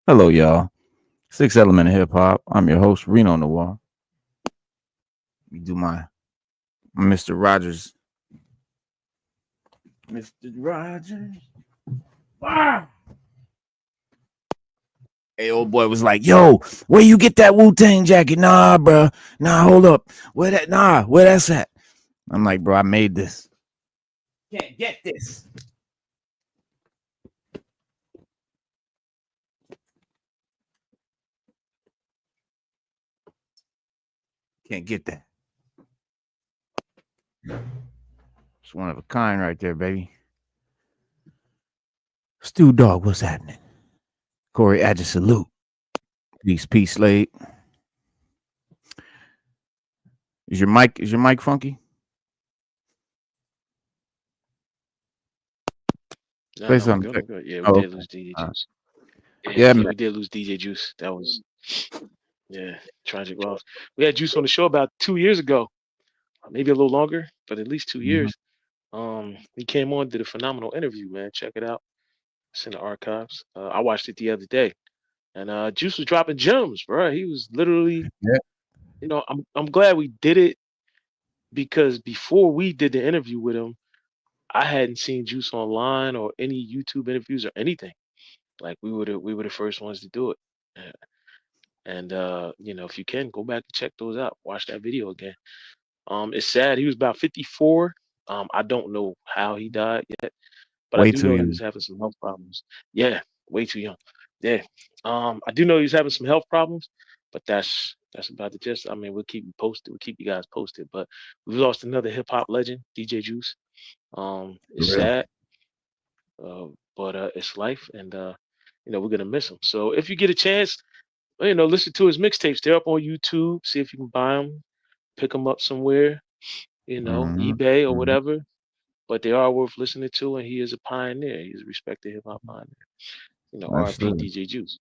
Hello, y'all. Sixth Element of Hip Hop. I'm your host, Reno Noir. We do my Mr. Rogers. Mr. Rogers. Ah! Hey, old boy was like, yo, where you get that Wu-Tang jacket? Nah, bro. Nah, hold up. Where that's at? I'm like, bro, I made this. Can't get this. Can't get that. It's one of a kind right there, baby. Stu Dog, what's happening? Corey, I just salute. Peace, Slade. Is your mic funky? No, Say I'm something. good. Yeah, we Oh, did lose DJ Juice. yeah, we did lose DJ Juice. That was, tragic loss. We had Juice on the show about 2 years ago, maybe a little longer, but at least 2 years. He came on, did a phenomenal interview, man. Check it out. It's in the archives. I watched it the other day, and Juice was dropping gems, bro. He was literally, Yeah. I'm glad we did it because before we did the interview with him, I hadn't seen Juice online or any YouTube interviews or anything. Like we were the first ones to do it. And if you can go back and check those out, watch that video again. It's sad. He was about 54. I don't know how he died yet, but I Way do too know he young. was having some health problems. Yeah, way too young. Yeah. I do know he was having some health problems, but that's about the gist. I mean, we'll keep you posted. We'll keep you guys posted. But we lost another hip hop legend, DJ Juice. It's For real. sad, but it's life, and we're gonna miss him. So if you get a chance, listen to his mixtapes. They're up on YouTube. See if you can buy them, pick them up somewhere, eBay or whatever. But they are worth listening to, and he is a pioneer. He's a respected hip hop pioneer. R.I.P. Absolutely. DJ Juice.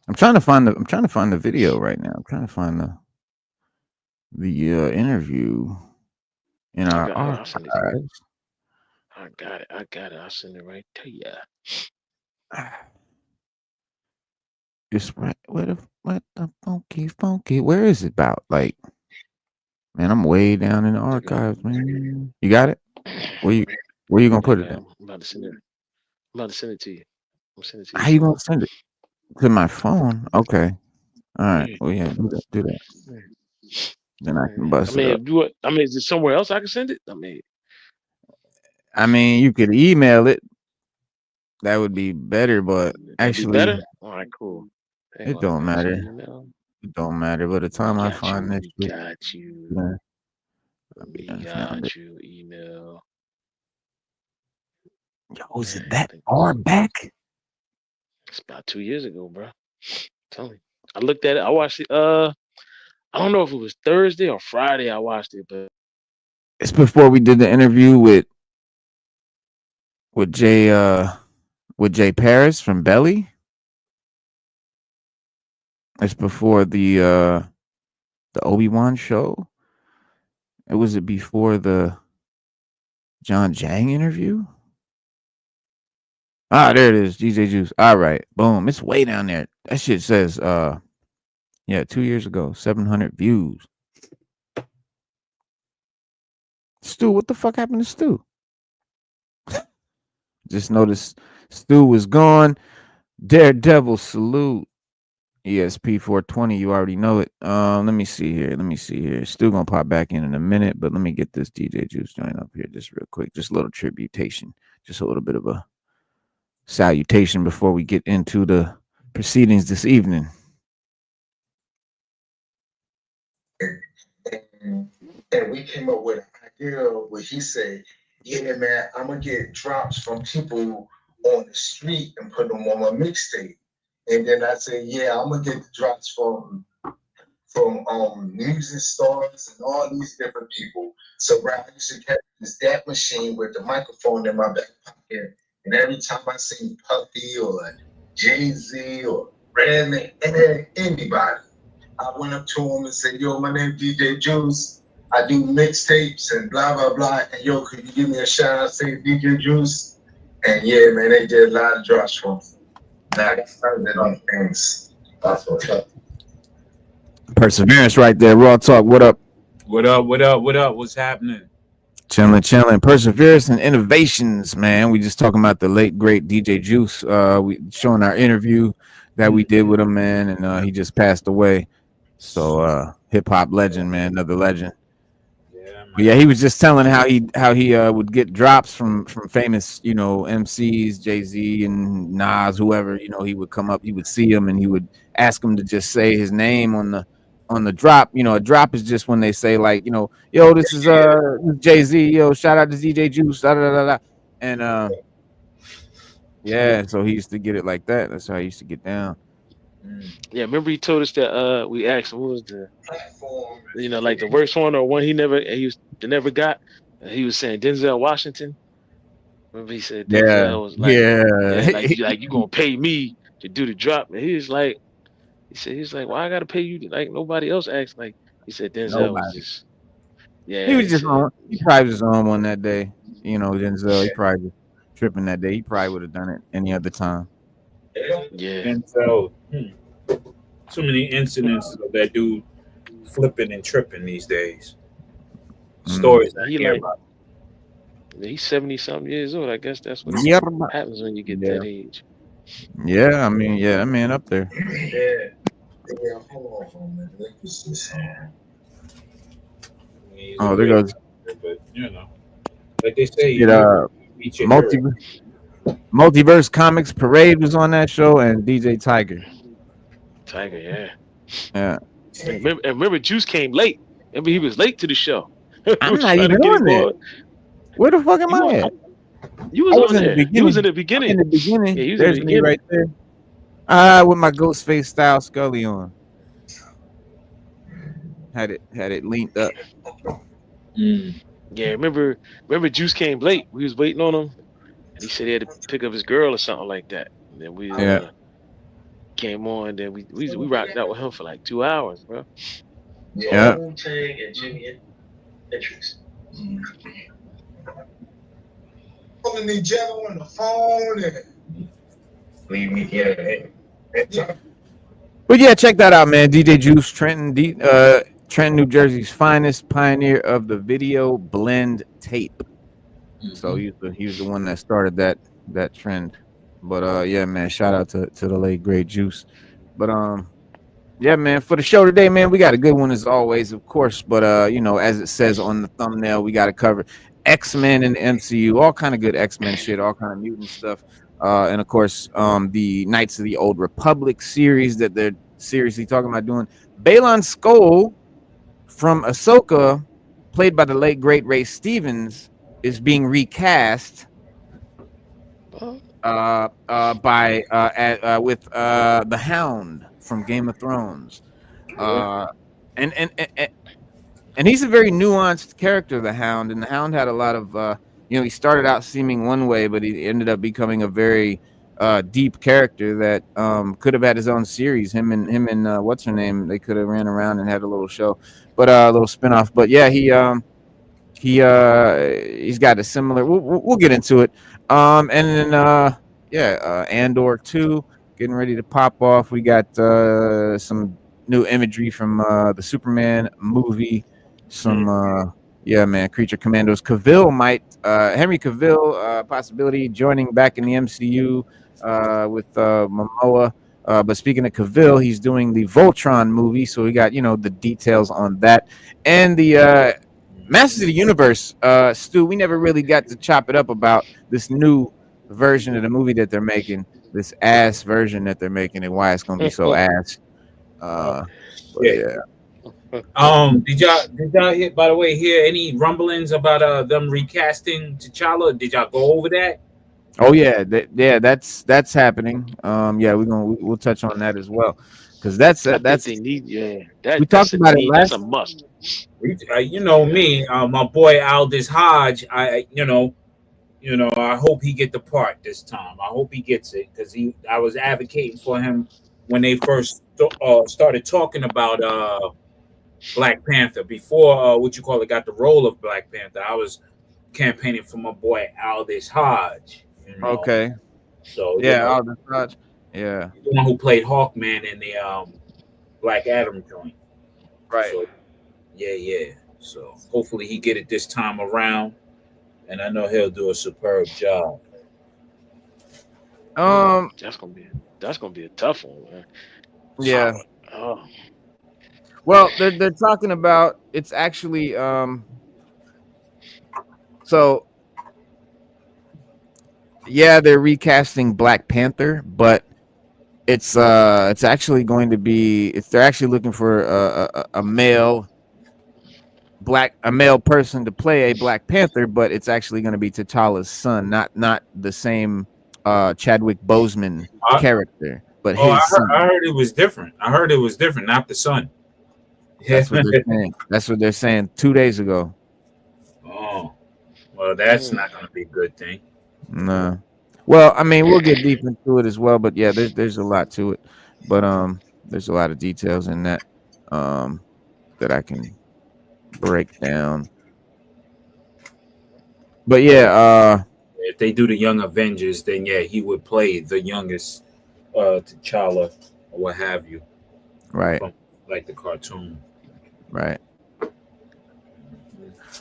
I'm trying to find the video right now. I'm trying to find the interview in our I'll send it. archives. I got it. I'll send it right to you. It's right. What the funky? Where is it about? Like, man, I'm way down in the archives, man. You got it? Where you gonna put it at? I'm about to send it. I'm about to send it to you. I'm sending it to you How you soon. gonna send it? To my phone? Okay. All right. Yeah. Well, yeah, do that. Then I can I bust it up. mean, is it somewhere else I can send it? I mean, you could email it. That would be better, but That'd actually, be better. All right, cool. Hang it on, don't matter. email. It don't matter. By the time I find this We shit, got you. yeah, I'll be We done found it. got you. Email. Yo, is it that far back? It's about 2 years ago, bro. Tell me. I looked at it. I watched it. I don't know if it was Thursday or Friday. I watched it, but It's before we did the interview with Jay Paris from Belly. It's before the Obi-Wan show. Was it before the John Jang interview? Ah, there it is. DJ Juice. All right. Boom. It's way down there. That shit says 2 years ago, 700 views. Stu, what the fuck happened to Stu? Just noticed Stu was gone. Daredevil salute. ESP 420, you already know it. Let me see here. Stu gonna pop back in a minute, but let me get this DJ Juice joint up here just real quick. Just a little tributation. Just a little bit of a salutation before we get into the proceedings this evening. And we came up with an idea where he said, yeah, man, I'm gonna get drops from people on the street and put them on my mixtape. And then I say, yeah, I'm gonna get the drops from music stars and all these different people. So bro, I used to carry this that machine with the microphone in my back pocket. And every time I seen Puffy or Jay-Z or Redman, anybody, I went up to him and said, yo, my name DJ Juice. I do mixtapes and blah, blah, blah. And yo, could you give me a shout out, say DJ Juice? And yeah, man, they did a lot of drops from me. Now I started on things. That's what's up. Perseverance right there. Raw talk. What up? What up? What up? What up? What's happening? Chilling. Perseverance and innovations, man. We just talking about the late great DJ Juice. We showing our interview that we did with him, man, and he just passed away. So hip hop legend, man, another legend. But yeah, he was just telling how he would get drops from famous, MCs, Jay-Z and Nas, whoever, he would come up, he would see him and he would ask him to just say his name on the drop. A drop is just when they say like, yo, this is Jay-Z, yo, shout out to DJ Juice, da da da da. And yeah, so he used to get it like that. That's how he used to get down. Yeah, remember he told us that we asked him what was the like the worst one or one he never got. He was saying Denzel Washington. Remember he said Denzel was like you gonna pay me to do the drop, and he was like well, I gotta pay you like nobody else asked. Like he said Denzel was just he was just on. He probably was on one that day. Denzel. He probably was tripping that day. He probably would have done it any other time. Yeah. And so, too many incidents of that dude flipping and tripping these days. Stories I hear about. He's 70-something years old. I guess that's what happens when you get that age. Yeah, I mean, that man up there. Yeah, hold on, man. Oh, there goes. But like they say, Multiverse Comics Parade was on that show, and DJ Tiger. Yeah. Remember, Juice came late. Remember, he was late to the show. I'm not even on there. Where the fuck am I at? You was on there. You was in the beginning. In the beginning. Yeah, there's me right there. With my Ghostface style Scully on. Had it linked up. Yeah, remember Juice came late. We was waiting on him. And he said he had to pick up his girl or something like that. And then we came on. Then we rocked out with him for like 2 hours, bro. Yeah. And Jimmy Hendrix. Calling me Jello on the phone and leave me here. But yeah, check that out, man. DJ Juice, Trenton, New Jersey's finest, pioneer of the video blend tape. So he was the one that started that trend. But yeah, man, shout out to the late great Juice. But yeah, man, for the show today, man, we got a good one as always, of course. But as it says on the thumbnail, we got to cover X-Men and MCU, all kind of good X-Men shit, all kind of mutant stuff. And of course, the Knights of the Old Republic series that they're seriously talking about doing. Baylon Skoll from Ahsoka, played by the late great Ray Stevens, is being recast with the Hound from Game of Thrones, and he's a very nuanced character, the Hound, and the Hound had a lot of he started out seeming one way, but he ended up becoming a very deep character that could have had his own series. Him and what's her name, they could have ran around and had a little show, but a little spinoff. But yeah, he's got a similar. We'll get into it. And then Andor 2 getting ready to pop off. We got some new imagery from the Superman movie. Some Creature Commandos. Henry Cavill possibility joining back in the MCU with Momoa. But speaking of Cavill, he's doing the Voltron movie, so we got the details on that, and the Masters of the Universe. Stu, we never really got to chop it up about this new version of the movie that they're making, this ass version that they're making, and why it's gonna be so ass. Did y'all hear, by the way, hear any rumblings about them recasting T'Challa? Did y'all go over that? Oh yeah, that's happening. Yeah, we'll touch on that as well, because I think that's they need. Yeah, we that's talked a about it need. That's a last. must. You know me, my boy Aldous Hodge. I hope he get the part this time. I hope he gets it because I was advocating for him when they first started talking about Black Panther before what you call it got the role of Black Panther. I was campaigning for my boy Aldous Hodge. Okay, So yeah, all the thoughts. Yeah, the one who played Hawkman in the Black Adam joint. right. So yeah. So hopefully he get it this time around, and I know he'll do a superb job. Um, That's gonna be a tough one, man. yeah. Oh, Well, they're talking about it's actually so yeah, they're recasting Black Panther, but it's actually going to be they're actually looking for a male person to play a Black Panther, but it's actually going to be T'Challa's son, not the same Chadwick Boseman I, character, but oh, his son. I heard it was different. I heard it was different, not the son. Yeah. That's what they're saying. That's what they're saying 2 days ago. Oh, well, that's not going to be a good thing. No. Well, I mean, we'll get deep into it as well, but yeah, there's a lot to it. But there's a lot of details in that that I can break down. But yeah, If they do the Young Avengers, then yeah, he would play the youngest T'Challa or what have you, right, from like the cartoon. right.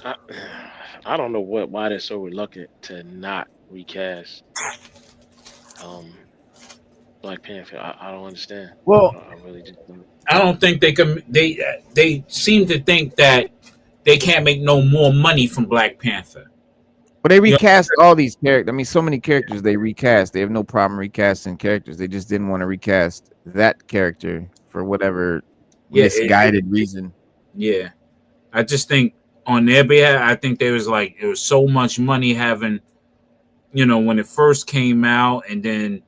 I, I don't know why they're so reluctant to not recast um Black Panther. I don't understand. Well, I really just don't. I don't think they can. They seem to think that they can't make no more money from Black Panther. but they You know, recast all these characters. I mean, so many characters they recast. They have no problem recasting characters. They just didn't want to recast that character for whatever yeah, misguided reason. yeah. I just think on their behalf, I think there was like it was so much money having, when it first came out, and then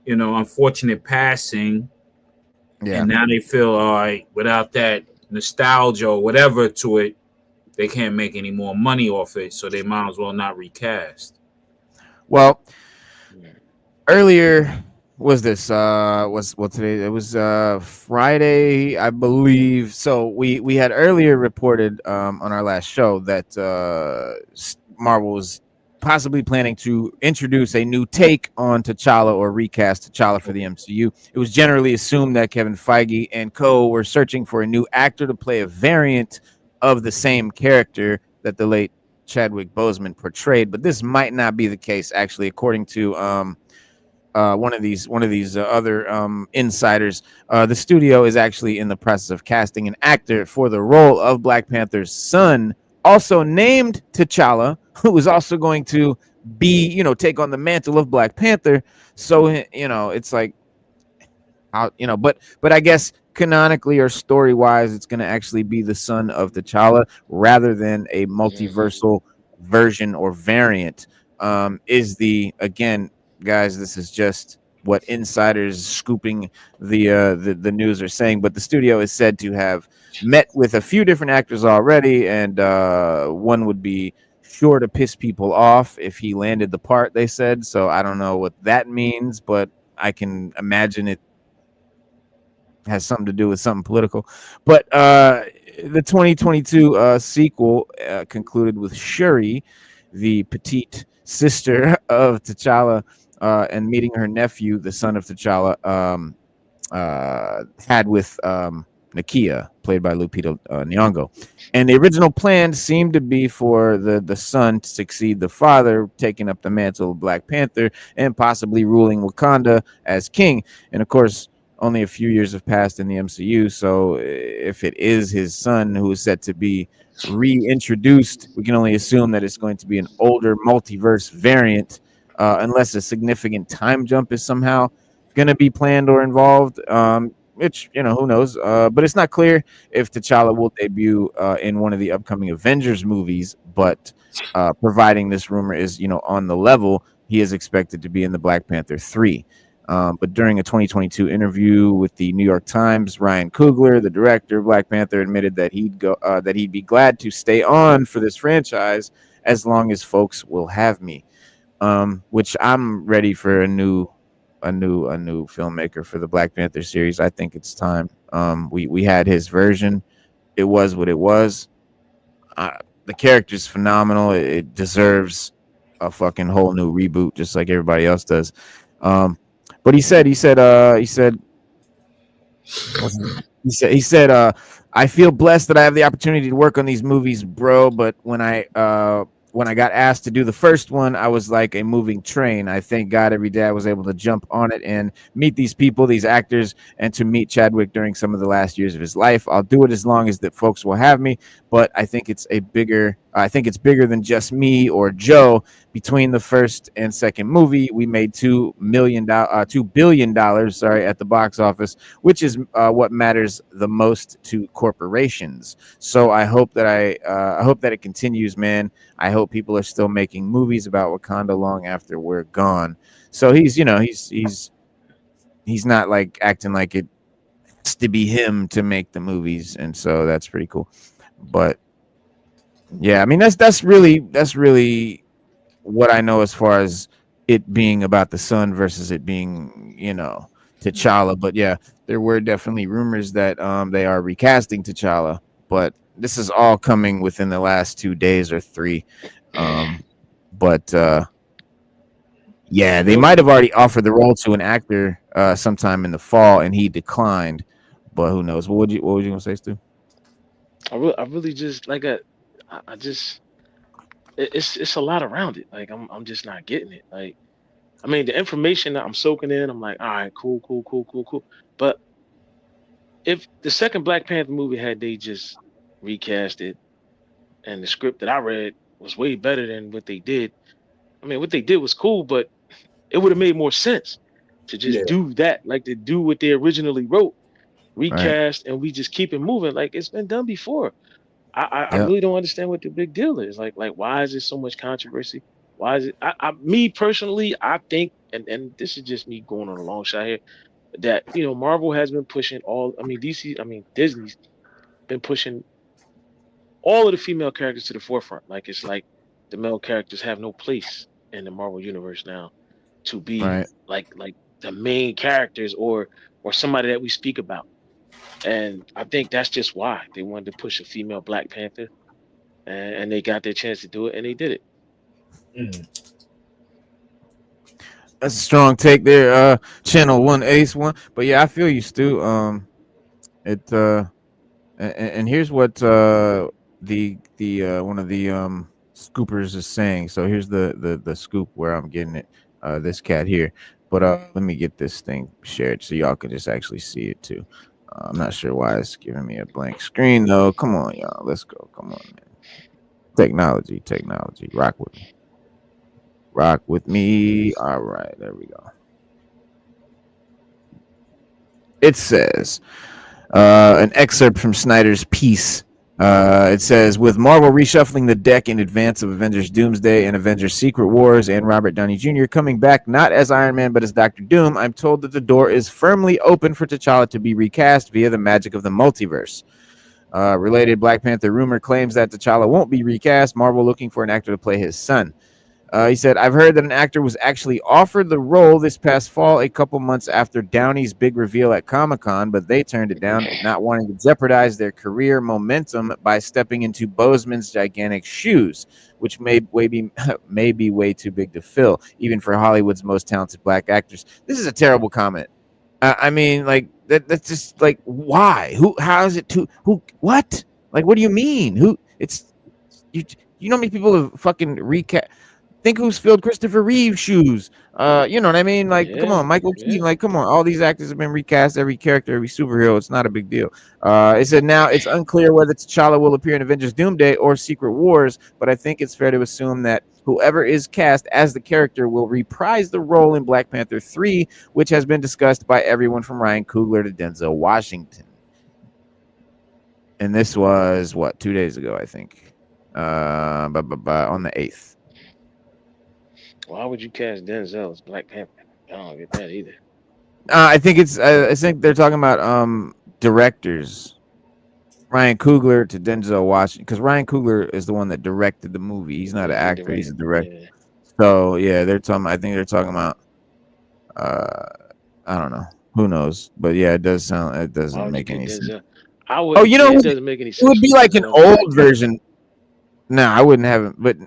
unfortunate passing, Yeah. and now they feel all right without that nostalgia or whatever to it, they can't make any more money off it, so they might as well not recast. Well, earlier was this was well today it was Friday, I believe. So we had earlier reported on our last show that Marvel was possibly planning to introduce a new take on T'Challa or recast T'Challa for the MCU. It was generally assumed that Kevin Feige and co were searching for a new actor to play a variant of the same character that the late Chadwick Boseman portrayed, but this might not be the case actually, according to one of these other insiders. The studio is actually in the process of casting an actor for the role of Black Panther's son, also named T'Challa, who is also going to be, take on the mantle of Black Panther. So, it's like, how, but I guess canonically or story wise, it's going to actually be the son of T'Challa rather than a multiversal version or variant. Is again, guys, this is just what insiders scooping the news are saying, but the studio is said to have met with a few different actors already, and one would be sure to piss people off if he landed the part, they said. So I don't know what that means, but I can imagine it has something to do with something political. But the 2022 sequel concluded with Shuri, the petite sister of T'Challa, and meeting her nephew, the son of T'Challa, had with Nakia, played by Lupita Nyong'o. And the original plan seemed to be for the son to succeed the father, taking up the mantle of Black Panther and possibly ruling Wakanda as king. And of course, only a few years have passed in the MCU, so if it is his son who is set to be reintroduced, we can only assume that it's going to be an older multiverse variant, unless a significant time jump is somehow going to be planned or involved. which who knows. But it's not clear if T'Challa will debut in one of the upcoming Avengers movies. But providing this rumor is on the level, he is expected to be in the Black Panther 3. But during a 2022 interview with the New York Times, Ryan Coogler, the director of Black Panther, admitted that he'd be glad to stay on for this franchise as long as folks will have me. Which I'm ready for a new filmmaker for the Black Panther series. I think it's time. We had his version. It was what it was. The character's phenomenal. It deserves a fucking whole new reboot, just like everybody else does. But he said, I feel blessed that I have the opportunity to work on these movies, bro. But when I got asked to do the first one, I was like a moving train. I thank God every day I was able to jump on it and meet these people, these actors, and to meet Chadwick during some of the last years of his life. I'll do it as long as that folks will have me. But I think it's bigger than just me or Joe. Between the first and second movie, we made $2 billion at the box office, which is what matters the most to corporations. So I hope that it continues, man. I hope people are still making movies about Wakanda long after we're gone. So he's not like acting like it has to be him to make the movies, and so that's pretty cool. But yeah, I mean that's really what I know as far as it being about the son versus it being T'Challa. But yeah, there were definitely rumors that they are recasting T'Challa, but this is all coming within the last 2 days or 3. But yeah, they might have already offered the role to an actor sometime in the fall, and he declined. But who knows? What was you gonna say, Stu? I really just like I just it's a lot around it. Like I'm just not getting it. Like I mean, the information that I'm soaking in, I'm like, all right, cool. But if the second Black Panther movie had they just recast it, and the script that I read was way better than what they did. I mean, what they did was cool, but it would have made more sense to just do that, like to do what they originally wrote, recast, and we just keep it moving. Like it's been done before. I really don't understand what the big deal is. Like why is there so much controversy? Why is it? Me personally, I think, and this is just me going on a long shot here, that Marvel has been pushing Disney's been pushing all of the female characters to the forefront. Like it's like the male characters have no place in the Marvel universe now to be like the main characters or somebody that we speak about. And I think that's just why they wanted to push a female Black Panther, and they got their chance to do it, and they did it. That's a strong take there, Channel 1 Ace 1. But yeah, I feel you, Stu. And here's what the one of the scoopers is saying. So here's the scoop where I'm getting it. This cat here. But let me get this thing shared so y'all can just actually see it too. I'm not sure why it's giving me a blank screen though. Come on, y'all. Let's go. Come on, man. Technology. Rock with me. All right, there we go. It says an excerpt from Snyder's piece. It says, with Marvel reshuffling the deck in advance of Avengers Doomsday and Avengers Secret Wars and Robert Downey Jr. coming back not as Iron Man but as Dr. Doom, I'm told that the door is firmly open for T'Challa to be recast via the magic of the multiverse. Related Black Panther rumor claims that T'Challa won't be recast, Marvel looking for an actor to play his son. He said, I've heard that an actor was actually offered the role this past fall, a couple months after Downey's big reveal at Comic-Con, but they turned it down, not wanting to jeopardize their career momentum by stepping into Boseman's gigantic shoes, which may be way too big to fill, even for Hollywood's most talented Black actors. This is a terrible comment. I mean, like, that's just, like, why? How is it too, what? Like, what do you mean? You know how many people have fucking recast? Think who's filled Christopher Reeve's shoes. You know what I mean? Like, come on, Michael Keaton. Like, come on. All these actors have been recast, every character, every superhero. It's not a big deal. It said now it's unclear whether T'Challa will appear in Avengers Doomsday or Secret Wars, but I think it's fair to assume that Whoever is cast as the character will reprise the role in Black Panther 3, which has been discussed by everyone from Ryan Coogler to Denzel Washington. And this was what, 2 days ago, I think. On the 8th. Why would you cast Denzel as Black Panther? I don't get that either. I think it's. I think they're talking about directors. Ryan Coogler to Denzel Washington, because Ryan Coogler is the one that directed the movie. He's not an actor; he's a director. Yeah. So yeah, they're talking. I think they're talking about. I don't know. Who knows? But yeah, it does sound. It doesn't make any sense. I would. Oh, you know, it doesn't make any sense. It would be like an old version. No, I wouldn't have it. But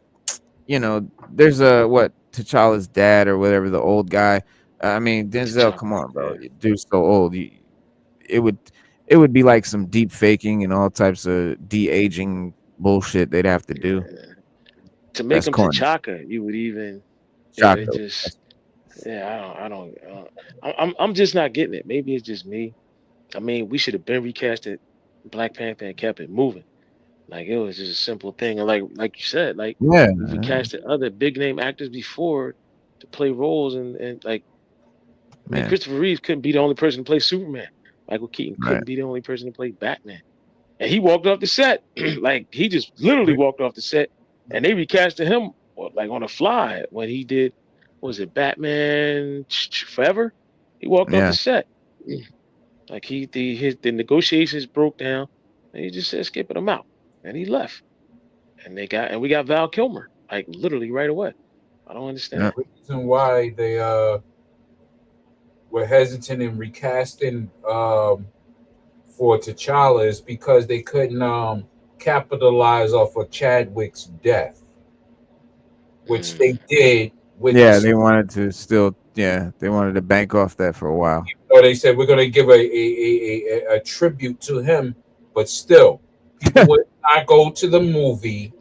you know, there's what T'Challa's dad or whatever, the old guy. I mean, Denzel, come on, bro. Dude's so old. It would be like some deep faking and all types of de-aging bullshit they'd have to do. To make him T'Chaka, you would even just I'm just not getting it. Maybe it's just me. I mean, we should have been recasted Black Panther and kept it moving. Like, it was just a simple thing. And like you said, like, we casted other big name actors before to play roles, and like, I mean, Christopher Reeve couldn't be the only person to play Superman. Michael Keaton couldn't be the only person to play Batman. And he walked off the set. Like, he just literally walked off the set, and they recasted him like on the fly when he did, what was it, Batman Forever? He walked off the set. Like, the negotiations broke down, and he just said, skipping him out. And he left. And we got Val Kilmer, like, literally right away. I don't understand. The reason why they were hesitant in recasting for T'Challa is because they couldn't capitalize off of Chadwick's death, which they did. They wanted to still. Yeah, they wanted to bank off that for a while. Or they said, we're going to give a tribute to him, but still, people would not go to the movie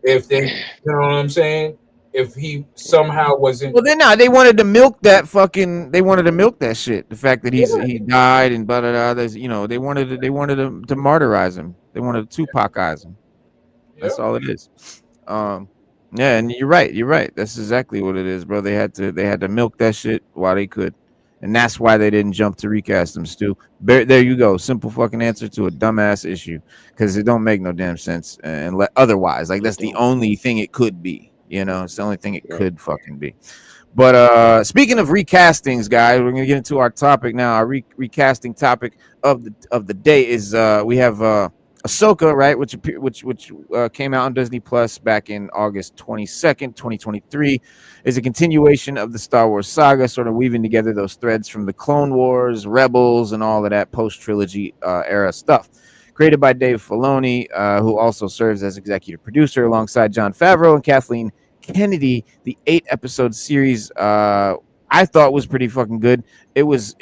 if they, you know what I'm saying? If he somehow wasn't. Well, they wanted to milk that fucking. They wanted to milk that shit. The fact that he died and blah blah blah. You know, they wanted to martyrize him. They wanted to Tupacize him. That's all it is. Yeah, and you're right. That's exactly what it is, bro. They had to milk that shit while they could, and that's why they didn't jump to recast him, Stu. There you go. Simple fucking answer to a dumbass issue, because it don't make no damn sense. And otherwise, like, that's the only thing it could be. You know, it's the only thing it could fucking be. But speaking of recastings, guys, we're gonna get into our topic now. Our recasting topic of the day is we have Ahsoka, right, which came out on Disney Plus back in August 22nd, 2023, is a continuation of the Star Wars saga, sort of weaving together those threads from the Clone Wars, Rebels, and all of that post-trilogy era stuff. Created by Dave Filoni, who also serves as executive producer alongside Jon Favreau and Kathleen Kennedy. The 8-episode series I thought was pretty fucking good. It was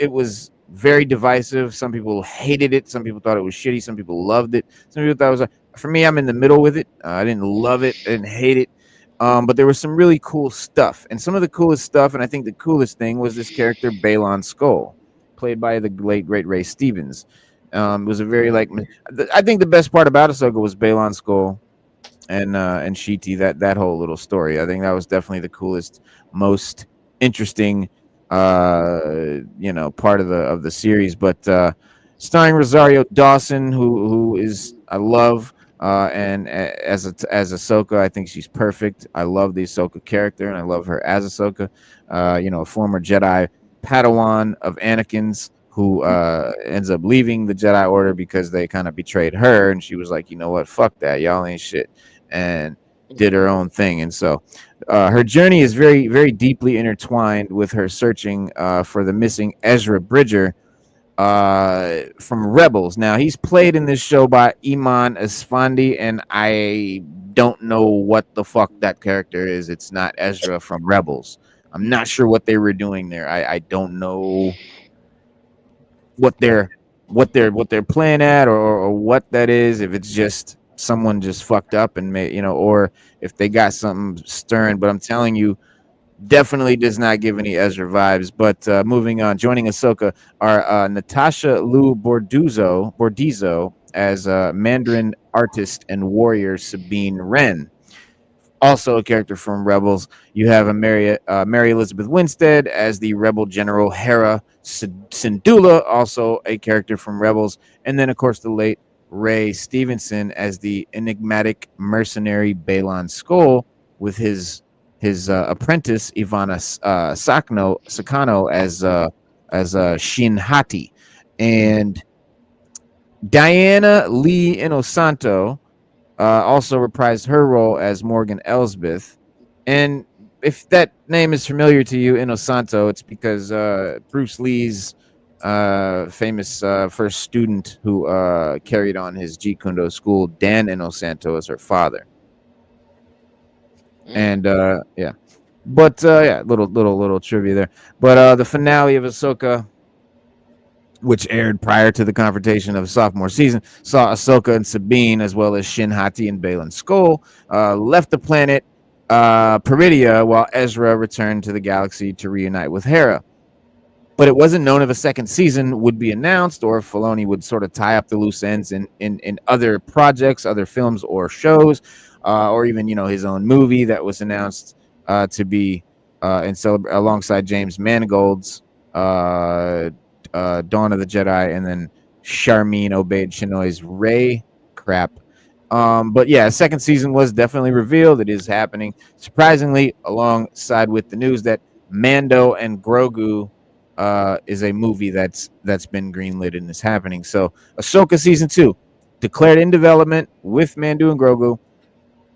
very divisive. Some people hated it. Some people thought it was shitty. Some people loved it. Some people thought it was. For me, I'm in the middle with it. I didn't love it. I didn't hate it. But there was some really cool stuff. And some of the coolest stuff, and I think the coolest thing, was this character, Baylon Skoll, played by the late, great Ray Stevens. It was a very, like, I think the best part about Ahsoka was Baylon Skoll and Shiti, that whole little story. I think that was definitely the coolest, most interesting part of the series. But starring Rosario Dawson, who is I love, and as Ahsoka, I think she's perfect. I love the Ahsoka character, and I love her as Ahsoka. A former Jedi Padawan of Anakin's, who ends up leaving the Jedi Order because they kind of betrayed her, and she was like, you know what, fuck that, y'all ain't shit, and did her own thing. And so her journey is very, very deeply intertwined with her searching for the missing Ezra Bridger from Rebels. Now, he's played in this show by Iman Esfandi, and I don't know what the fuck that character is. It's not Ezra from Rebels. I'm not sure what they were doing there. I don't know what they're playing at, or what that is. If it's just someone just fucked up and made, or if they got something stirring. But I'm telling you, definitely does not give any Ezra vibes. But moving on, joining Ahsoka are Natasha Liu Bordizzo as Mandarin artist and warrior Sabine Wren. also a character from Rebels. You have a Mary Elizabeth Winstead as the Rebel General Hera Syndulla, also a character from Rebels, and then of course the late Ray Stevenson as the enigmatic mercenary Baylon Skoll, with his apprentice Ivana Sakano as Shin Hati, and Diana Lee Inosanto also reprised her role as Morgan Elsbeth. And if that name is familiar to you, Inosanto, it's because Bruce Lee's famous first student who carried on his Jeet Kune Do school, Dan Inosanto, is her father. And yeah, but yeah, little trivia there. But the finale of Ahsoka, which aired prior to the confrontation of sophomore season, saw Ahsoka and Sabine, as well as Shin Hati and Baylon Skoll, left the planet Peridia, while Ezra returned to the galaxy to reunite with Hera. But it wasn't known if a second season would be announced, or if Filoni would sort of tie up the loose ends in other projects, other films or shows, or even, you know, his own movie that was announced to be alongside James Mangold's Dawn of the Jedi, and then Charmin Obaid-Chinoy's Rey crap. But yeah, a second season was definitely revealed. It is happening, surprisingly, alongside with the news that Mando and Grogu is a movie that's been greenlit and is happening. So Ahsoka season 2 declared in development with Mando and Grogu,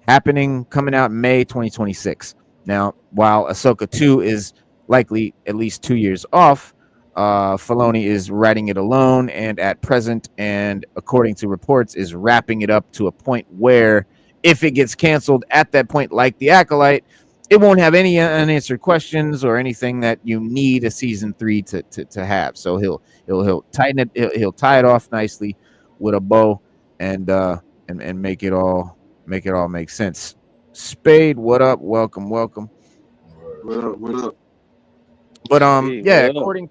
coming out in May 2026. Now, while Ahsoka 2 is likely at least 2 years off, Filoni is writing it alone, and at present, and according to reports, is wrapping it up to a point where, if it gets canceled at that point, like The Acolyte, it won't have any unanswered questions or anything that you need a season 3 to have. So he'll tighten it, he'll tie it off nicely with a bow, and make it all make sense. Spade, what up? Welcome. What up? But Hey, yeah, what up?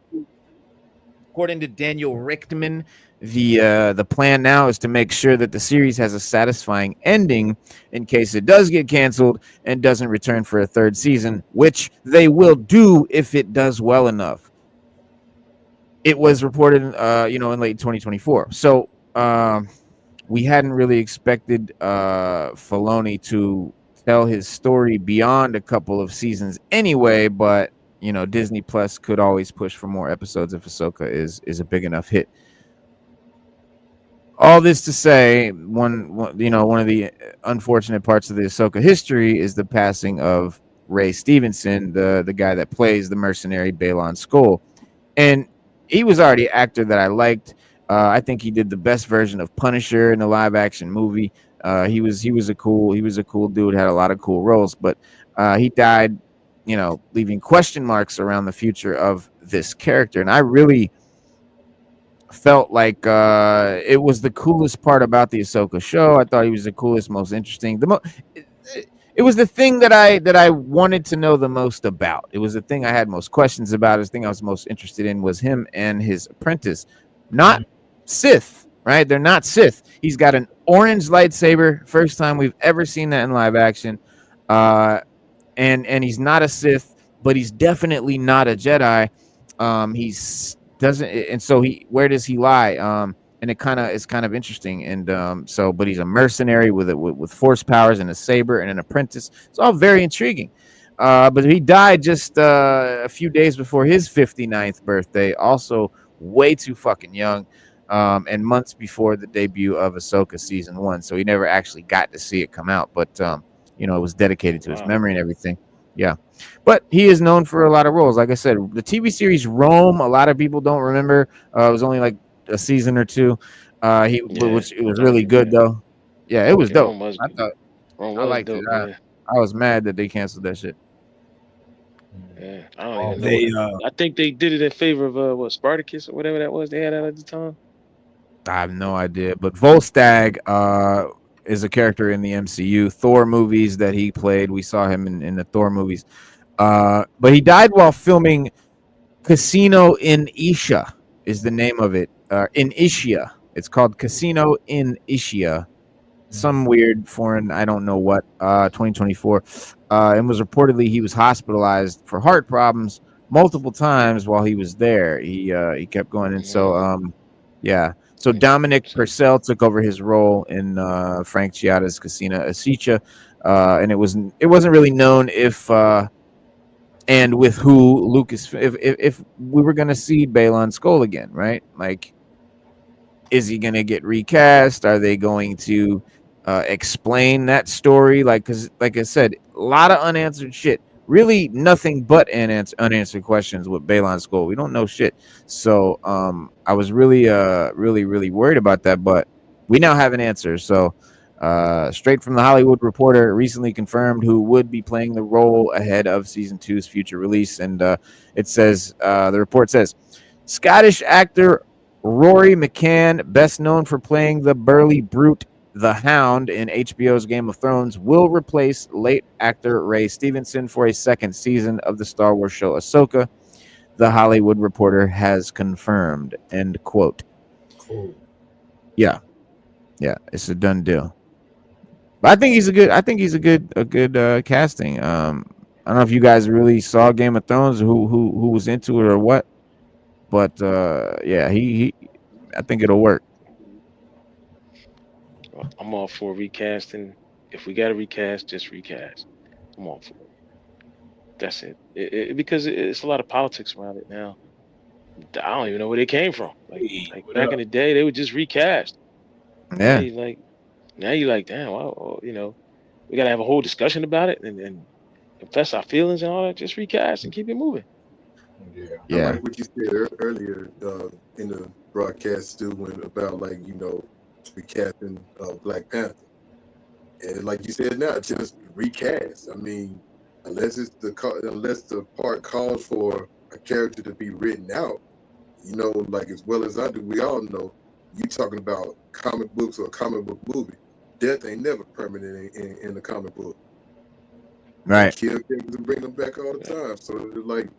according to Daniel Richtman, the plan now is to make sure that the series has a satisfying ending in case it does get canceled and doesn't return for a third season, which they will do if it does well enough. It was reported, in late 2024. So we hadn't really expected Filoni to tell his story beyond a couple of seasons anyway, but Disney Plus could always push for more episodes if Ahsoka is a big enough hit. All this to say, one of the unfortunate parts of the Ahsoka history is the passing of Ray Stevenson, the guy that plays the mercenary Baylon Skoll, and he was already an actor that I liked. I think he did the best version of Punisher in the live action movie. He was a cool dude, had a lot of cool roles, but he died, leaving question marks around the future of this character. And I really felt like it was the coolest part about the Ahsoka show. I thought he was the coolest, most interesting. It was the thing that I wanted to know the most about. It was the thing I had most questions about. The thing I was most interested in was him and his apprentice, not Sith, right? They're not Sith. He's got an orange lightsaber. First time we've ever seen that in live action. And he's not a Sith, but he's definitely not a Jedi. Where does he lie? And it's kind of interesting. And but he's a mercenary with force powers and a saber and an apprentice. It's all very intriguing. But he died just a few days before his 59th birthday, also way too fucking young, and months before the debut of Ahsoka season 1. So he never actually got to see it come out, but it was dedicated to his memory and everything. Yeah, but he is known for a lot of roles. Like I said, the TV series Rome, a lot of people don't remember. It was only like a season or two. Which it was really good though. Yeah, it was dope. I liked it. I was mad that they canceled that shit. Yeah, I don't even know. I think they did it in favor of Spartacus or whatever that was they had at the time. I have no idea, but Volstagg is a character in the MCU Thor movies that he played. We saw him in the Thor movies, but he died while filming Casino in Isha is the name of it. In Ischia, it's called Casino in Ischia. some weird foreign, I don't know what, 2024, and was reportedly he was hospitalized for heart problems multiple times while he was there. He kept going, and so yeah. So Dominic Purcell took over his role in Frank Chioda's Casina Asicha, and it wasn't really known if and with who Lucas, if we were gonna see Baylon Skoll again, right? Like, is he gonna get recast? Are they going to explain that story? Like, because like I said, a lot of unanswered shit. Really, nothing but unanswered questions with Baylon Skoll. We don't know shit. So I was really really worried about that, but we now have an answer. So straight from the Hollywood Reporter, recently confirmed who would be playing the role ahead of season 2's future release. And it says, the report says, Scottish actor Rory McCann, best known for playing the burly brute the Hound in HBO's Game of Thrones, will replace late actor Ray Stevenson for a second season of the Star Wars show Ahsoka. The Hollywood Reporter has confirmed. End quote. Cool. Yeah, it's a done deal. But I think he's a good casting. I don't know if you guys really saw Game of Thrones, who was into it or what, but yeah, he I think it'll work. I'm all for recasting. If we got to recast, just recast. I'm all for it. That's it. Because it's a lot of politics around it now. I don't even know where they came from. Like back in the day, they would just recast. Yeah. Now you like, damn, well, we gotta have a whole discussion about it and confess our feelings and all that. Just recast and keep it moving. Yeah. I like what you said earlier in the broadcast too, about recasting Black Panther, and like you said, now just recast. I mean, unless the part calls for a character to be written out, like as well as I do, we all know you talking about comic books or a comic book movie. Death ain't never permanent in the comic book. Right. Kill characters and bring them back all the time. So like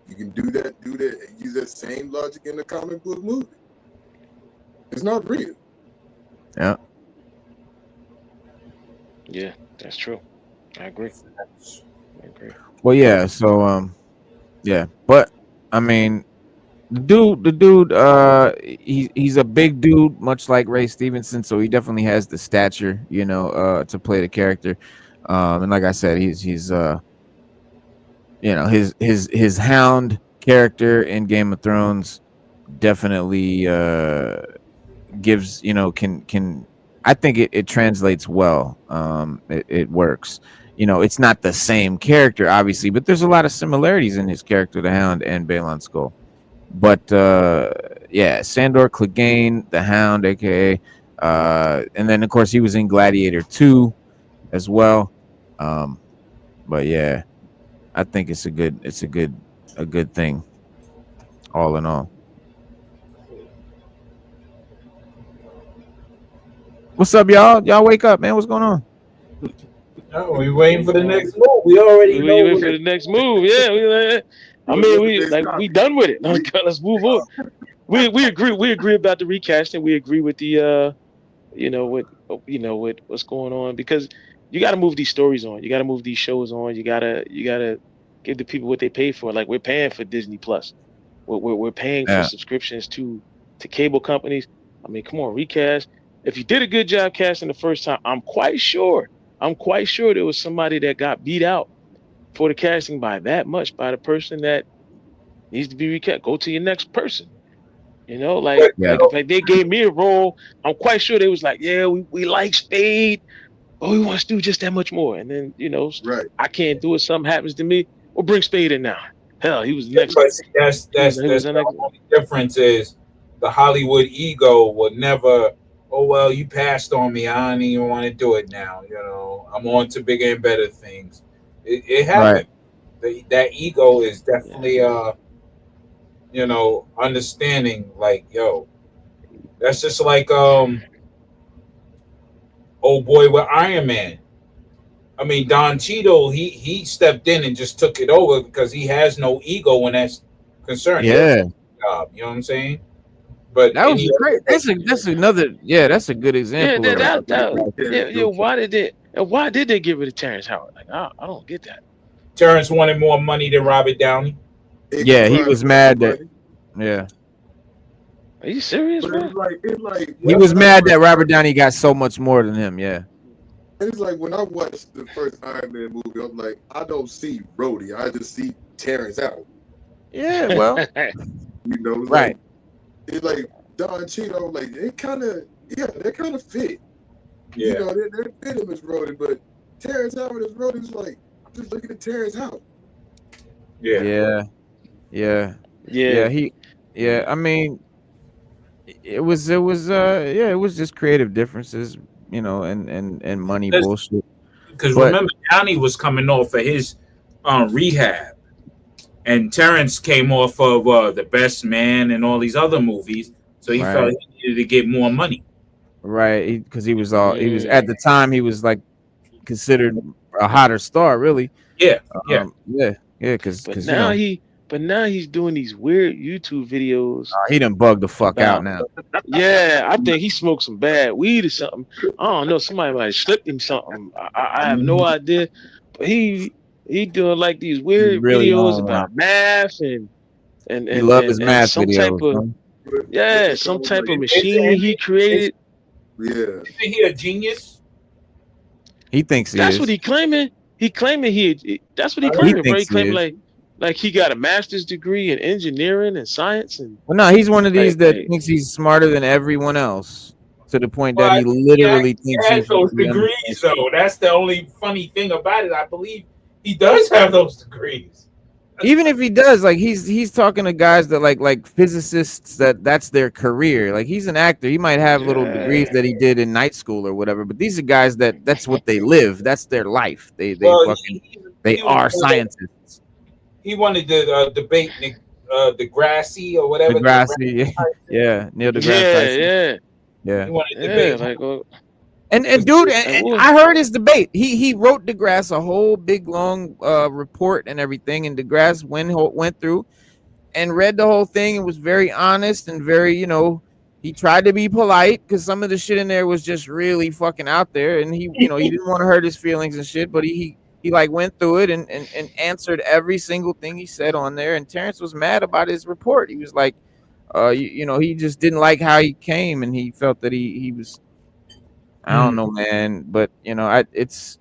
you can do that, and use that same logic in the comic book movie. It's not real. Yeah. Yeah, that's true. I agree. Well, yeah. So yeah, but I mean, the dude, he's a big dude, much like Ray Stevenson. So he definitely has the stature, to play the character. And like I said, he's his Hound character in Game of Thrones definitely gives, can I think it translates well. It works. It's not the same character, obviously, but there's a lot of similarities in his character, the Hound and Baylon Skoll. But yeah, Sandor Clegane, the Hound, aka, and then of course he was in Gladiator 2 as well. But yeah, I think it's a good thing, all in all. What's up, y'all? Y'all wake up, man. What's going on? No, we waiting for the next move. We already know. Waiting for the next move. Yeah, we done with it. Let's move on. We agree about the recasting. We agree with the with what's going on, because you got to move these stories on. You got to move these shows on. You gotta give the people what they pay for. Like, we're paying for Disney Plus. We're paying for subscriptions to cable companies. I mean, come on, recast. If you did a good job casting the first time, I'm quite sure there was somebody that got beat out for the casting by that much by the person that needs to be recast. Go to your next person. Like if they gave me a role, I'm quite sure they was like, yeah, we like Spade, but we want to do just that much more. And then, right. I can't do it. Something happens to me. We'll bring Spade in now. Hell, he was the next. That's the only difference is the Hollywood ego would never. Oh well, you passed on me. I don't even want to do it now. I'm on to bigger and better things. It happened. Right. That ego is definitely understanding. Like, yo, that's just like old boy with Iron Man. I mean, Don Cheadle, he stepped in and just took it over because he has no ego when that's concerned. Yeah. Job, you know what I'm saying? But That was any great. That's another. Yeah, that's a good Yeah, example of yeah. Why did they get rid of Terrence Howard? Like, I don't get that. Terrence wanted more money than Robert Downey. Yeah, he was mad that. Yeah, Are you serious, But bro? it's like he was mad that Robert Downey got so much more than him. Yeah. It's like when I watched the first Iron Man movie, I'm like, I don't see Rhodey, I just see Terrence out. Yeah. Well. You know, Right. It's like Don Cheadle, like they kind of fit. Yeah. You know, they fit him as Rhodey, but Terrence Howard as Rhodey's like, just looking at Terrence Howard. Yeah. Yeah. Yeah. I mean, it was just creative differences, you know, and money bullshit. Because remember, Downey was coming off of his rehab, and Terrence came off of The Best Man and all these other movies, so he felt he needed to get more money. Right, because he was at the time he was like considered a hotter star, really. Yeah. Because now he's doing these weird YouTube videos. He done bugged the fuck out now. Yeah, I think he smoked some bad weed or something. I don't know. Somebody might have slipped him something. I have no idea. But he doing like these weird really videos about math and he loved his math some videos. Some type of machine he created. Yeah. Isn't he a genius? He thinks that's what he claiming. That's what he claiming, bro. He claiming like he got a master's degree in engineering and science and. Well, no, he's one of these that thinks he's smarter than everyone else to the point that he literally thinks he has those degrees. Though that's the only funny thing about it. I believe he does have those degrees. Even if he does, like he's talking to guys that like physicists that's their career. Like he's an actor. He might have little degrees that he did in night school or whatever, but these are guys that's what they live. That's their life. They are scientists. He wanted to debate Degrassi or whatever. Degrassi, yeah, Neil deGrasse. Yeah. He wanted to debate. And dude, I heard his debate. He wrote DeGrasse a whole big long report and everything, and DeGrasse went through and read the whole thing and was very honest and very, you know, he tried to be polite because some of the shit in there was just really fucking out there, and he didn't want to hurt his feelings and shit, but he like went through it and answered every single thing he said on there. And Terrence was mad about his report. He was like, he just didn't like how he came, and he felt that he was. I don't know, man, but it's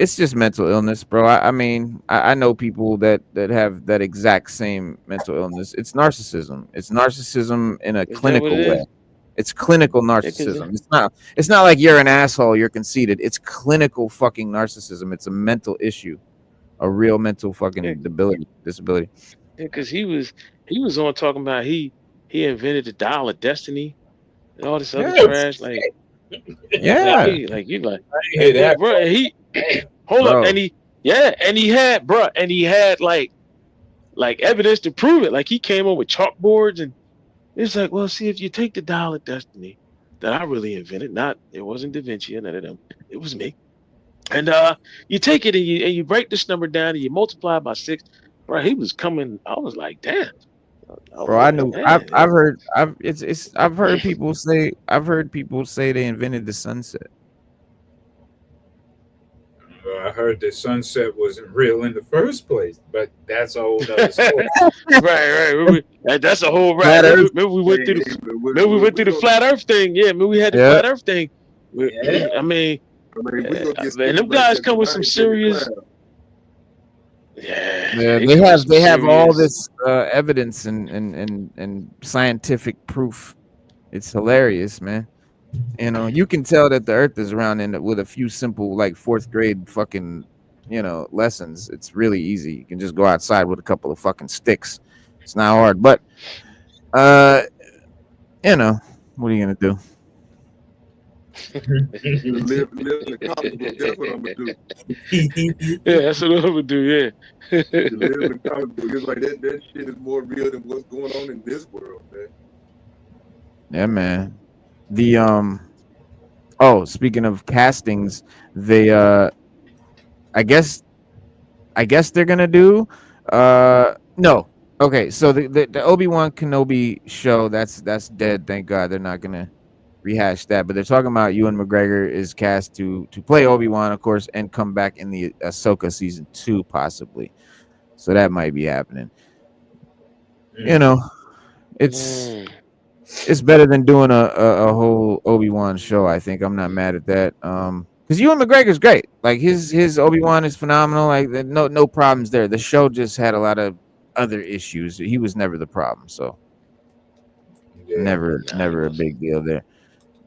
just mental illness, bro. I mean, I know people that have that exact same mental illness. It's narcissism. It's narcissism in a clinical way. It's clinical narcissism. It's not like you're an asshole, you're conceited. It's clinical fucking narcissism. It's a mental issue, a real mental fucking disability. Yeah, because he was on talking about he invented the dial of destiny and all this other trash. Like, yeah, like you like, yeah, bro. And he hold up, and he had like evidence to prove it. Like he came up with chalkboards, and it's like, well, see, if you take the dial of destiny that I really invented, it wasn't Da Vinci and none of them, it was me, and you take it and you break this number down and you multiply it by 6. Bro, he was coming. I was like, damn. Bro, I knew. I've heard people say they invented the sunset. I heard the sunset wasn't real in the first place, but that's a whole other story. right. That's a whole right. Maybe we went through the flat Earth thing. Yeah, maybe we had the flat Earth thing. Yeah. I mean, and them guys come with some serious. Yeah, they have all this evidence and scientific proof. It's hilarious, man. You can tell that the Earth is round with a few simple like 4th grade fucking lessons. It's really easy. You can just go outside with a couple of fucking sticks. It's not hard, but what are you gonna do? live in the comic book. That's what I'm gonna do. Yeah, that's what I'm gonna do. Yeah. Live in the comic book. It's like that shit is more real than what's going on in this world, man. Yeah, man. Speaking of castings, they I guess they're gonna do no, Okay, so the Obi-Wan Kenobi show that's dead. Thank God they're not gonna rehash that. But they're talking about Ewan McGregor is cast to play Obi-Wan, of course, and come back in the Ahsoka season 2 possibly. So that might be happening. You know, it's Mm. it's better than doing a whole Obi-Wan show. I think I'm not mad at that. Because Ewan McGregor's great. Like his Obi-Wan is phenomenal. Like no problems there. The show just had a lot of other issues. He was never the problem. So Yeah. Nah, he never a wasn't. big deal there. It,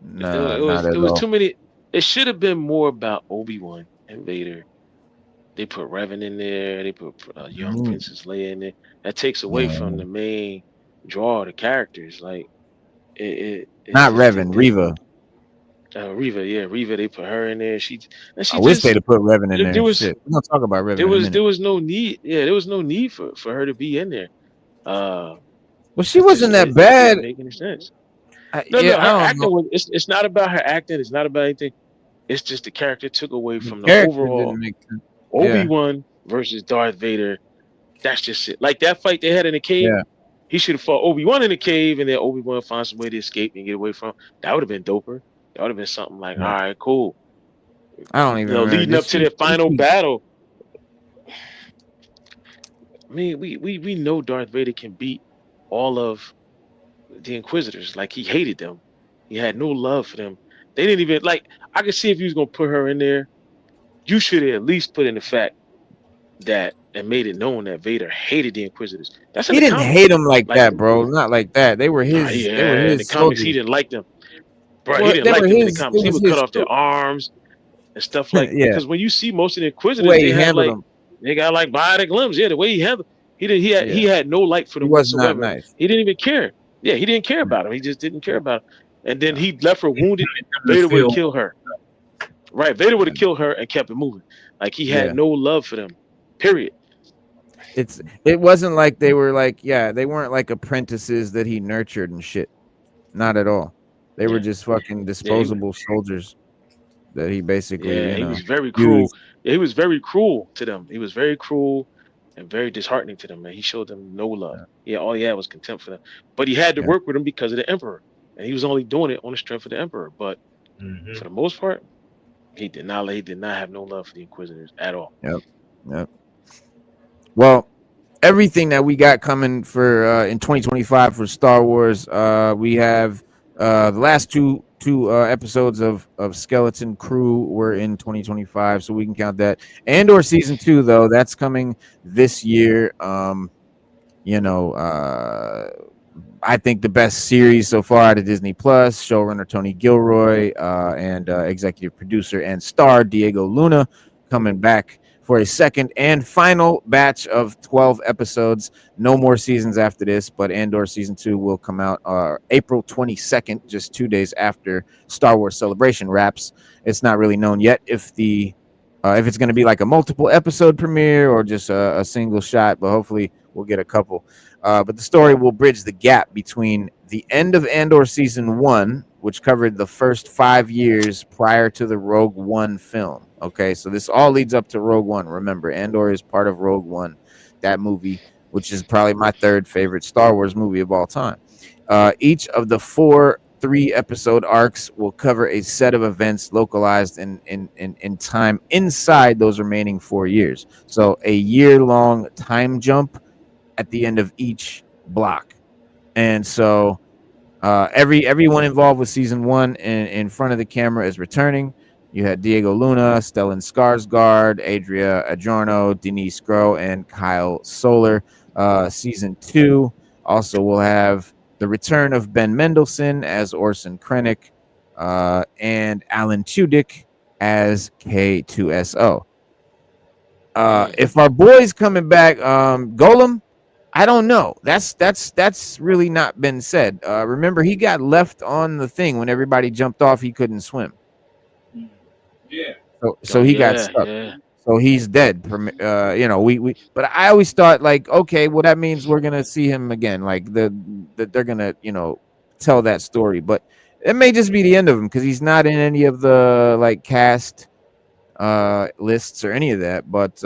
No, it not was it at was all. too many. It should have been more about Obi-Wan and Vader. They put Revan in there. They put young Mm, Princess Leia in there. That takes away from yeah. the main draw of the characters. Like it Not just Revan, didn't. Reva. Reva, yeah, Reva. They put her in there. She I wish they'd just have put Revan in there there. was Shit. We're gonna talk about Revan in a minute. there was no need. Yeah, there was no need for her to be in there. Well, she wasn't that It bad. didn't make any sense. Yeah, No. I Her don't know. acting was. It's not about her acting. It's not about anything. It's just the character took away The from the character overall didn't make sense. Yeah, Obi-Wan versus Darth Vader. That's just it. Like that fight they had in the cave. yeah, He should have fought Obi-Wan in the cave, and then Obi-Wan find some way to escape and get away from him. That would have been doper. That would have been something like, all yeah. right, cool. I don't even remember. Leading Did up to she? their final battle. I mean, we know Darth Vader can beat all of the Inquisitors. Like he hated them. He had no love for them. They didn't even like. I could see if you was gonna put her in there, you should have at least put in the fact that and made it known that Vader hated the Inquisitors. That's in He the didn't hate comics. him like Like, that, bro. Not like that. They were nah, his. They were yeah, in the his comics, he soldiers. didn't like them. Bro, he Well, didn't they like were them in the his. It comics. He was would cut his. off their arms and stuff like Yeah, because when you see most of the the Inquisitors, way he handled them. they got like bionic limbs. Yeah, the way he handled he Yeah, had no light for he them was not whatsoever. nice. He didn't even care. Yeah, he didn't care Yeah, about him. He just didn't care about him. And then no, he left her He wounded. wanted them to Vader would have feel. killed her. Right. Vader would yeah, have killed her and kept it moving. Like he had yeah. no love for them. Period. It wasn't like they were like they weren't like apprentices that he nurtured and shit. Not at all. They were Yeah. just fucking Yeah, disposable soldiers that he basically, he was very cruel. used. Yeah, he was very cruel to them. He was very cruel and very disheartening to them, and he showed them no love. Yeah, Yeah, all he had was contempt for them. But he had to yeah, work with them because of the Emperor. And he was only doing it on the strength of the Emperor. But Mm-hmm. for the most part, he did not have no love for the Inquisitors at all. yep, yep. Well, everything that we got coming for in 2025 for Star Wars, we have the last two episodes of Skeleton Crew were in 2025, so we can count that. Andor season 2 though, that's coming this year. You know, I think the best series so far out of Disney Plus. Showrunner Tony Gilroy and executive producer and star Diego Luna coming back for a second and final batch of 12 episodes. No more seasons after this, but Andor season 2 will come out April 22nd, just 2 days after Star Wars Celebration wraps. It's not really known yet if it's going to be like a multiple episode premiere or just a single shot, but hopefully we'll get a couple. But the story will bridge the gap between the end of Andor season 1, which covered the first 5 years prior to the Rogue One film. Okay, so this all leads up to Rogue One. Remember, Andor is part of Rogue One, that movie, which is probably my third favorite Star Wars movie of all time. Each of the 4 3-episode arcs will cover a set of events localized in time inside those remaining 4 years. So a year-long time jump at the end of each block. And so everyone involved with season 1 in front of the camera is returning. You had Diego Luna, Stellan Skarsgård, Adria Arjona, Denise Groh, and Kyle Soller. Season 2 also will have the return of Ben Mendelsohn as Orson Krennic and Alan Tudyk as K2SO. If our boy's coming back, Golem, I don't know. That's really not been said. Remember, he got left on the thing when everybody jumped off. He couldn't swim, Yeah. so Oh he got yeah, stuck. yeah. So he's dead. We. But I always thought like, okay, well that means we're gonna see him again. Like they're gonna tell that story. But it may just be the end of him because he's not in any of the like cast lists or any of that. But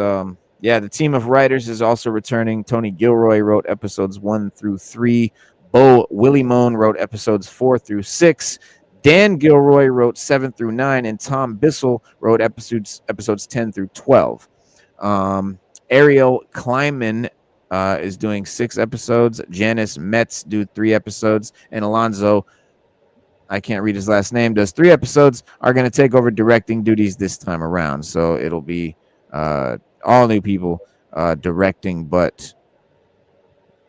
Yeah, the team of writers is also returning. Tony Gilroy wrote episodes 1 through 3. Bo Willimone wrote episodes 4 through 6. Dan Gilroy wrote 7 through 9, and Tom Bissell wrote episodes 10 through 12. Ariel Kleinman is doing 6 episodes. Janice Metz do 3 episodes, and Alonzo, I can't read his last name, does 3 episodes. Are going to take over directing duties this time around, so it'll be all new people directing, but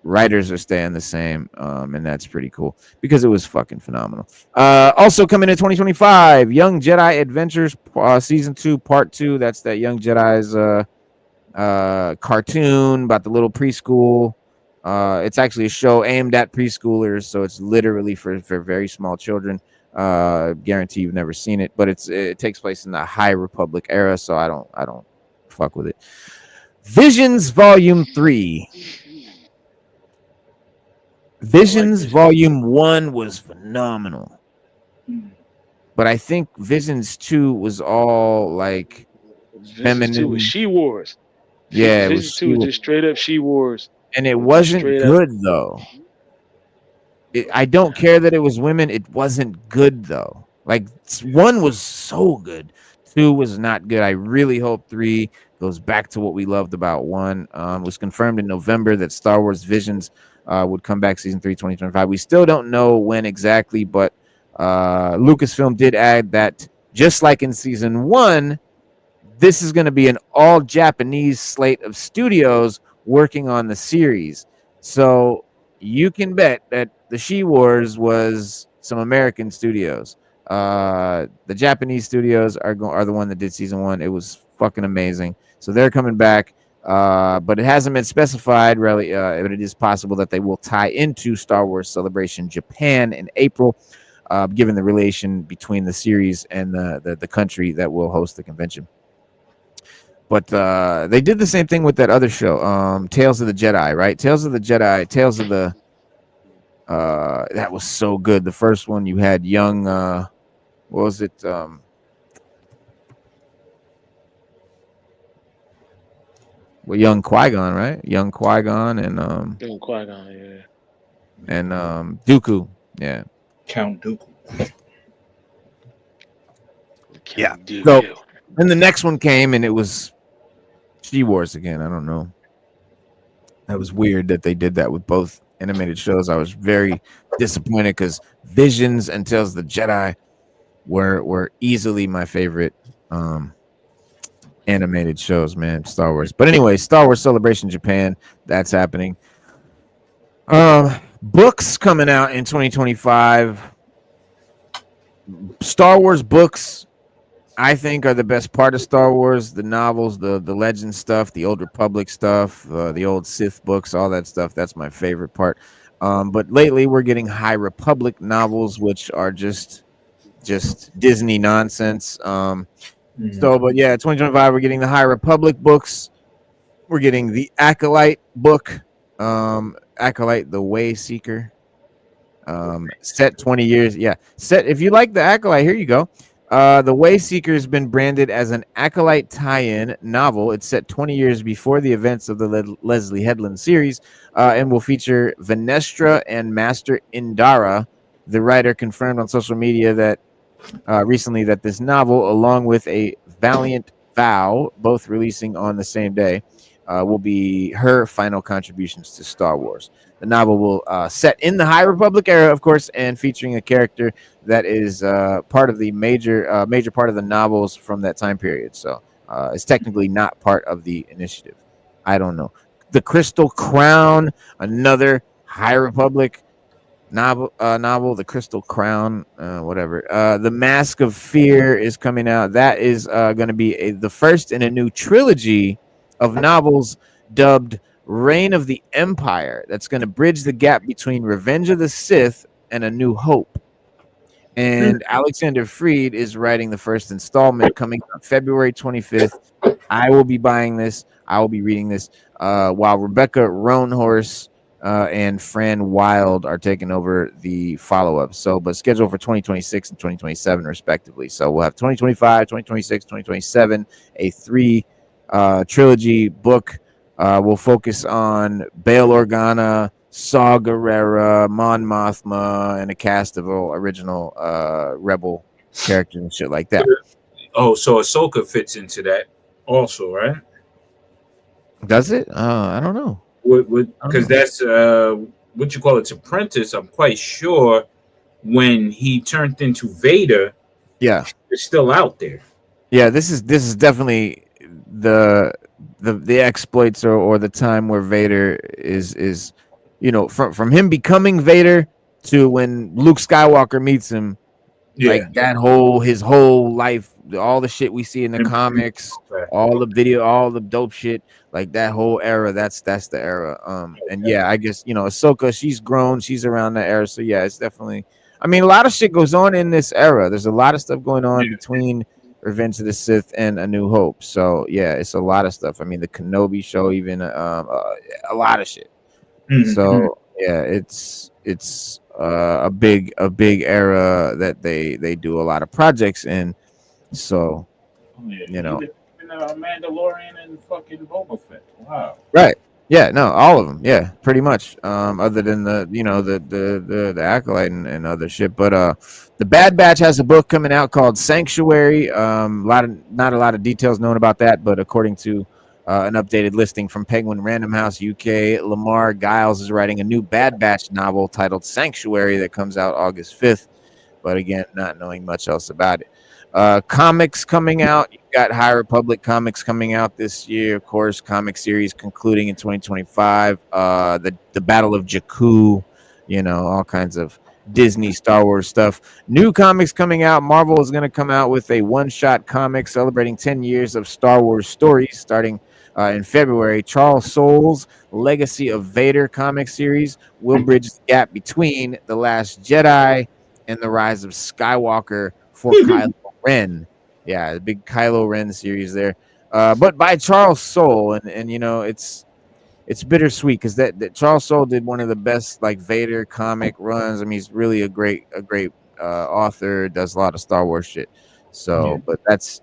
writers are staying the same, and that's pretty cool because it was fucking phenomenal. Also coming in 2025, Young Jedi Adventures season 2 part 2. That's that Young Jedi's cartoon about the little preschool. It's actually a show aimed at preschoolers, so it's literally for very small children. Guarantee you've never seen it, but it takes place in the High Republic era, so I don't fuck with it. Visions Volume 3. Visions Volume 1 was phenomenal, but I think Visions 2 was all like Visions 2 was She Wars. Yeah, Visions 2 was just straight up She Wars, and it wasn't good though. I don't care that it was women. It wasn't good though. Like 1 was so good, 2 was not good. I really hope 3 goes back to what we loved about 1. It was confirmed in November that Star Wars Visions would come back season 3 2025. We still don't know when exactly, but Lucasfilm did add that just like in season 1, this is going to be an all Japanese slate of studios working on the series. So you can bet that the She Wars was some American studios. The Japanese studios are the one that did season 1. It was fucking amazing. So they're coming back. But it hasn't been specified really, but it is possible that they will tie into Star Wars Celebration Japan in April, given the relation between the series and the country that will host the convention. But they did the same thing with that other show, Tales of the Jedi, right? Tales of the that was so good. The first one, you had young, what was it? Well, young Qui-Gon, right? Young Qui-Gon and young Qui-Gon, yeah. And Dooku, yeah. Count Dooku. Yeah. So then the next one came and it was She Wars again. I don't know. That was weird that they did that with both animated shows. I was very disappointed because Visions and Tales of the Jedi were easily my favorite animated shows, man. Star Wars. But anyway, Star Wars Celebration Japan, that's happening. Books coming out in 2025. Star Wars books, I think, are the best part of Star Wars. The novels, the legend stuff, the Old Republic stuff, the old Sith books, all that stuff. That's my favorite part. But lately we're getting High Republic novels, which are just Disney nonsense. So, but yeah, 2025, we're getting the High Republic books. We're getting the Acolyte book, Acolyte, the Way Seeker. Set 20 years. Yeah, set. If you like the Acolyte, here you go. The Way Seeker has been branded as an Acolyte tie-in novel. It's set 20 years before the events of the Leslie Headland series, and will feature Venestra and Master Indara. The writer confirmed on social media that recently that this novel, along with A Valiant Vow, both releasing on the same day, will be her final contributions to Star Wars. The novel will set in the High Republic era, of course, and featuring a character that is part of the major part of the novels from that time period. So it's technically not part of the initiative. I don't know. The Crystal Crown, another High Republic novel, The Crystal Crown, whatever. The Mask of Fear is coming out. That is going to be the first in a new trilogy of novels dubbed Reign of the Empire. That's going to bridge the gap between Revenge of the Sith and A New Hope. And Alexander Freed is writing the first installment, coming on February 25th. I will be buying this. I will be reading this, while Rebecca Roanhorse and Fran Wild are taking over the follow-up. So, but scheduled for 2026 and 2027 respectively. So we'll have 2025, 2026, 2027, a 3 trilogy book will focus on Bail Organa, Saw Gerrera, Mon Mothma, and a cast of original Rebel characters and shit like that. Oh, so Ahsoka fits into that also, right? Does it? I don't know. Because that's what you call its apprentice. I'm quite sure when he turned into Vader, Yeah, it's still out there. yeah. This is definitely the exploits or the time where Vader is from him becoming Vader to when Luke Skywalker meets him. Yeah. Like that his whole life, all the shit we see in the comics, all the video, all the dope shit, like that whole era. That's the era. And yeah, I guess Ahsoka, she's grown, she's around that era. So yeah, it's definitely. I mean, a lot of shit goes on in this era. There's a lot of stuff going on between Revenge of the Sith and A New Hope. So yeah, it's a lot of stuff. I mean, the Kenobi show, even a lot of shit. So yeah, it's a big era that they do a lot of projects in. So Even Mandalorian and fucking Boba Fett. Wow. Right. Yeah, no, all of them. Yeah, pretty much. Other than the Acolyte and other shit. But the Bad Batch has a book coming out called Sanctuary. Not a lot of details known about that, but according to an updated listing from Penguin Random House UK, Lamar Giles is writing a new Bad Batch novel titled Sanctuary that comes out August 5th. But again, not knowing much else about it. Comics coming out. You've got High Republic comics coming out this year. Of course, comic series concluding in 2025. The Battle of Jakku, all kinds of Disney, Star Wars stuff. New comics coming out. Marvel is going to come out with a one-shot comic celebrating 10 years of Star Wars stories starting in February. Charles Soule's Legacy of Vader comic series will bridge the gap between The Last Jedi and The Rise of Skywalker for Kylo Ren. Yeah, the big Kylo Ren series there. But by Charles Soule, and it's bittersweet because that Charles Soule did one of the best like Vader comic runs. I mean, he's really a great author, does a lot of Star Wars shit. So, but that's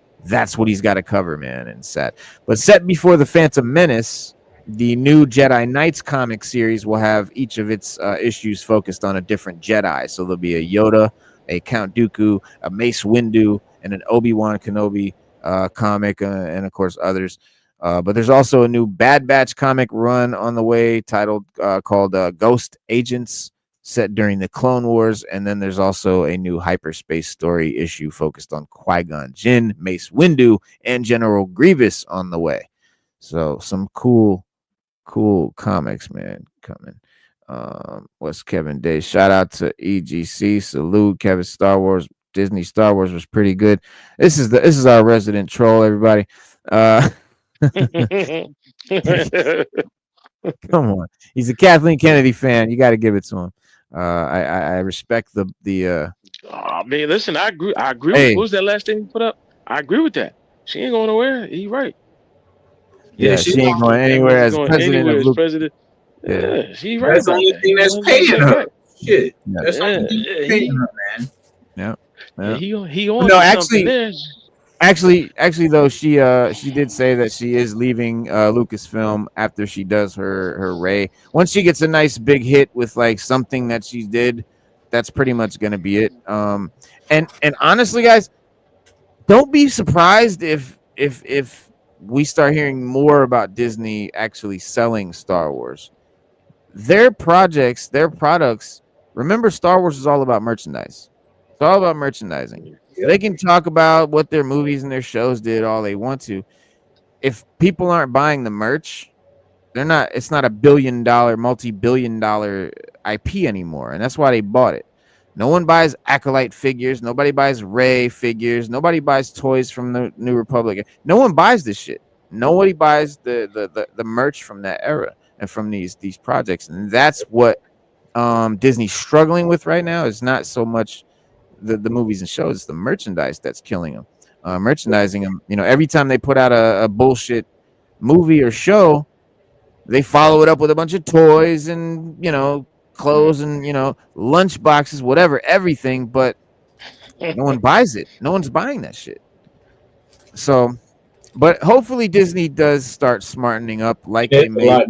what he's got to cover, man, and set. But set before the Phantom Menace, the new Jedi Knights comic series will have each of its issues focused on a different Jedi. So there'll be a Yoda, a Count Dooku, a Mace Windu, and an Obi-Wan Kenobi comic, and of course others. But there's also a new Bad Batch comic run on the way called Ghost Agents, set during the Clone Wars. And then there's also a new hyperspace story issue focused on Qui-Gon Jinn, Mace Windu, and General Grievous on the way. So some cool comics, man, coming. What's Kevin Day? Shout out to EGC. Salute, Kevin. Disney Star Wars was pretty good. This is our resident troll, everybody. Come on, he's a Kathleen Kennedy fan. You got to give it to him. I respect the. Oh man, listen, I agree. Hey. What was that last thing you put up? I agree with that. She ain't going nowhere. He right. Yeah, she ain't going anywhere as president of Luke. Yeah, she right. That's the only thing that's paying her. Shit, that's the only thing that's paying her, man. Yeah. He on. No, actually, though, she did say that she is leaving Lucasfilm after she does her Rey. Once she gets a nice big hit with like something that she did, that's pretty much gonna be it. And honestly, guys, don't be surprised if we start hearing more about Disney actually selling Star Wars. Their projects, their products. Remember, Star Wars is all about merchandise. It's all about merchandising. Yep. They can talk about what their movies and their shows did all they want to. If people aren't buying the merch, they're not. It's not a billion-dollar, multi-billion-dollar IP anymore, and that's why they bought it. No one buys Acolyte figures. Nobody buys Rey figures. Nobody buys toys from the New Republic. No one buys this shit. Nobody buys the merch from that era and from these projects, and that's what Disney's struggling with right now. It's not so much the movies and shows, it's the merchandise that's killing them. Merchandising them, every time they put out a bullshit movie or show, they follow it up with a bunch of toys and clothes and lunch boxes, whatever, everything, but no one buys it. No one's buying that shit. So But hopefully Disney does start smartening up, like There's they a made. lot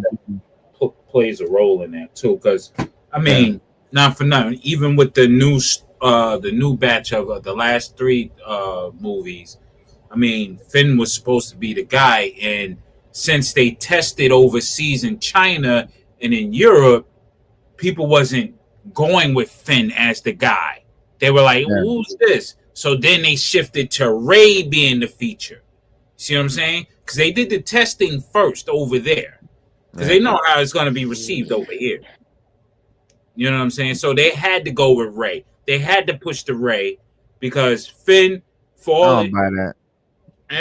that plays a role in that too, because I mean, not for nothing. Even with the new batch of the last three movies, I mean, Finn was supposed to be the guy, and since they tested overseas in China and in Europe, people wasn't going with Finn as the guy. They were like, Yeah. "Who's this?" So then they shifted to Ray being the feature. See what I'm saying? Because they did the testing first over there, because Yeah. they know how it's going to be received over here. You know what I'm saying? So they had to go with Ray. They had to push the Ray because Finn, for I all don't it, buy that.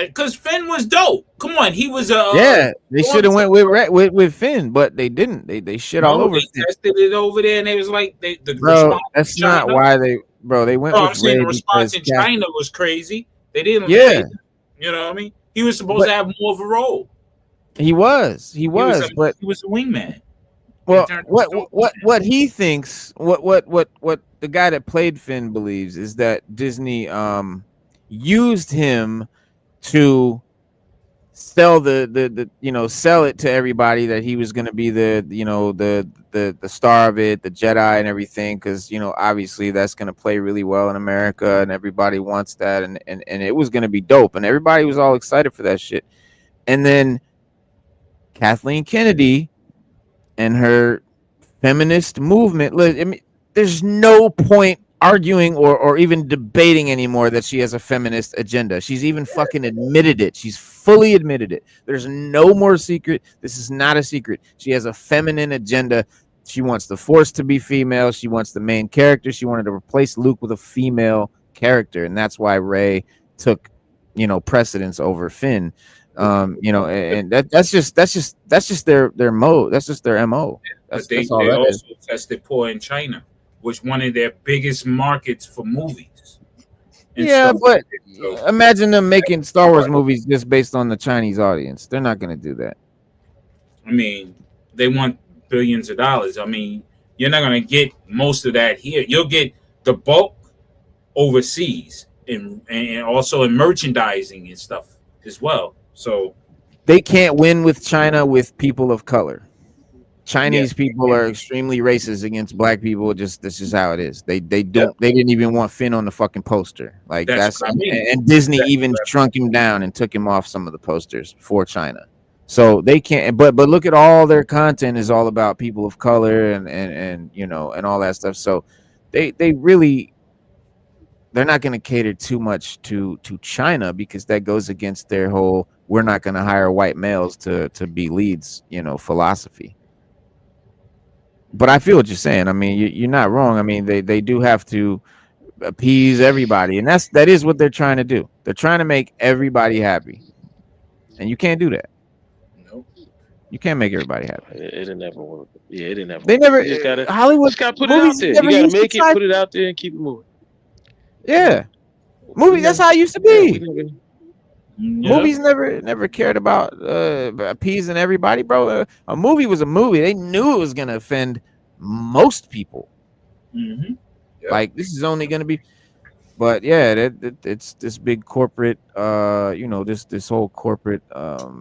because Finn was dope. Come on, he was Yeah, they should have went with Finn, but they didn't. They shit all no, over they Finn. tested it over there, and they was like, the Bro, response that's in not China. why they. Bro, they went No, I'm with saying Ray the response because in China was crazy. They didn't. Yeah, You know what I mean? He was supposed but to have more of a role. he was, He was a but wingman. well, turned into what he thinks, what the guy that played Finn believes is that Disney used him to sell sell it to everybody that he was going to be the star of it, the Jedi and everything, because obviously that's going to play really well in America and everybody wants that, and it was going to be dope and everybody was all excited for that shit. And then Kathleen Kennedy and her feminist movement, I mean, there's no point arguing or even debating anymore that she has a feminist agenda. She's even fucking admitted it. She's fully admitted it. There's no more secret. This is not a secret. She has a feminine agenda. She wants the Force to be female. She wants the main character. She wanted to replace Luke with a female character, and that's why Rey took precedence over Finn. And that's just their mode. That's just their MO. But That's all they that is. also tested poor in China, which one of their biggest markets for movies. And Yeah, stuff. but So, imagine them making Star Wars movies just based on the Chinese audience. They're not going to do that. I mean, they want billions of dollars. I mean, you're not going to get most of that here. You'll get the bulk overseas and also in merchandising and stuff as well. So They can't win with China with people of color. Chinese people are extremely racist against black people. Just this is how it is. They don't. They didn't even want Finn on the fucking poster. Like that's what I mean. and Disney even shrunk him down and took him off some of the posters for China. So they can't. But look at all their content is all about people of color and all that stuff. So they really. They're not going to cater too much to China because that goes against their whole we're not going to hire white males to be leads, philosophy. But I feel what you're saying. I mean, you're not wrong. I mean, they do have to appease everybody, and that is what they're trying to do. They're trying to make everybody happy, and you can't do that. Nope. You can't make everybody happy. It'll never work. Yeah, it'll never. They work. never. You just gotta Hollywood just gotta put it out there. You gotta make it, put it out there, and keep it moving. Yeah, movie. That's how it used to be. Movies never cared about appeasing everybody, bro. A movie was a movie. They knew it was gonna offend most people. Mm-hmm. Yep. Like this is only gonna be, but yeah, it's this big corporate, this whole corporate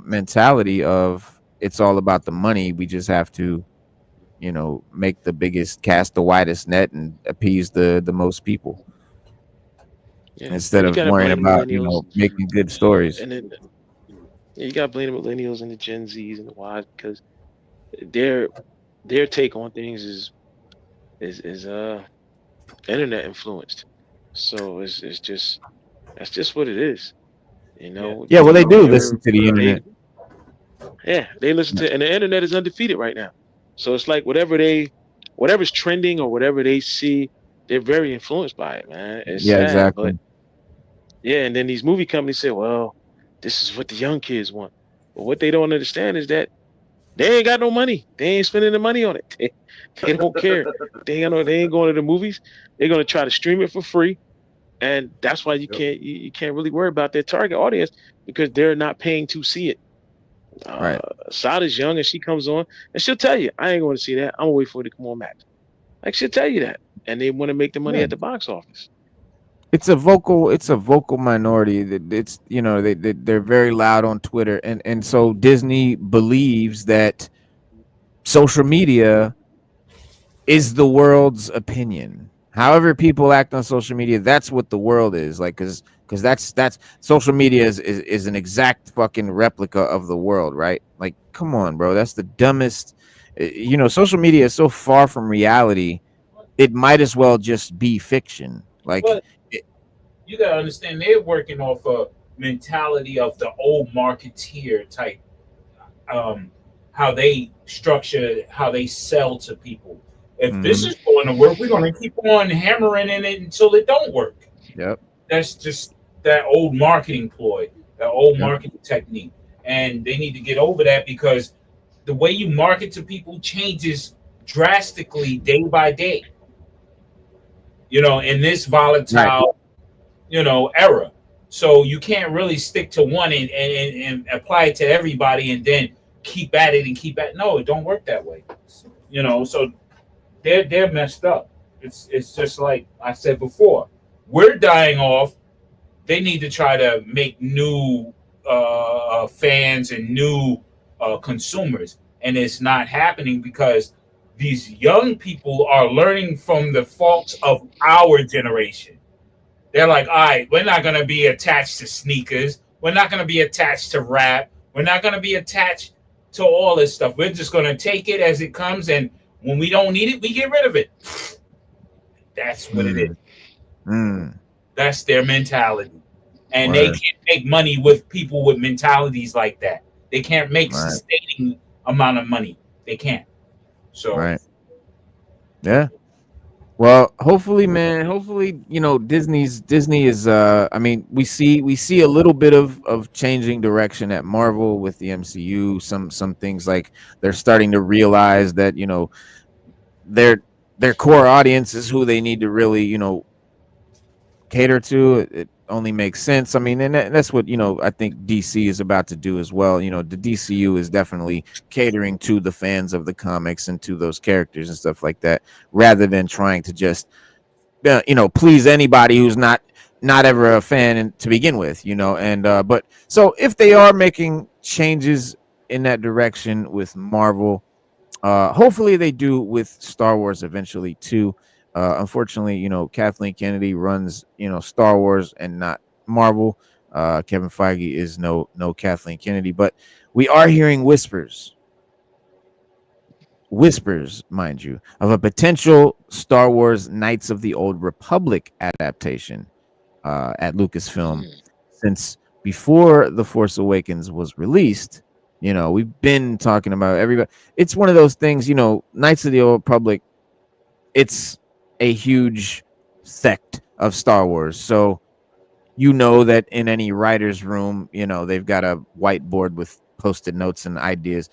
mentality of it's all about the money. We just have to, make the biggest, cast the widest net, and appease the most people. Yeah. Instead of worrying about making good stories. And then you gotta blame the millennials and the Gen Zs and the Ys because their take on things is internet influenced. So it's just that's just what it is. Yeah, well they do listen to the internet. They listen to, and the internet is undefeated right now. So it's like whatever's trending or whatever they see, they're very influenced by it, man. It's sad, exactly. but and then these movie companies say, well, this is what the young kids want. But what they don't understand is that they ain't got no money. They ain't spending the money on it. They don't care. They ain't going to the movies. They're going to try to stream it for free. And that's why you can't really worry about their target audience because they're not paying to see it. Right. Sada's young and she comes on and she'll tell you, I ain't going to see that. I'm going to wait for it to come on Max. Like she'll tell you that. And they want to make the money at the box office. it's a vocal minority that it's, you know, they're very loud on Twitter, and so Disney believes that social media is the world's opinion. However people act on social media, that's what the world is like, because that's social media is an exact fucking replica of the world, right? Like, come on, bro, that's the dumbest. You know, social media is so far from reality, it might as well just be fiction. Like, But you gotta understand, they're working off a mentality of the old marketeer type, um, how they structure, how they sell to people. If this mhm, is going to work, we're going to keep on hammering in it until it don't work. yep, That's just that old marketing ploy, that old yep, marketing technique, and they need to get over that because the way you market to people changes drastically day by day. You know, in this right, volatile, you know, era. So you can't really stick to one and apply it to everybody and then keep at it and keep at. No, it don't work that way. You know, so they're messed up. It's just like I said before. We're dying off. They need to try to make new fans and new consumers, and it's not happening because these young people are learning from the faults of our generation. They're like, all right, we're not going to be attached to sneakers. We're not going to be attached to rap. We're not going to be attached to all this stuff. We're just going to take it as it comes. And when we don't need it, we get rid of it. That's what it is. mm, mm, That's their mentality. And they word, can't make money with people with mentalities like that. They can't make right, sustaining amount of money. They can't. So, right, yeah. Well, hopefully, man. Hopefully, you know, Disney is. I mean, we see a little bit of changing direction at Marvel with the MCU. Some things like they're starting to realize that, you know, their their core audience is who they need to really, you know, cater to. It only makes sense. I mean, and that's what, you know, I think DC is about to do as well. You know, the DCU is definitely catering to the fans of the comics and to those characters and stuff like that, rather than trying to just you know, please anybody who's not ever a fan to begin with, you know. And but so if they are making changes in that direction with Marvel, hopefully they do with Star Wars eventually too. Unfortunately, you know, Kathleen Kennedy runs, you know, Star Wars and not Marvel. Kevin Feige is no Kathleen Kennedy, but we are hearing whispers, mind you, of a potential Star Wars Knights of the Old Republic adaptation at Lucasfilm. Mm. Since before The Force Awakens was released, you know, we've been talking about everybody. It's one of those things, you know, Knights of the Old Republic, it's a huge sect of Star Wars. So, you know, that in any writer's room, you know, they've got a whiteboard with post-it notes and ideas.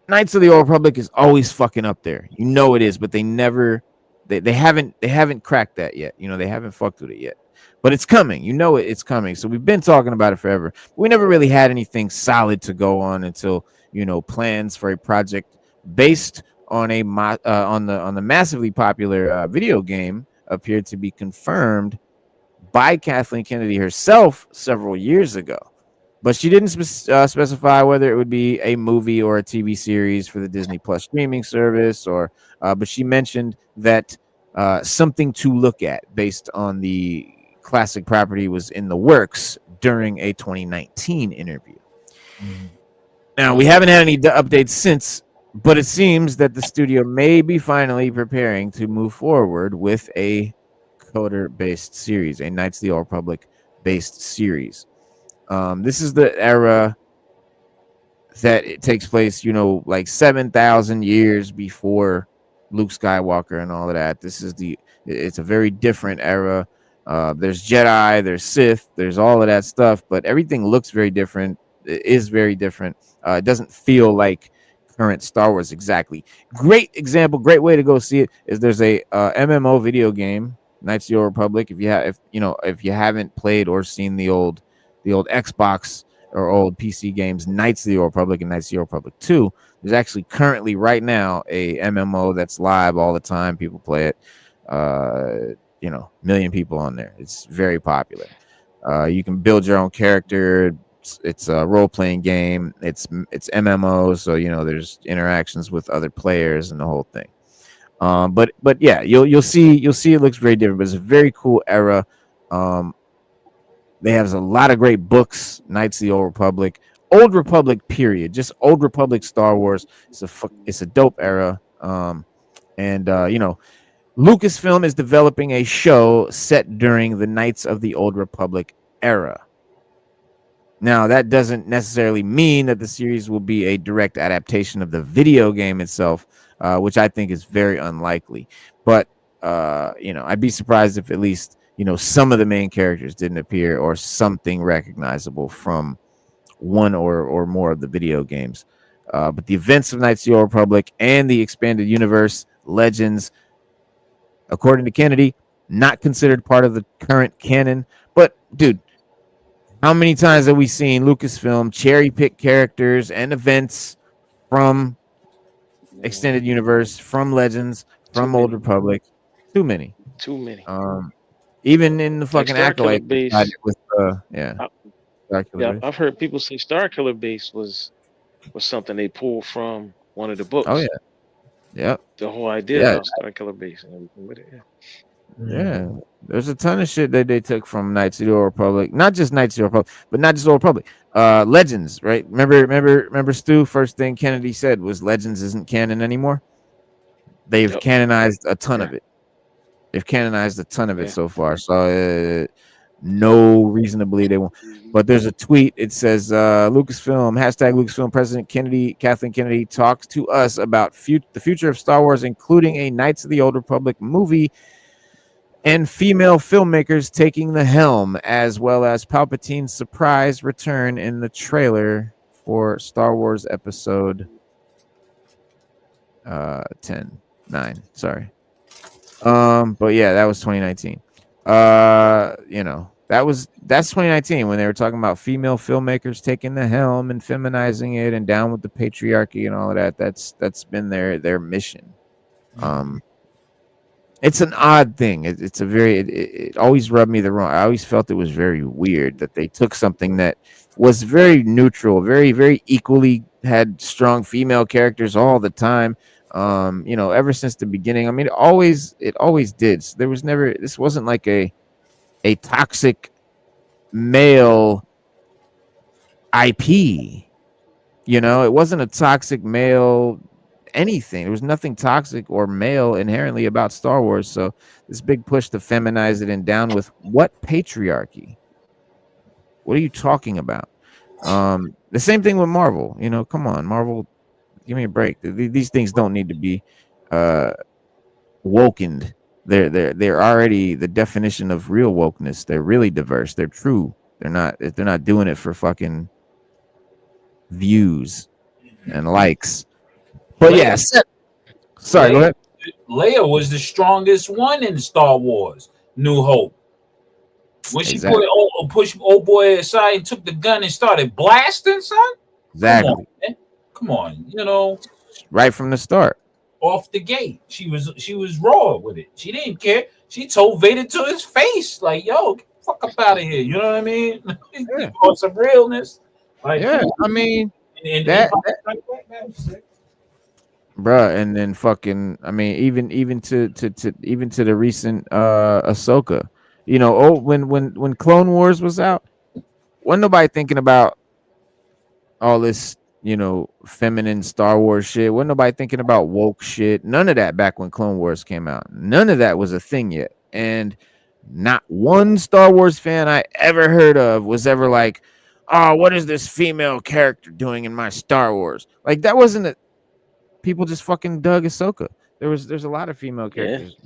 Knights of the Old Republic is always fucking up there. You know it is, but they never they haven't cracked that yet. You know, they haven't fucked with it yet. But it's coming. You know it's coming. So we've been talking about it forever. We never really had anything solid to go on until, you know, plans for a project based on on the massively popular video game appeared to be confirmed by Kathleen Kennedy herself several years ago. But she didn't specify whether it would be a movie or a TV series for the Disney Plus streaming service, or but she mentioned that something to look at based on the classic property was in the works during a 2019 interview. Now, we haven't had any updates since, but it seems that the studio may be finally preparing to move forward with a KOTR-based series, a Knights of the Old Republic-based series. This is the era that it takes place, you know, like 7,000 years before Luke Skywalker and all of that. It's a very different era. There's Jedi, there's Sith, there's all of that stuff, but everything looks very different. It is very different. It doesn't feel like current Star Wars exactly. Great example, great way to go see it is there's a MMO video game, Knights of the Old Republic. If you haven't played or seen the old Xbox or old PC games, Knights of the Old Republic and Knights of the Old Republic 2, there's actually currently right now a MMO that's live all the time. People play it. million people on there. It's very popular. You can build your own character. It's a role playing game. It's MMO, so there's interactions with other players and the whole thing. But yeah, you'll see it looks very different, but it's a very cool era. They have a lot of great books. Knights of the Old Republic period, just Old Republic Star Wars. It's a dope era. And Lucasfilm is developing a show set during the Knights of the Old Republic era. Now, that doesn't necessarily mean that the series will be a direct adaptation of the video game itself, which I think is very unlikely. But I'd be surprised if at least some of the main characters didn't appear or something recognizable from one or more of the video games. But the events of Knights of the Old Republic and the expanded universe, Legends, according to Kennedy, not considered part of the current canon. But, dude, how many times have we seen Lucasfilm cherry pick characters and events from extended universe, from Legends, from Old Republic? Too many. Even in the fucking Acolyte base with I've heard people say Starkiller Base was something they pulled from one of the books. Oh yeah. Yep. The whole idea of Starkiller Base and everything with it. Yeah. There's a ton of shit that they took from Knights of the Old Republic. Not just Knights of the Old Republic, but not just Old Republic. Legends, right? Remember Stu, first thing Kennedy said was Legends isn't canon anymore. They've canonized a ton of it. They've canonized a ton of it so far. So no reason to believe they won't. But there's a tweet. It says Lucasfilm, #Lucasfilm President Kathleen Kennedy talks to us about the future of Star Wars, including a Knights of the Old Republic movie and female filmmakers taking the helm, as well as Palpatine's surprise return in the trailer for Star Wars Episode 9. Sorry. But yeah, that was 2019. That's 2019 when they were talking about female filmmakers taking the helm and feminizing it and down with the patriarchy and all of that. That's been their mission. It's an odd thing. It always rubbed me the wrong. I always felt it was very weird that they took something that was very neutral, very, very equally had strong female characters all the time. Ever since the beginning. I mean, it always did. So this wasn't like a toxic male IP. It wasn't a toxic male anything. There was nothing toxic or male inherently about Star Wars. So this big push to feminize it and down with what patriarchy? What are you talking about? The same thing with Marvel. Come on, Marvel, give me a break. These things don't need to be wokened. They're already the definition of real wokeness. They're really diverse. They're true. They're not doing it for fucking views and likes. But sorry, go ahead. Leia was the strongest one in Star Wars New Hope. When she pushed old boy aside and took the gun and started blasting, son. Exactly. Come on, right from the start. Off the gate, she was raw with it. She didn't care. She told Vader to his face, like, "Yo, get the fuck up out of here." You know what I mean? For some realness. Like, I mean, bruh, and then fucking, I mean, even to the recent Ahsoka, when Clone Wars was out, wasn't nobody thinking about all this, feminine Star Wars shit. Wasn't nobody thinking about woke shit. None of that back when Clone Wars came out. None of that was a thing yet. And not one Star Wars fan I ever heard of was ever like, "Oh, what is this female character doing in my Star Wars?" Like, that wasn't people just fucking dug Ahsoka. There's a lot of female characters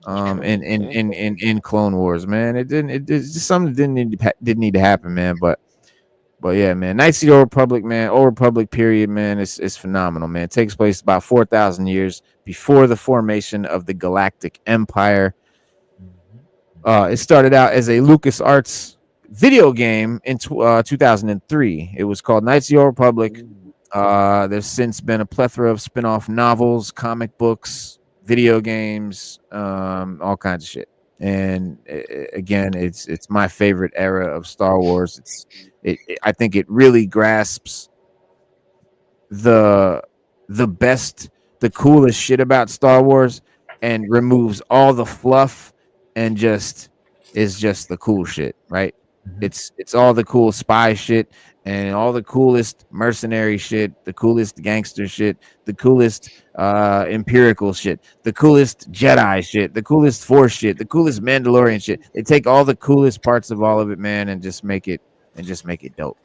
in Clone Wars, man. It's just something that didn't need to happen, man. But yeah, man, Knights of the Old Republic, man, Old Republic period, man, is phenomenal, man. It takes place about 4,000 years before the formation of the Galactic Empire. It started out as a LucasArts video game in 2003. It was called Knights of the Old Republic. There's since been a plethora of spin-off novels, comic books, video games, all kinds of shit. And again, it's my favorite era of Star Wars. I think it really grasps the best, the coolest shit about Star Wars, and removes all the fluff, and just is just the cool shit, right? Mhm. It's all the cool spy shit and all the coolest mercenary shit, the coolest gangster shit, the coolest empirical shit, the coolest Jedi shit, the coolest Force shit, the coolest Mandalorian shit. They take all the coolest parts of all of it, man, and just make it dope.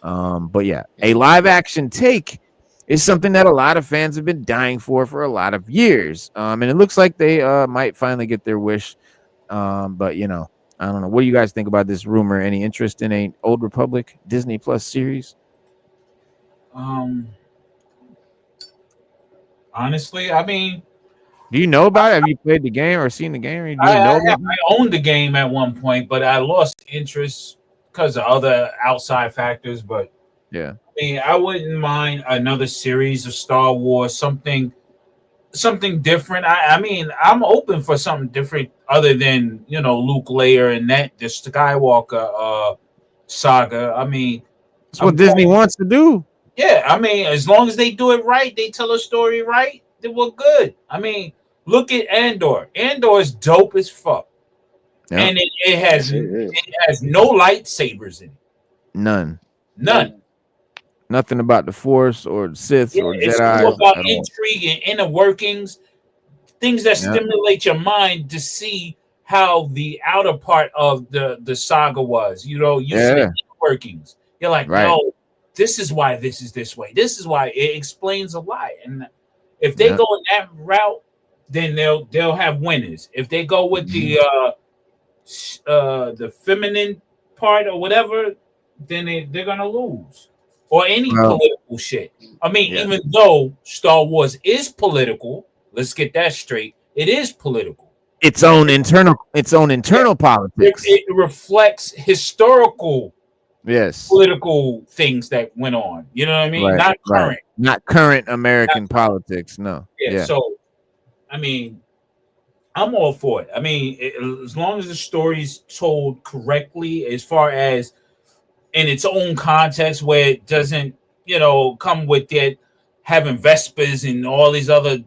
But yeah, a live action take is something that a lot of fans have been dying for a lot of years. And it looks like they might finally get their wish. But you know, I don't know. What do you guys think about this rumor? Any interest in a Old Republic Disney Plus series? Um, honestly, I mean, Do you know about it? Have you played the game or seen the game? Or do I, you know I, about it? I owned the game at one point, but I lost interest because of other outside factors. But Yeah. I mean, I wouldn't mind another series of Star Wars, something different. I mean, I'm open for something different other than Luke, Leia, and that the Skywalker saga. I mean, That's what I'm Disney going. wants to do. Yeah, I mean, as long as they do it right, they tell a story right, then we're good. I mean, look at Andor. Andor is dope as fuck, Yeah. and it Yes, has it is. no lightsabers in it, None. none. Nothing about the Force or Sith Yeah, or it's Jedi all about at all. intrigue and inner workings, things that Yeah. stimulate your mind to see how the outer part of the saga was. You see the Yeah. inner workings. You're like, Right. yo, this is why this is this way. This is why it explains a lot. And if they Yeah. go in that route, then they'll have winners. If they go with the feminine part or whatever, then they're gonna lose. Or any Well, political shit. I mean, yeah. even though Star Wars is political, let's get that straight. It is political. Its own internal Yeah, politics. it reflects historical Yes. political things that went on. You know what I mean? Right. Not Right. current. Not current Not American politics. No. Yeah. Yeah. So, I mean, I'm all for it. I mean, as long as the story's told correctly, as far as in its own context, where it doesn't, come with it having Vespers and all these other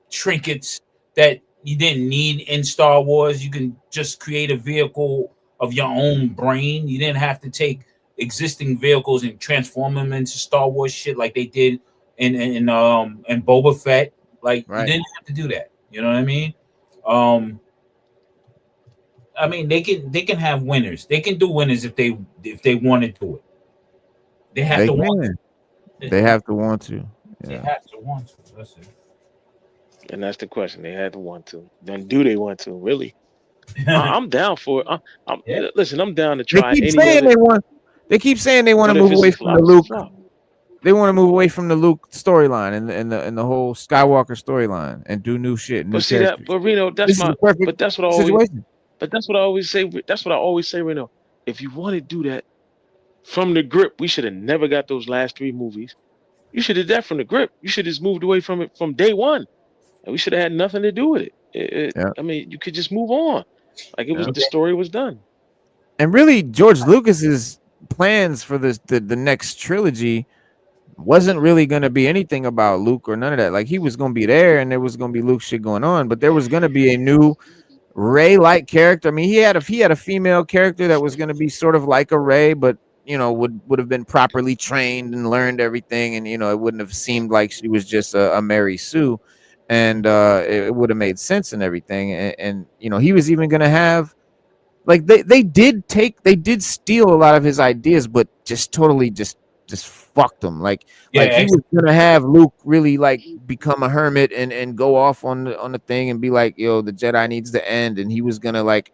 trinkets that you didn't need in Star Wars. You can just create a vehicle of your own brain. You didn't have to take existing vehicles and transform them into Star Wars shit like they did in Boba Fett. Like you Right. didn't have to do that. You know what I mean? Um, I mean they can have winners. They can do winners if they wanted to it. They have They to want can. to. They have to want to. They Yeah. have to want to. That's it. And that's the question. They had to want to. Then do they want to? Really? I'm down for it. Yeah. Listen, I'm down to They try keep any saying of it. they want. They keep saying they want to But if move it's away a from the flop, it's a Luke. flop. They want to move away from the Luke storyline and the whole Skywalker storyline and do new shit, new But see that, characters. but Reno, This is the perfect but that's what I always, situation. but that's what I always say. That's what I always say, Reno. If you want to do that from the grip, we should have never got those last three movies. You should have that from the grip. You should have just moved away from it from day one, and we should have had nothing to do with it. Yeah. I mean, you could just move on, like it was. Yeah. The story was done. And really, George Lucas's plans for the next trilogy wasn't really going to be anything about Luke or none of that. Like he was going to be there, and there was going to be Luke shit going on, but there was going to be a new Rey-like character. I mean, he had a female character that was going to be sort of like a Rey, but would have been properly trained and learned everything, and it wouldn't have seemed like she was just a Mary Sue, and it would have made sense and everything. And he was even going to have, like, they did steal a lot of his ideas, but just totally just fucked them. Like he was gonna have Luke really like become a hermit and go off on the thing and be like, yo, the Jedi needs to end, and he was gonna like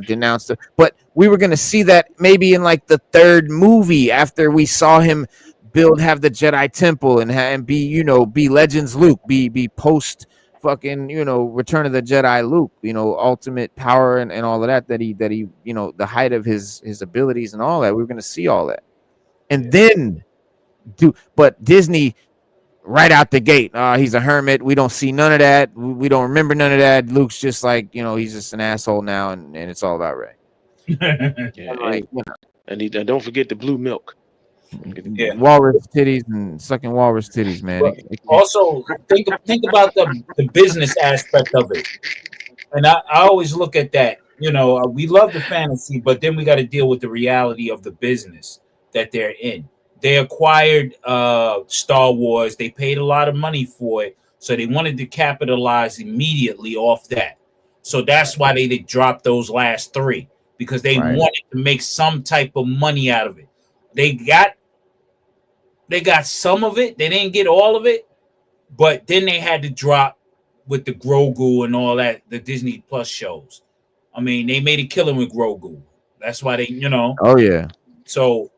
denounce the. But we were gonna see that maybe in like the third movie after we saw him have the Jedi Temple and be Legends Luke, be post fucking Return of the Jedi Luke, ultimate power and all of that he the height of his abilities and all that. We were gonna see all that, and then but Disney right out the gate. He's a hermit. We don't see none of that. We don't remember none of that. Luke's just like, he's just an asshole now, and it's all about Rey. Yeah, Like, and don't forget the blue milk. Yeah. walrus titties and sucking walrus titties, man. But also think about the business aspect of it. And I always look at that. We love the fantasy, but then we got to deal with the reality of the business that they're in. They acquired Star Wars. They paid a lot of money for it, so they wanted to capitalize immediately off that. So that's why they dropped those last 3, because they wanted to make some type of money out of it. They got some of it. They didn't get all of it, but then they had to drop with the Grogu and all that, the Disney Plus shows. I mean, they made a killing with Grogu. That's why they, Oh yeah. So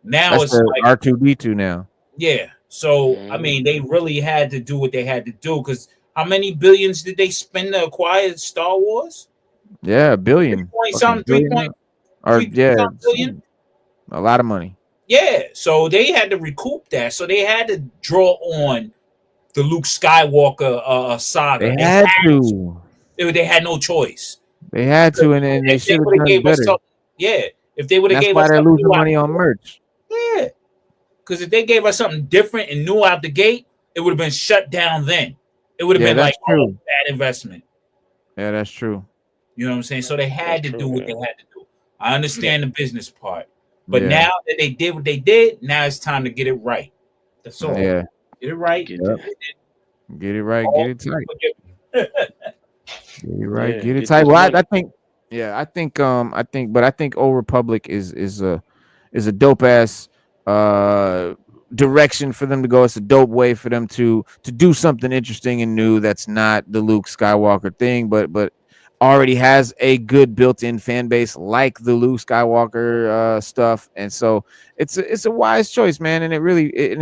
now That's it's like like R2D2 now. Yeah. So I mean, they really had to do what they had to do, because how many billions did they spend to acquire Star Wars? Yeah, $1 billion. 3 point, billion. A lot of money. Yeah. So they had to recoup that. So they had to draw on the Luke Skywalker saga. They had to. They had no choice. They had to, and they should have done better. If they would have gave us, that's why they're losing money on merch. Yeah, because if they gave us something different and new out the gate, it would have been shut down. Then it would have been like bad investment. Yeah, that's true. You know what I'm saying? So they had to do what they had to do. I understand the business part, but now that they did what they did, now it's time to get it right. That's all. Yeah, get it right. Get it right. Get it tight. Get it right. Get it tight. Well, I think. Yeah, I think. But I think Old Republic is a dope ass direction for them to go. It's a dope way for them to do something interesting and new. That's not the Luke Skywalker thing, but already has a good built-in fan base like the Luke Skywalker stuff, and so it's a wise choice, man, and it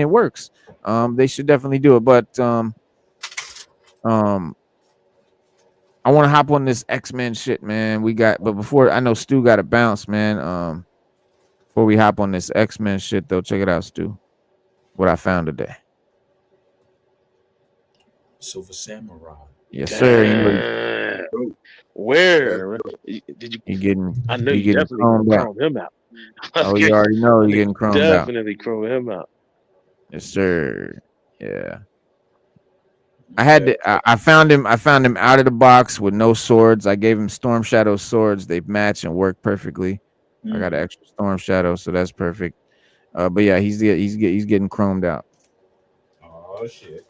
works. They should definitely do it, but I want to hop on this X-Men shit, man. But before, I know Stu got to bounce, man. Before we hop on this X-Men shit, though, check it out, Stu. What I found today. Silver Samurai. Yes, sir. Where did you? You getting? I know you definitely chromed him out. Oh, you already know you're getting chromed out. Definitely chromed him out. Yes, sir. Yeah. I found him out of the box with no swords. I gave him Storm Shadow swords. They match and work perfectly. I got an extra Storm Shadow, so that's perfect. But yeah, he's getting chromed out. Oh shit.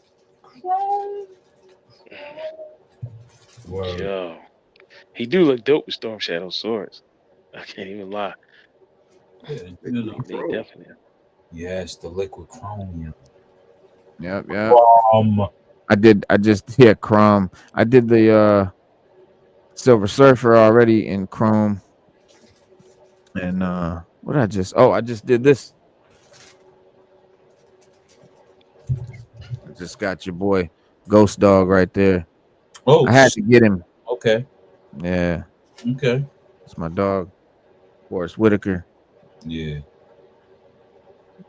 Yo, he do look dope with Storm Shadow swords. I can't even lie. Yeah, they definitely. Yes, the liquid chromium. Yep. I just Chrome. I did the Silver Surfer already in Chrome. And what I just did this. I just got your boy Ghost Dog right there. Oh, I had to get him. Okay. Yeah. Okay. It's my dog, Forrest Whitaker. Yeah.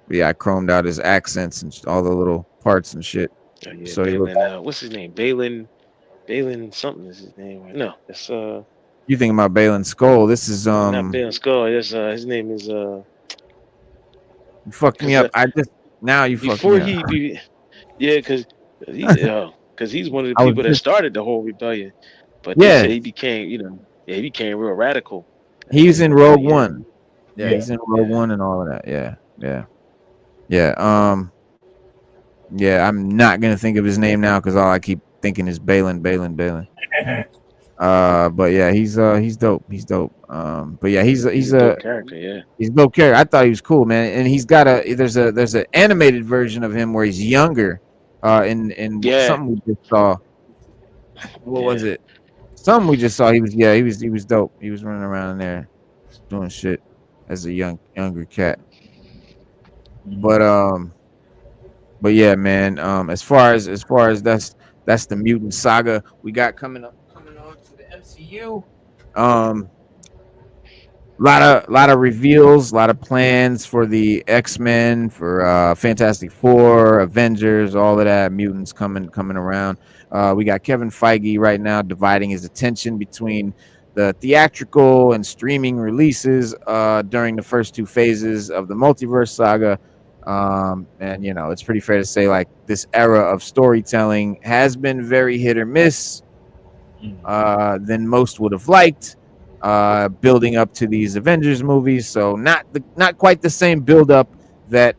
Yeah, I chromed out his accents and all the little parts and shit. Oh, yeah, so Baylon, what's his name? Baylon something is his name. No, it's you thinking about Baylon Skoll? This is not Baylon Skoll. His name is You fucked me up. You fucked me up. Because he's one of the people that started the whole rebellion. But he became, he became real radical. He's in Rogue One. Yeah, he's in Rogue One and all of that. Yeah. Yeah, I'm not gonna think of his name now because all I keep thinking is Baylon. But yeah, he's dope. He's dope. But yeah, he's a dope character. Yeah, he's a dope character. I thought he was cool, man. And he's got there's an animated version of him where he's younger. In something we just saw. What was it? Something we just saw. He was dope. He was running around in there doing shit as a younger cat. But yeah, man. As far as that's the mutant saga we got coming on to the MCU. lot of reveals, a lot of plans for the X-Men, for Fantastic Four, Avengers, all of that, mutants coming around. We got Kevin Feige right now dividing his attention between the theatrical and streaming releases during the first two phases of the multiverse saga. And you know, it's pretty fair to say like this era of storytelling has been very hit or miss than most would have liked, building up to these Avengers movies. So not quite the same build up that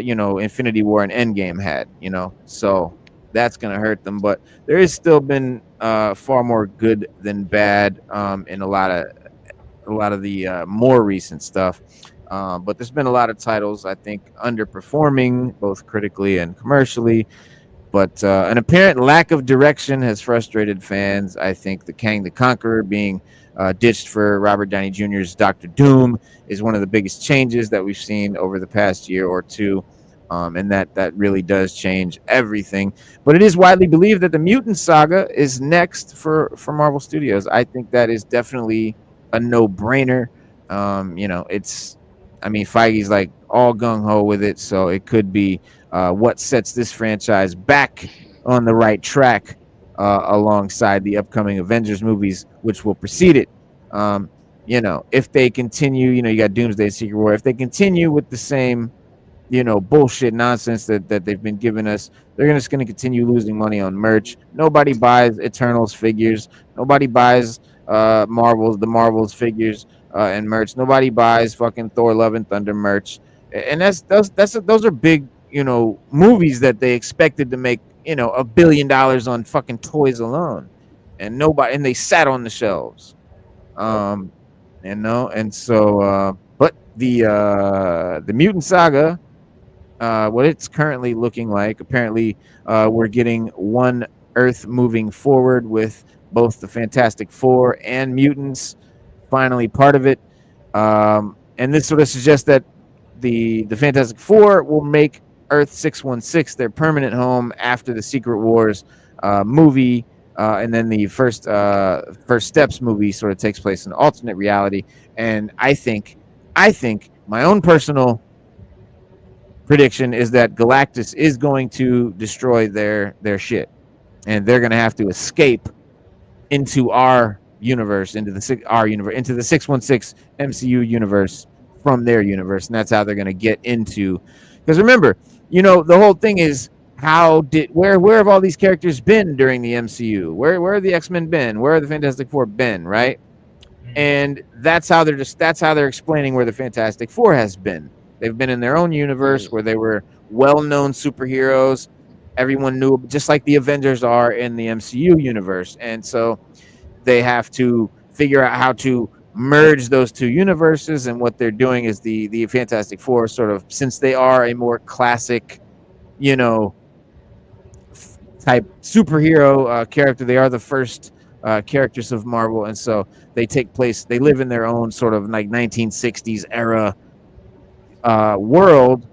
you know, Infinity War and Endgame had, you know. So that's gonna hurt them. But there has still been far more good than bad in a lot of the more recent stuff. But there's been a lot of titles I think underperforming both critically and commercially. But an apparent lack of direction has frustrated fans. I think the Kang the Conqueror being ditched for Robert Downey Jr.'s Doctor Doom is one of the biggest changes that we've seen over the past year or two. And that really does change everything. But it is widely believed that the Mutant Saga is next for Marvel Studios. I think that is definitely a no-brainer. You know, I mean, Feige's like all gung-ho with it, so it could be what sets this franchise back on the right track alongside the upcoming Avengers movies, which will precede it. You know, if they continue, you know, you got Doomsday, Secret War. If they continue with the same, you know, bullshit nonsense that they've been giving us, they're just going to continue losing money on merch. Nobody buys Eternals figures. Nobody buys the Marvels figures and merch. Nobody buys fucking Thor: Love and Thunder merch. And those are big, you know, movies that they expected to make, you know, $1 billion on fucking toys alone, and they sat on the shelves. You know, and so but the Mutant Saga, what it's currently looking like, apparently we're getting one Earth moving forward with both the Fantastic Four and mutants finally part of it. And this sort of suggests that the Fantastic Four will make Earth 616 their permanent home after the Secret Wars movie, and then the first Steps movie sort of takes place in alternate reality. And I think my own personal prediction is that Galactus is going to destroy their shit, and they're going to have to escape into our universe, into the 616 MCU universe from their universe, and that's how they're going to get into. Because remember, you know, the whole thing is where have all these characters been during the MCU? Where have the X-Men been? Where are the Fantastic Four been? Right? And that's how they're explaining where the Fantastic Four has been. They've been in their own universe where they were well-known superheroes. Everyone knew, just like the Avengers are in the MCU universe. And so they have to figure out how to merge those two universes. And what they're doing is the Fantastic Four, sort of, since they are a more classic, you know, type superhero character, they are the first characters of Marvel. And so they live in their own sort of like 1960s era world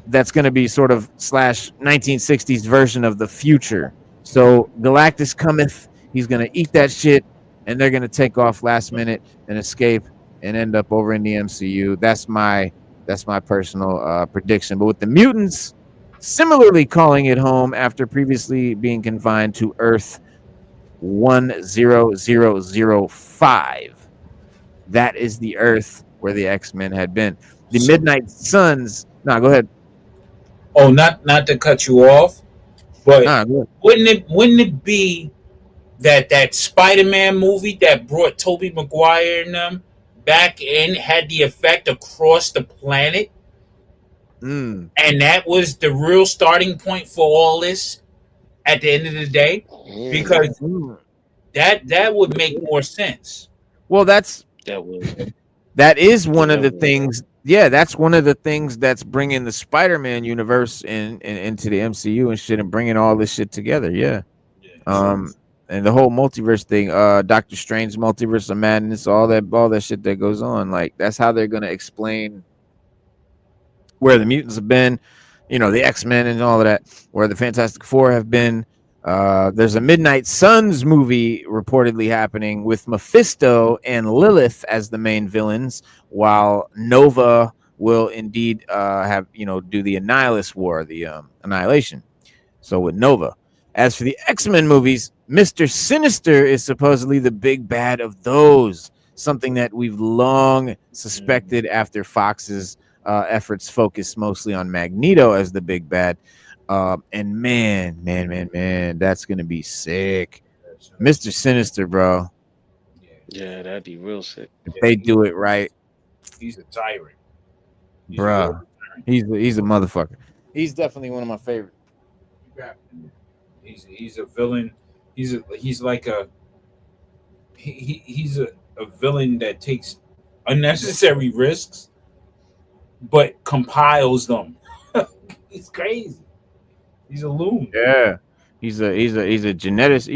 that's going to be sort of / 1960s version of the future. So Galactus cometh, he's going to eat that shit, and they're going to take off last minute and escape and end up over in the MCU. That's my personal prediction. But with the mutants similarly calling it home after previously being confined to Earth 10005, that is the Earth where the X-Men had been. The Midnight Suns. No, go ahead. Oh, not to cut you off, but wouldn't it be that Spider-Man movie that brought Tobey Maguire and them back in had the effect across the planet, and that was the real starting point for all this at the end of the day, because that would make more sense. Well, that is one of the things. Yeah, that's one of the things that's bringing the Spider-Man universe into the MCU and shit, and bringing all this shit together. Yeah. And the whole multiverse thing, Doctor Strange multiverse of madness, all that shit that goes on. Like, that's how they're gonna explain where the mutants have been, you know, the X-Men and all of that, where the Fantastic Four have been, There's a Midnight Suns movie reportedly happening with Mephisto and Lilith as the main villains, while Nova will indeed have do the Annihilus War, the Annihilation. So with Nova. As for the X-Men movies, Mr. Sinister is supposedly the big bad of those, something that we've long suspected after Fox's efforts focused mostly on Magneto as the big bad. And man, that's gonna be sick. Mr. Sinister, bro. Yeah, that'd be real sick. If they do it right, He's a tyrant. He's a bro. real tyrant. He's a motherfucker. He's definitely one of my favorites. He's a villain. He's like he's a villain that takes unnecessary risks, but compiles them. He's crazy. He's a loon. Yeah, he's a geneticist.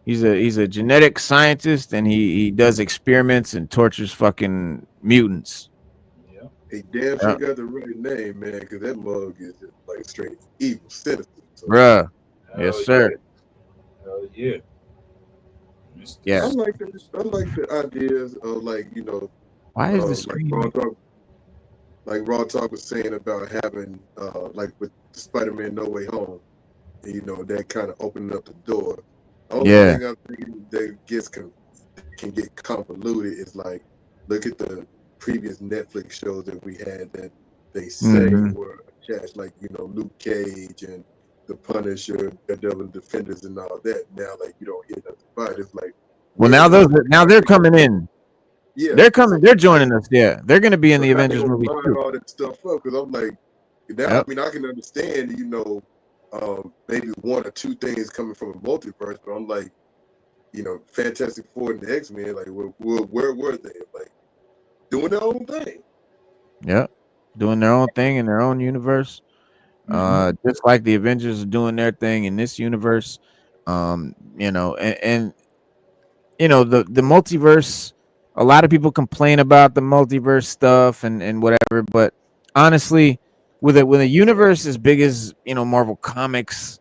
He's a genetic scientist, and he does experiments and tortures fucking mutants. Yeah. He damn sure got the right name, man, because that mug is just like straight evil, sinister. So, Bruh. Yes, sir. Hell yeah. Yes. I like the ideas of Why is this like Raw Talk was saying about having like with Spider-Man No Way Home, that kind of opening up the door. The only thing I'm thinking that can get convoluted is like look at the previous Netflix shows that we had that they say were attached, like Luke Cage and The Punisher, Daredevil, Defenders, and all that. Now, like you don't hear nothing about it. It's like, well, now they're coming in. Yeah, they're coming. They're joining us. Yeah, they're going to be in the Avengers movie too. All that stuff up because I'm like, now, I mean, I can understand, maybe one or two things coming from a multiverse, but I'm like, Fantastic Four and the X-Men, like, where were they? Like, doing their own thing. Yeah, doing their own thing in their own universe. Just like the Avengers are doing their thing in this universe. The multiverse, a lot of people complain about the multiverse stuff and whatever, but honestly, with a universe as big as Marvel Comics,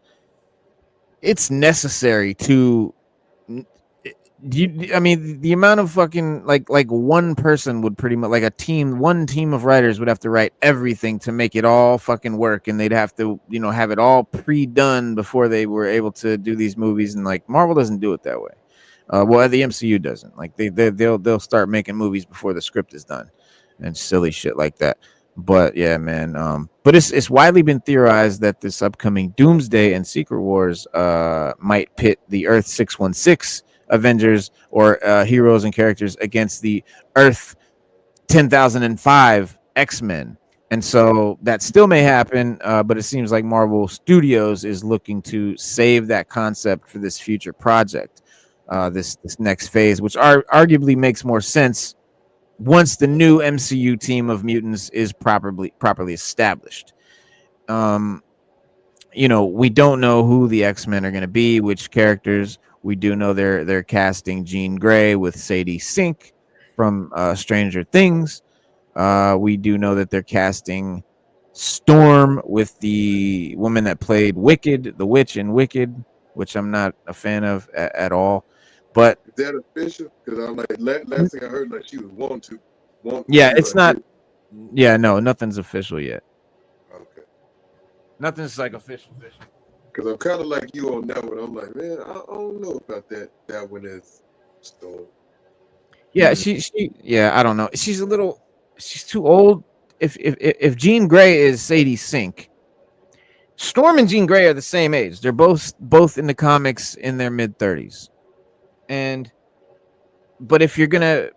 it's necessary to the amount of fucking like one person would pretty much, like one team of writers would have to write everything to make it all fucking work, and they'd have to have it all pre-done before they were able to do these movies, and like Marvel doesn't do it that way. Well, the MCU doesn't. Like they'll start making movies before the script is done, and silly shit like that. But yeah, man. But it's widely been theorized that this upcoming Doomsday and Secret Wars might pit the Earth 616 Avengers or heroes and characters against the Earth 10,005 X-Men. And so that still may happen, but it seems like Marvel Studios is looking to save that concept for this future project, this next phase, which arguably makes more sense once the new MCU team of mutants is properly established. We don't know who the X-Men are going to be, which characters. We do know they're casting Jean Grey with Sadie Sink from Stranger Things. We do know that they're casting Storm with the woman that played Wicked, the witch in Wicked, which I'm not a fan of at all. But is that official? Because I'm like, last thing I heard, like she was want to. Yeah, it's not. Yeah, no, nothing's official yet. Okay. Nothing's like official. Because I'm kind of like you on that one. I'm like, man, I don't know about that. That one is Storm. Yeah, I don't know. She's too old. If Jean Grey is Sadie Sink, Storm and Jean Grey are the same age. They're both in the comics in their mid-30s. But if you're gonna,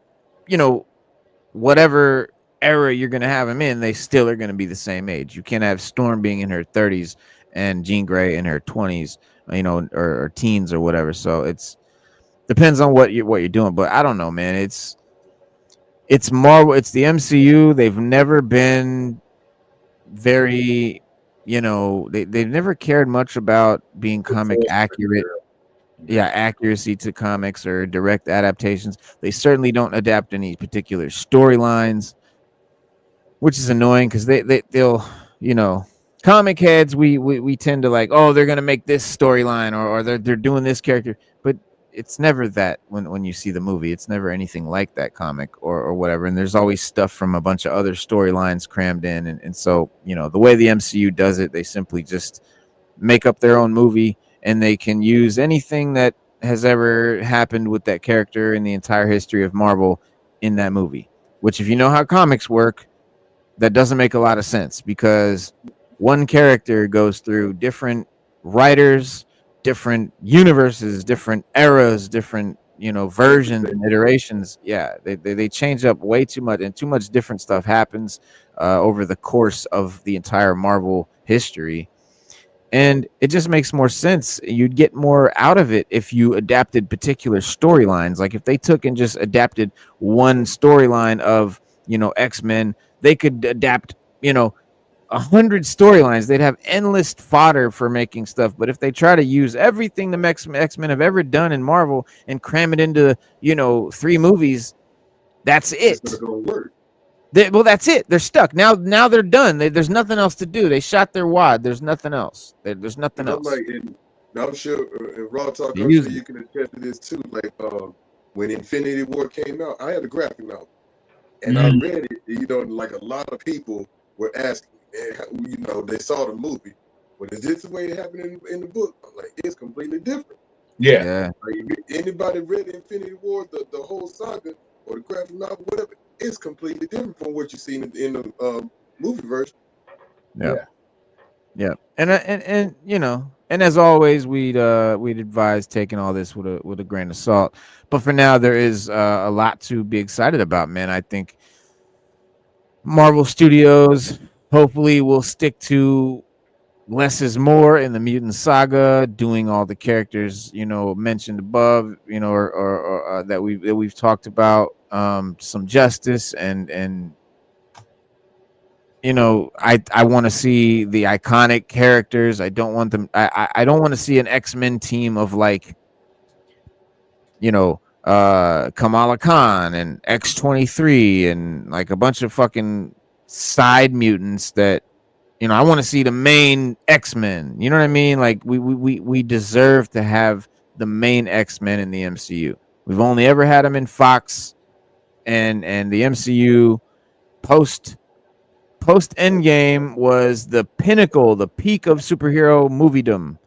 whatever era you're gonna have them in, they still are gonna be the same age. You can't have Storm being in her 30s and Jean Grey in her 20s, or teens or whatever. So it's depends on what you're doing. But I don't know, man. It's Marvel. It's the MCU. They've never been very, they've never cared much about being comic accurate. Yeah, accuracy to comics or direct adaptations. They certainly don't adapt any particular storylines, which is annoying because they'll, comic heads, we tend to like, oh, they're gonna make this storyline, or they're doing this character, but it's never that when you see the movie. It's never anything like that comic or whatever. And there's always stuff from a bunch of other storylines crammed in. And so, you know, the way the MCU does it, they simply just make up their own movie, and they can use anything that has ever happened with that character in the entire history of Marvel in that movie. Which, if you know how comics work, that doesn't make a lot of sense, because one character goes through different writers, different universes, different eras, different, you know, versions and iterations. Yeah, they change up way too much, and too much different stuff happens over the course of the entire Marvel history. And it just makes more sense. You'd get more out of it if you adapted particular storylines. Like if they took and just adapted one storyline of, you know, X-Men, they could adapt, you know, 100 storylines. They'd have endless fodder for making stuff. But if they try to use everything the X-Men have ever done in Marvel and cram it into, you know, 3 movies, that's it. It's not gonna work. Well, that's it. They're stuck. Now they're done. There's nothing else to do. They shot their wad. There's nothing else. There's nothing else. Like, and I'm sure in Raw Talk, They I'm use sure you can attest to this too. Like when Infinity War came out, I had a graphic novel, and I read it. You know, like a lot of people were asking, you know, they saw the movie, but is this the way it happened in the book? I'm like, it's completely different. Yeah. Like, anybody read Infinity War, the whole saga or the graphic novel, whatever, it's completely different from what you see in the movie version. Yeah. And you know, and as always, we'd advise taking all this with a grain of salt. But for now, there is a lot to be excited about, man. I think Marvel Studios hopefully will stick to less is more in the mutant saga, doing all the characters, you know, mentioned above, you know, or that we've talked about, some justice, and you know, I want to see the iconic characters. I don't want them. I don't want to see an X-Men team of, like, you know, Kamala Khan and X-23 and like a bunch of fucking side mutants that, you know, I want to see the main X-Men. You know what I mean? Like we deserve to have the main X-Men in the MCU. We've only ever had them in Fox and the MCU post Endgame was the pinnacle, the peak of superhero moviedom.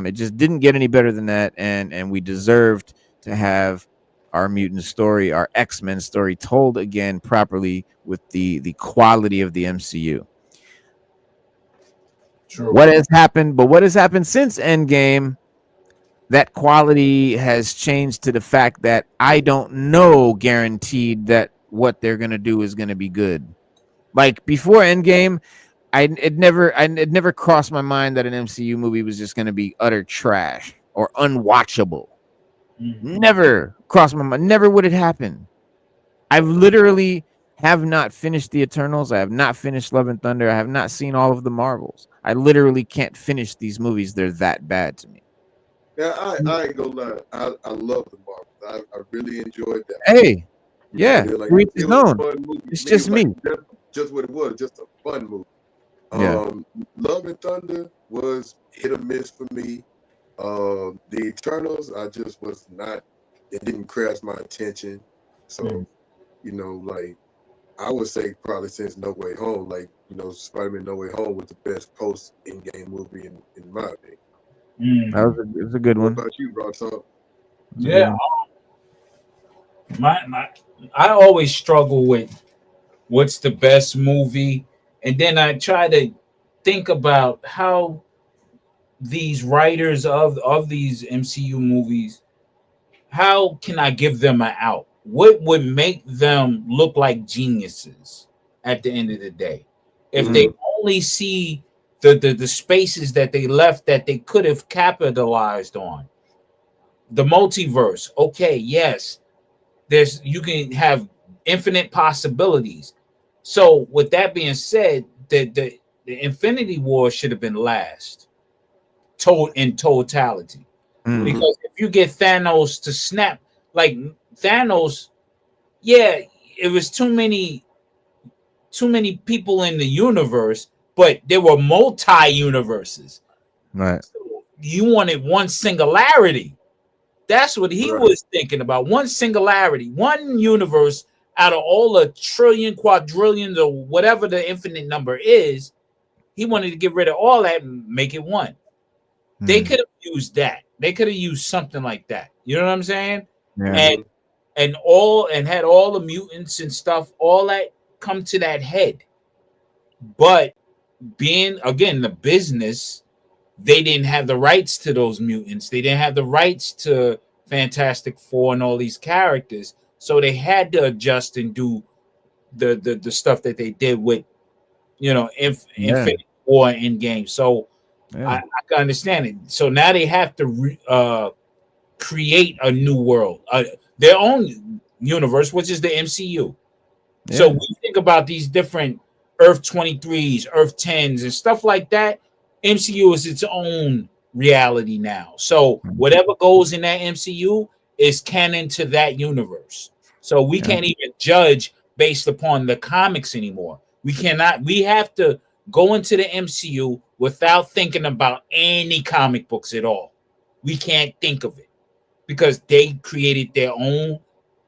It just didn't get any better than that, and we deserved to have our mutant story, our X-Men story, told again properly with the quality of the MCU. True. What has happened since Endgame, that quality has changed to the fact that I don't know guaranteed that what they're going to do is going to be good. Like before Endgame, it never crossed my mind that an MCU movie was just going to be utter trash or unwatchable. Never crossed my mind. Never would it happen. I've literally have not finished the Eternals. I have not finished Love and Thunder. I have not seen all of the Marvels. I literally can't finish these movies. They're that bad to me. Yeah, I ain't gonna lie. I love the Marvels. I really enjoyed that. Hey, yeah, like, it was known. a fun movie. It's just me. Like, just what it was, just a fun movie. Yeah. Love and Thunder was hit or miss for me. The Eternals, I just was not. It didn't grasp my attention. So, you know, like I would say probably since No Way Home, like, you know, Spider-Man No Way Home was the best post in-game movie in my opinion. It was a good one. What about you, Roxanne? Yeah. I always struggle with what's the best movie, and then I try to think about how these writers of these MCU movies, how can I give them an out? What would make them look like geniuses at the end of the day? If they only see the spaces that they left that they could have capitalized on. The multiverse, okay, yes, you can have infinite possibilities. So with that being said, the Infinity War should have been last in totality. Because if you get Thanos to snap, like Thanos, yeah, it was too many people in the universe, but there were multi-universes. Right. So you wanted one singularity. That's what he was thinking about. One singularity, one universe out of all the trillion, quadrillions, or whatever the infinite number is. He wanted to get rid of all that and make it one. They could have used that. They could have used something like that. You know what I'm saying? Yeah. And had all the mutants and stuff, all that come to that head. But being again the business, they didn't have the rights to those mutants. They didn't have the rights to Fantastic Four and all these characters. So they had to adjust and do the stuff that they did with, Infinity War and Endgame. So I can understand it. So now they have to create a new world, their own universe, which is the MCU. Yeah. So we think about these different Earth 23s, Earth 10s, and stuff like that. MCU is its own reality now. So whatever goes in that MCU is canon to that universe. So we can't even judge based upon the comics anymore. We cannot. We have to go into the MCU without thinking about any comic books at all. We can't think of it because they created their own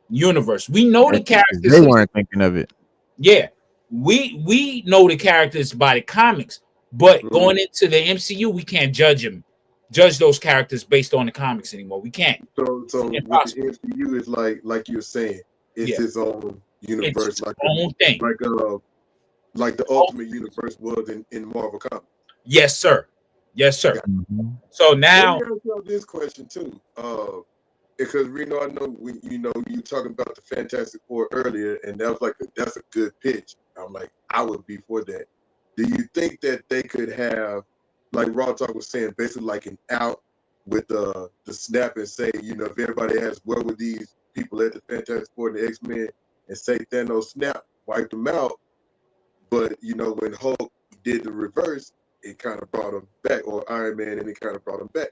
universe. We know the characters. They weren't thinking of it. Yeah, we know the characters by the comics, but going into the MCU, we can't judge those characters based on the comics anymore. We can't. So with the MCU is like you're saying, it's its own universe, it's like own thing, like the Ultimate Universe was in Marvel Comics. Yes, sir. Yes, sir. So now, let me ask you this question too, because Reno, I know you talking about the Fantastic Four earlier, and that was that's a good pitch. I'm like, I would be for that. Do you think that they could have, like Raw Talk was saying, basically like an out with the snap and say, if everybody has what with these people at the Fantastic Four and the X-Men, and say Thanos snap, wiped them out, but when Hulk did the reverse, it kind of brought him back, or Iron Man, and it kind of brought him back.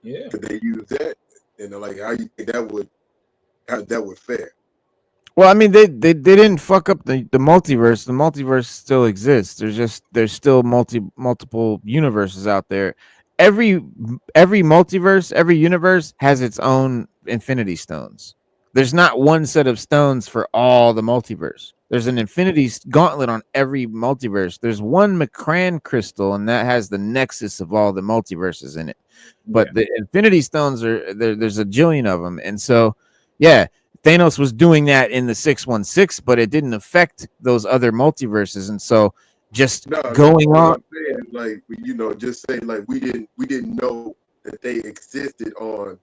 Yeah. Could they use that? And like, how you think that would fare? Well, I mean, they didn't fuck up the multiverse. The multiverse still exists. There's still multiple universes out there. Every multiverse, every universe has its own Infinity Stones. There's not one set of stones for all the multiverse. There's an Infinity Gauntlet on every multiverse. There's one McCran crystal, and that has the nexus of all the multiverses in it. But the Infinity Stones there's a jillion of them, and so Thanos was doing that in the 616, but it didn't affect those other multiverses, and so going on, just say like we didn't know that they existed on,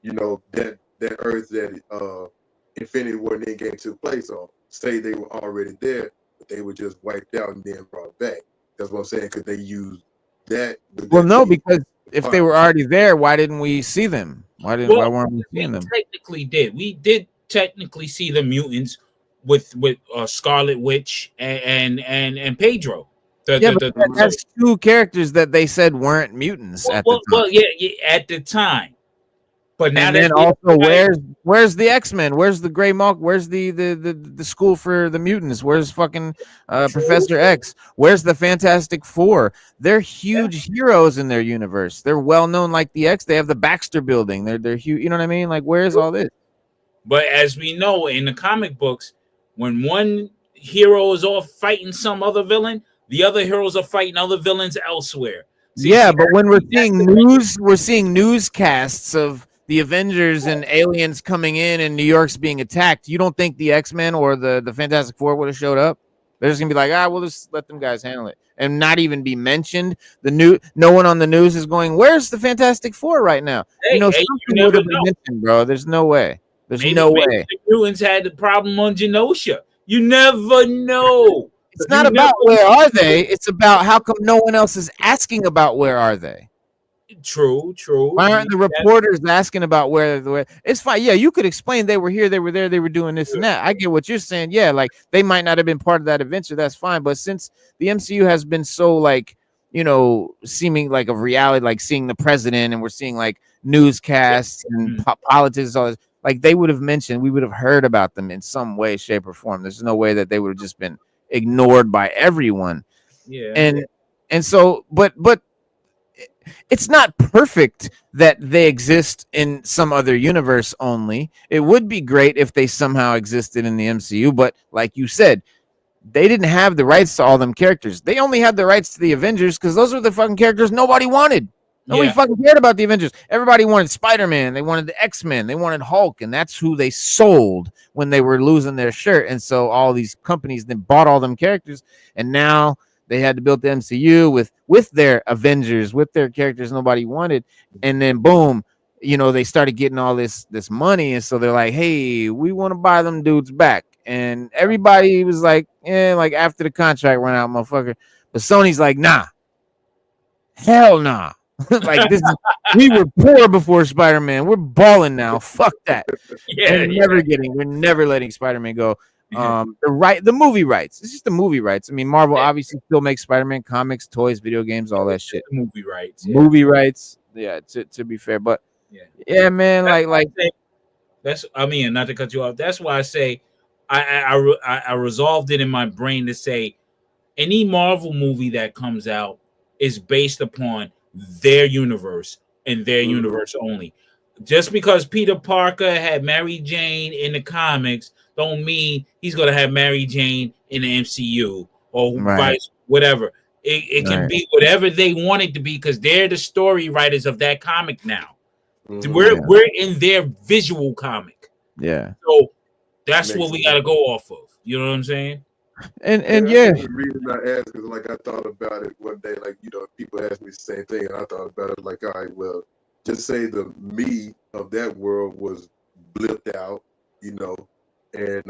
that Earth that Infinity War and Endgame took place on. Say they were already there, but they were just wiped out and then brought back. That's what I'm saying. Could they use that? Well, no, because if they were already there, why didn't we see them? Why weren't we seeing them? Technically, we did technically see the mutants with Scarlet Witch and Pedro. That's two characters that they said weren't mutants at the time. Well, yeah, at the time. But now, and then also, where's the X-Men? Where's the Gray Mark? Where's the school for the mutants? Where's fucking Professor X? Where's the Fantastic Four? They're huge heroes in their universe. They're well known like the X. They have the Baxter Building. They're huge. You know what I mean? Like, where's all this? But as we know in the comic books, when one hero is off fighting some other villain, the other heroes are fighting other villains elsewhere. But when we're seeing newscasts of the Avengers and aliens coming in and New York's being attacked. You don't think the X-Men or the Fantastic Four would have showed up? They're just gonna be like, we'll just let them guys handle it and not even be mentioned. No one on the news is going, where's the Fantastic Four right now? Something would have been mentioned, bro. There's no way. Maybe the mutants had the problem on Genosha. You never know. It's not about where are they. It's about how come no one else is asking about where are they. True. Why aren't the reporters asking about where? It's fine. Yeah, you could explain they were here, they were there, they were doing this and that. I get what you're saying. Yeah, like they might not have been part of that adventure. That's fine. But since the MCU has been so like, seeming like a reality, like seeing the president and we're seeing like newscasts and politics, all this, like they would have mentioned, we would have heard about them in some way, shape, or form. There's no way that they would have just been ignored by everyone. Yeah. And And so, but it's not perfect that they exist in some other universe only. It would be great if they somehow existed in the MCU, but like you said, they didn't have the rights to all them characters. They only had the rights to the Avengers because those were the fucking characters nobody wanted. Nobody fucking cared about the Avengers. Everybody wanted Spider-Man. They wanted the X-Men. They wanted Hulk, and that's who they sold when they were losing their shirt. And so all these companies then bought all them characters, and now they had to build the MCU with their Avengers, with their characters nobody wanted, and then boom, you know, they started getting all this money, and so they're like, hey, we want to buy them dudes back. And everybody was like, yeah, like after the contract ran out, motherfucker. But Sony's like, nah, hell nah. Like this is, we were poor before Spider-Man. We're balling now. Fuck that. We're never letting Spider-Man go. The movie rights. It's just the movie rights. I mean, Marvel obviously still makes Spider-Man comics, toys, video games, all that shit. Movie rights. Movie rights. Yeah, to be fair. But yeah, man, that's I mean, not to cut you off. That's why I say I resolved it in my brain to say any Marvel movie that comes out is based upon their universe and their universe only. Just because Peter Parker had Mary Jane in the comics don't mean he's gonna have Mary Jane in the MCU or vice whatever. It can be whatever they want it to be because they're the story writers of that comic now. We're in their visual comic. Yeah. So that's what we gotta go off of. You know what I'm saying? And the reason I asked is like I thought about it one day, like, you know, people ask me the same thing, and I thought about it like, all right, well, just say the me of that world was blipped out, you know, and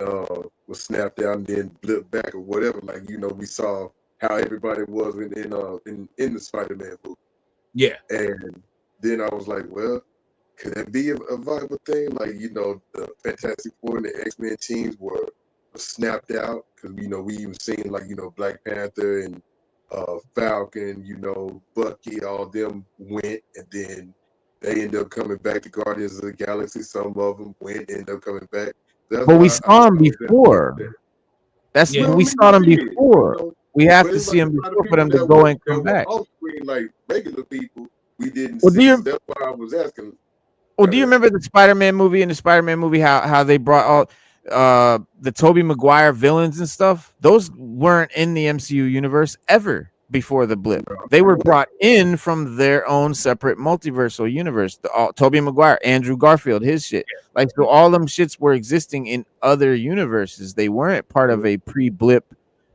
was snapped out and then blipped back or whatever. Like, you know, we saw how everybody was in the Spider-Man movie. Yeah. And then I was like, well, could that be a viable thing? Like, you know, the Fantastic Four and the X-Men teams were snapped out because, you know, we even seen, like, you know, Black Panther and Falcon, you know, Bucky, all them went, and then they end up coming back to Guardians of the Galaxy. Some of them went, end up coming back. But we saw them before. We saw them before. You know, we have to see them before for them to go and come back. Off screen, like regular people, we didn't see. That's why I was asking. Well, do you remember the Spider-Man movie? In the Spider-Man movie, how they brought all the Tobey Maguire villains and stuff? Those weren't in the MCU universe ever before the blip. They were brought in from their own separate multiversal universe. Tobey Maguire, Andrew Garfield, his shit. Like, so all them shits were existing in other universes. They weren't part of a pre-blip,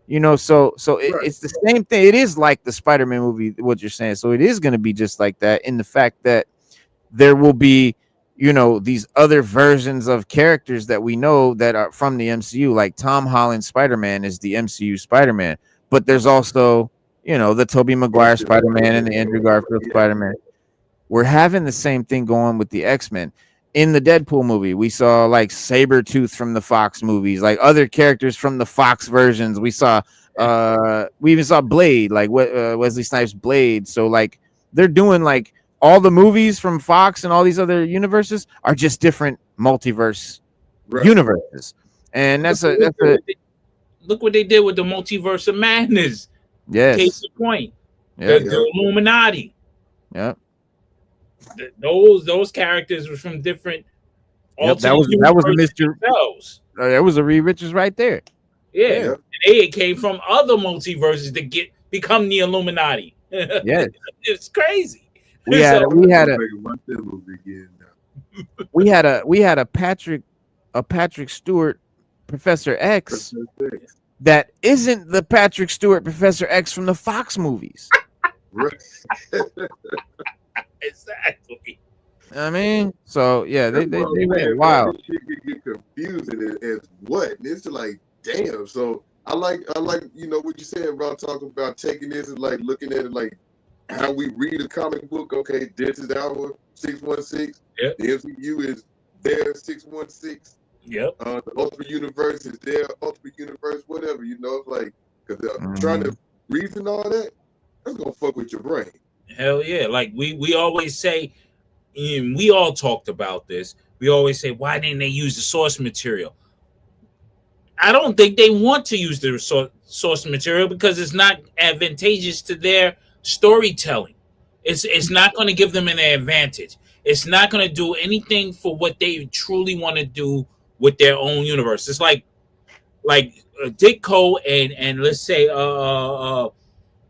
you know. So it's the same thing. It is like the Spider-Man movie, what you're saying. So it is going to be just like that in the fact that there will be, you know, these other versions of characters that we know that are from the MCU. Like Tom Holland's Spider-Man is the MCU Spider-Man, but there's also, you know, the Tobey Maguire Spider-Man and the Andrew Garfield Spider-Man. We're having the same thing going with the X-Men. In the Deadpool movie, we saw like Sabretooth from the Fox movies, like other characters from the Fox versions. We saw we even saw Blade, like Wesley Snipes' Blade. So like they're doing like all the movies from Fox and all these other universes are just different multiverse universes. And look what they did with the Multiverse of Madness. Yes. Case in point. The Illuminati. Yep. Those characters were from different. That was a Mr. There was a Reed Richards right there. Yeah. And they came from other multiverses to become the Illuminati. Yes. It's crazy. We had a Patrick Stewart Professor X that isn't the Patrick Stewart Professor X from the Fox movies. Exactly. I mean, so yeah, they went wild. Shit get confusing as what? And it's like, damn. So I like you know what you said, Rob, talking about taking this and like looking at it like how we read a comic book. Okay, this is our 616. Yep. The MCU is their 616. Yep. The Ultimate Universe is their Ultimate Universe, whatever, you know, like, because trying to reason all that, that's gonna fuck with your brain. Hell yeah. Like we always say, and we all talked about this. We always say, why didn't they use the source material? I don't think they want to use the source material because it's not advantageous to their storytelling. It's not going to give them an advantage. It's not going to do anything for what they truly want to do with their own universe. It's like Ditko and let's say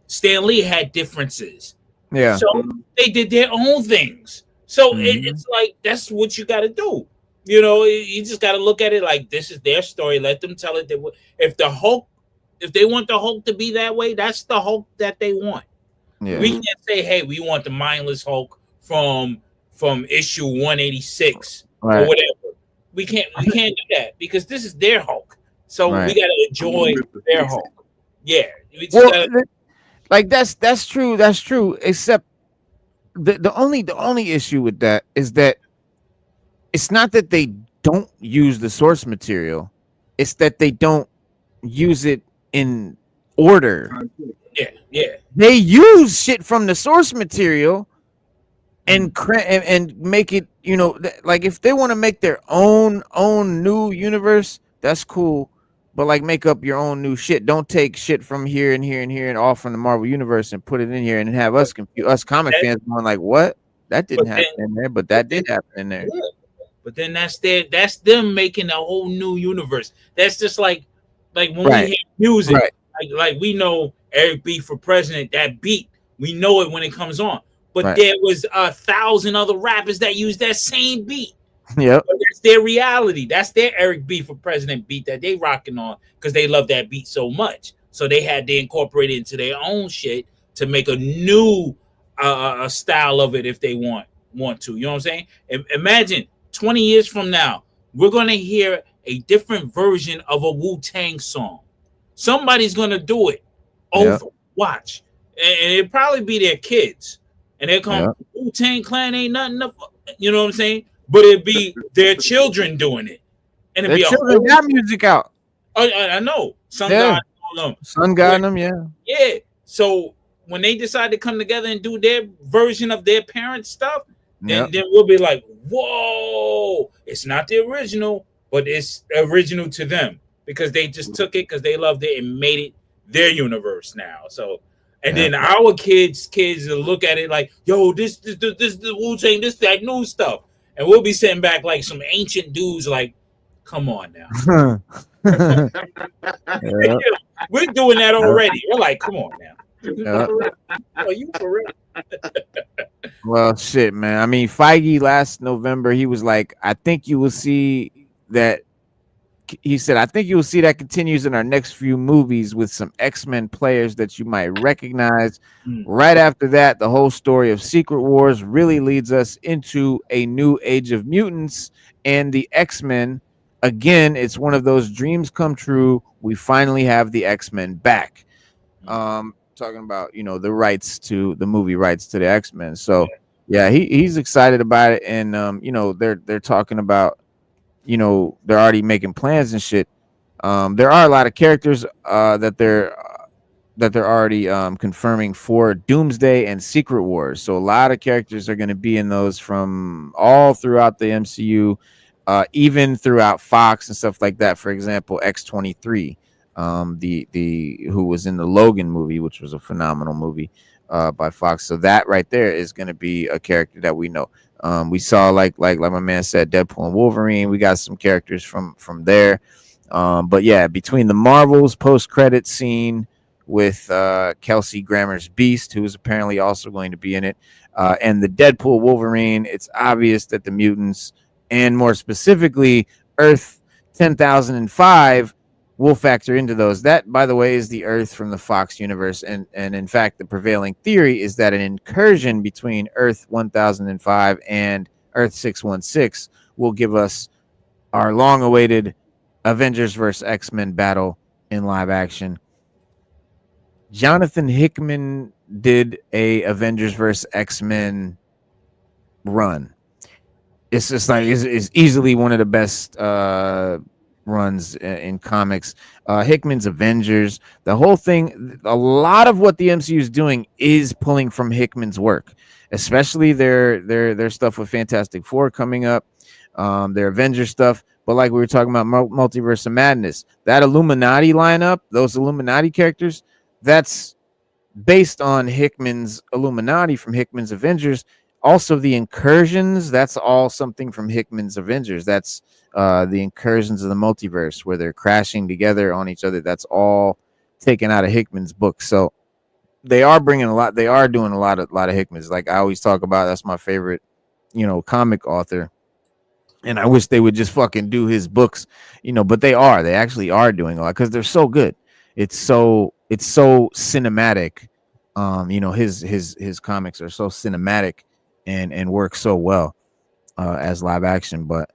Stan Lee had differences, Yeah. so they did their own things. So Mhm. it's like that's what you got to do. You know, you just got to look at it like this is their story. Let them tell it. If the Hulk, if they want the Hulk to be that way, that's the Hulk that they want. Yeah. We can't say, "Hey, we want the mindless Hulk from issue 186 or Right. whatever." We can't do that because this is their Hulk. So Right. we got to enjoy their Hulk. Yeah, we just Well, gotta, like that's true. That's true. Except the only issue with that is that it's not that they don't use the source material, it's that they don't use it in order. yeah. They use shit from the source material and make it, like if they want to make their own new universe, that's cool. But like make up your own new shit. Don't take shit from here and here and here and all from the Marvel universe and put it in here and have us comic fans going like, what? That didn't happen in there, but that did happen in there. But then that's them making a whole new universe. That's just like when Right. we hear music, Right. like we know Eric B for President, that beat, we know it when it comes on. But Right. there was 1,000 other rappers that use that same beat. Yep. But that's their reality. That's their Eric B for President beat that they rocking on because they love that beat so much. So they had to incorporate it into their own shit to make a new style of it if they want to. You know what I'm saying? Imagine 20 years from now, we're going to hear a different version of a Wu-Tang song. Somebody's going to do it. Yep. Watch. And it'll probably be their kids. And they'll come, Yep. Wu-Tang Clan ain't nothing. You know what I'm saying? But it'd be their children doing it. And it'd Their be children got music out. I know. Sun Yeah. God, all them. Sun got them, yeah. Yeah. So when they decide to come together and do their version of their parents' stuff, then we'll be like, whoa, it's not the original, but it's original to them because they just took it because they loved it and made it their universe now. So, and then our kids will look at it like, yo, this the Wu-Tang, this that new stuff. And we'll be sitting back like some ancient dudes like, come on now. Yeah. We're doing that already. We're like, come on now. Yeah. Are you for real? Well, shit, man. I mean, Feige last November, he was like, I think you will see that. He said, I think you will see that continues in our next few movies with some X-Men players that you might recognize. Right after that, the whole story of Secret Wars really leads us into a new age of mutants and the X-Men. Again, it's one of those dreams come true. We finally have the X-Men back. Talking about, the rights to the movie rights to the X-Men. So yeah, he's excited about it. And they're talking about, they're already making plans and shit. There are a lot of characters that they're already confirming for Doomsday and Secret Wars. So a lot of characters are going to be in those from all throughout the MCU, even throughout Fox and stuff like that. For example, X-23, the who was in the Logan movie, which was a phenomenal movie by Fox. So that right there is going to be a character that we know. We saw like my man said, Deadpool and Wolverine. We got some characters from there. But yeah, between the Marvels post-credit scene with Kelsey Grammer's Beast, who is apparently also going to be in it, and the Deadpool Wolverine, it's obvious that the mutants, and more specifically Earth 10,005, will factor into those. That, by the way, is the Earth from the Fox universe, and in fact, the prevailing theory is that an incursion between Earth 1005 and Earth 616 will give us our long-awaited Avengers vs. X-Men battle in live action. Jonathan Hickman did a Avengers vs. X-Men run. It's just like it's easily one of the best runs in comics. Hickman's Avengers, the whole thing, a lot of what the MCU is doing is pulling from Hickman's work, especially their stuff with Fantastic Four coming up. their Avengers stuff. But like we were talking about Multiverse of Madness, that Illuminati lineup, those Illuminati characters, that's based on Hickman's Illuminati from Hickman's Avengers. Also, the incursions, that's all something from Hickman's Avengers. That's the incursions of the multiverse where they're crashing together on each other. That's all taken out of Hickman's book. So they are bringing a lot. They are doing a lot of Hickman's. Like I always talk about, that's my favorite, comic author. And I wish they would just fucking do his books, but they actually are doing a lot because they're so good. It's so cinematic. His comics are so cinematic and work so well as live action. But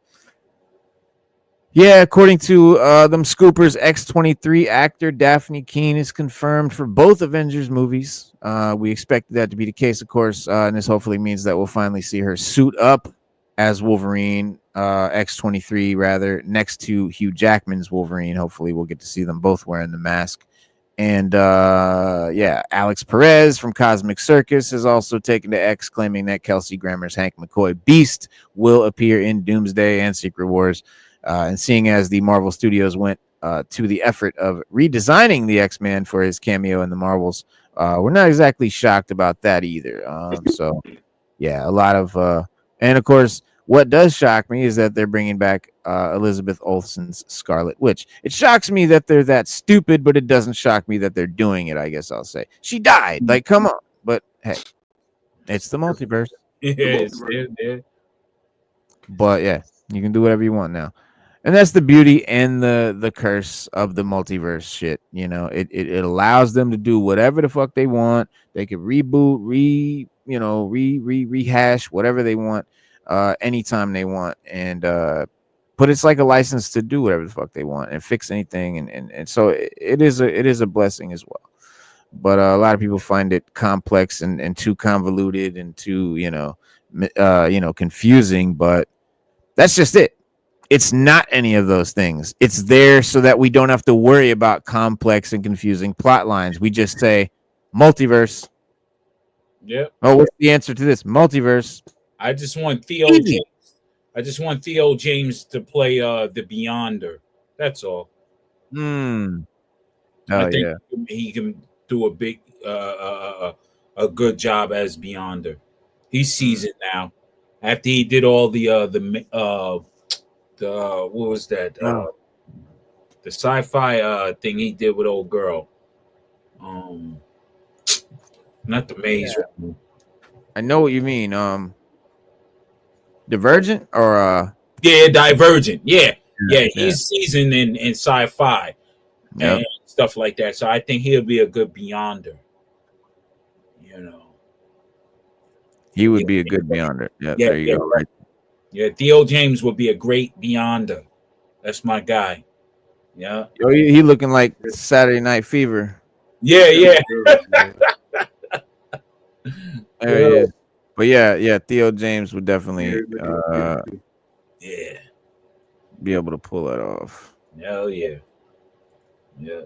yeah, according to them scoopers, X-23 actor Daphne Keane is confirmed for both Avengers movies. We expected that to be the case, of course, and this hopefully means that we'll finally see her suit up as Wolverine, X-23 rather, next to Hugh Jackman's Wolverine. Hopefully we'll get to see them both wearing the mask. And Alex Perez from Cosmic Circus has also taken to X, claiming that Kelsey Grammer's Hank McCoy Beast will appear in Doomsday and Secret Wars. And seeing as the Marvel Studios went to the effort of redesigning the X-Men for his cameo in the Marvels, we're not exactly shocked about that either. So, yeah, a lot of... and, of course, what does shock me is that they're bringing back Elizabeth Olsen's Scarlet Witch. It shocks me that they're that stupid, but it doesn't shock me that they're doing it, I guess I'll say. She died. Like, come on. But, hey, it's the multiverse. Yeah. But, yeah, you can do whatever you want now. And that's the beauty and the curse of the multiverse shit. It allows them to do whatever the fuck they want. They can reboot, rehash whatever they want, anytime they want. And but it's like a license to do whatever the fuck they want and fix anything. And so it is a blessing as well. But a lot of people find it complex and too convoluted and too, confusing. But that's just it. It's not any of those things. It's there so that we don't have to worry about complex and confusing plot lines. We just say multiverse. Yeah. Oh, what's the answer to this? Multiverse. I just want Theo James to play the Beyonder. That's all. Oh, I think yeah. he can do a good job as Beyonder. He's seasoned now. After he did all the what was that? The sci-fi thing he did with old girl. Not the Maze. Yeah. I know what you mean. Divergent or yeah, Divergent. Yeah. He's seasoned in sci-fi and stuff like that. So I think he'll be a good Beyonder. He would be a good Beyonder. Yeah, there you go. Right. Yeah, Theo James would be a great Beyonder. That's my guy. Yeah. Yo, he looking like Saturday Night Fever. Yeah. There he is. But yeah, Theo James would definitely be able to pull that off. Hell yeah. Yeah.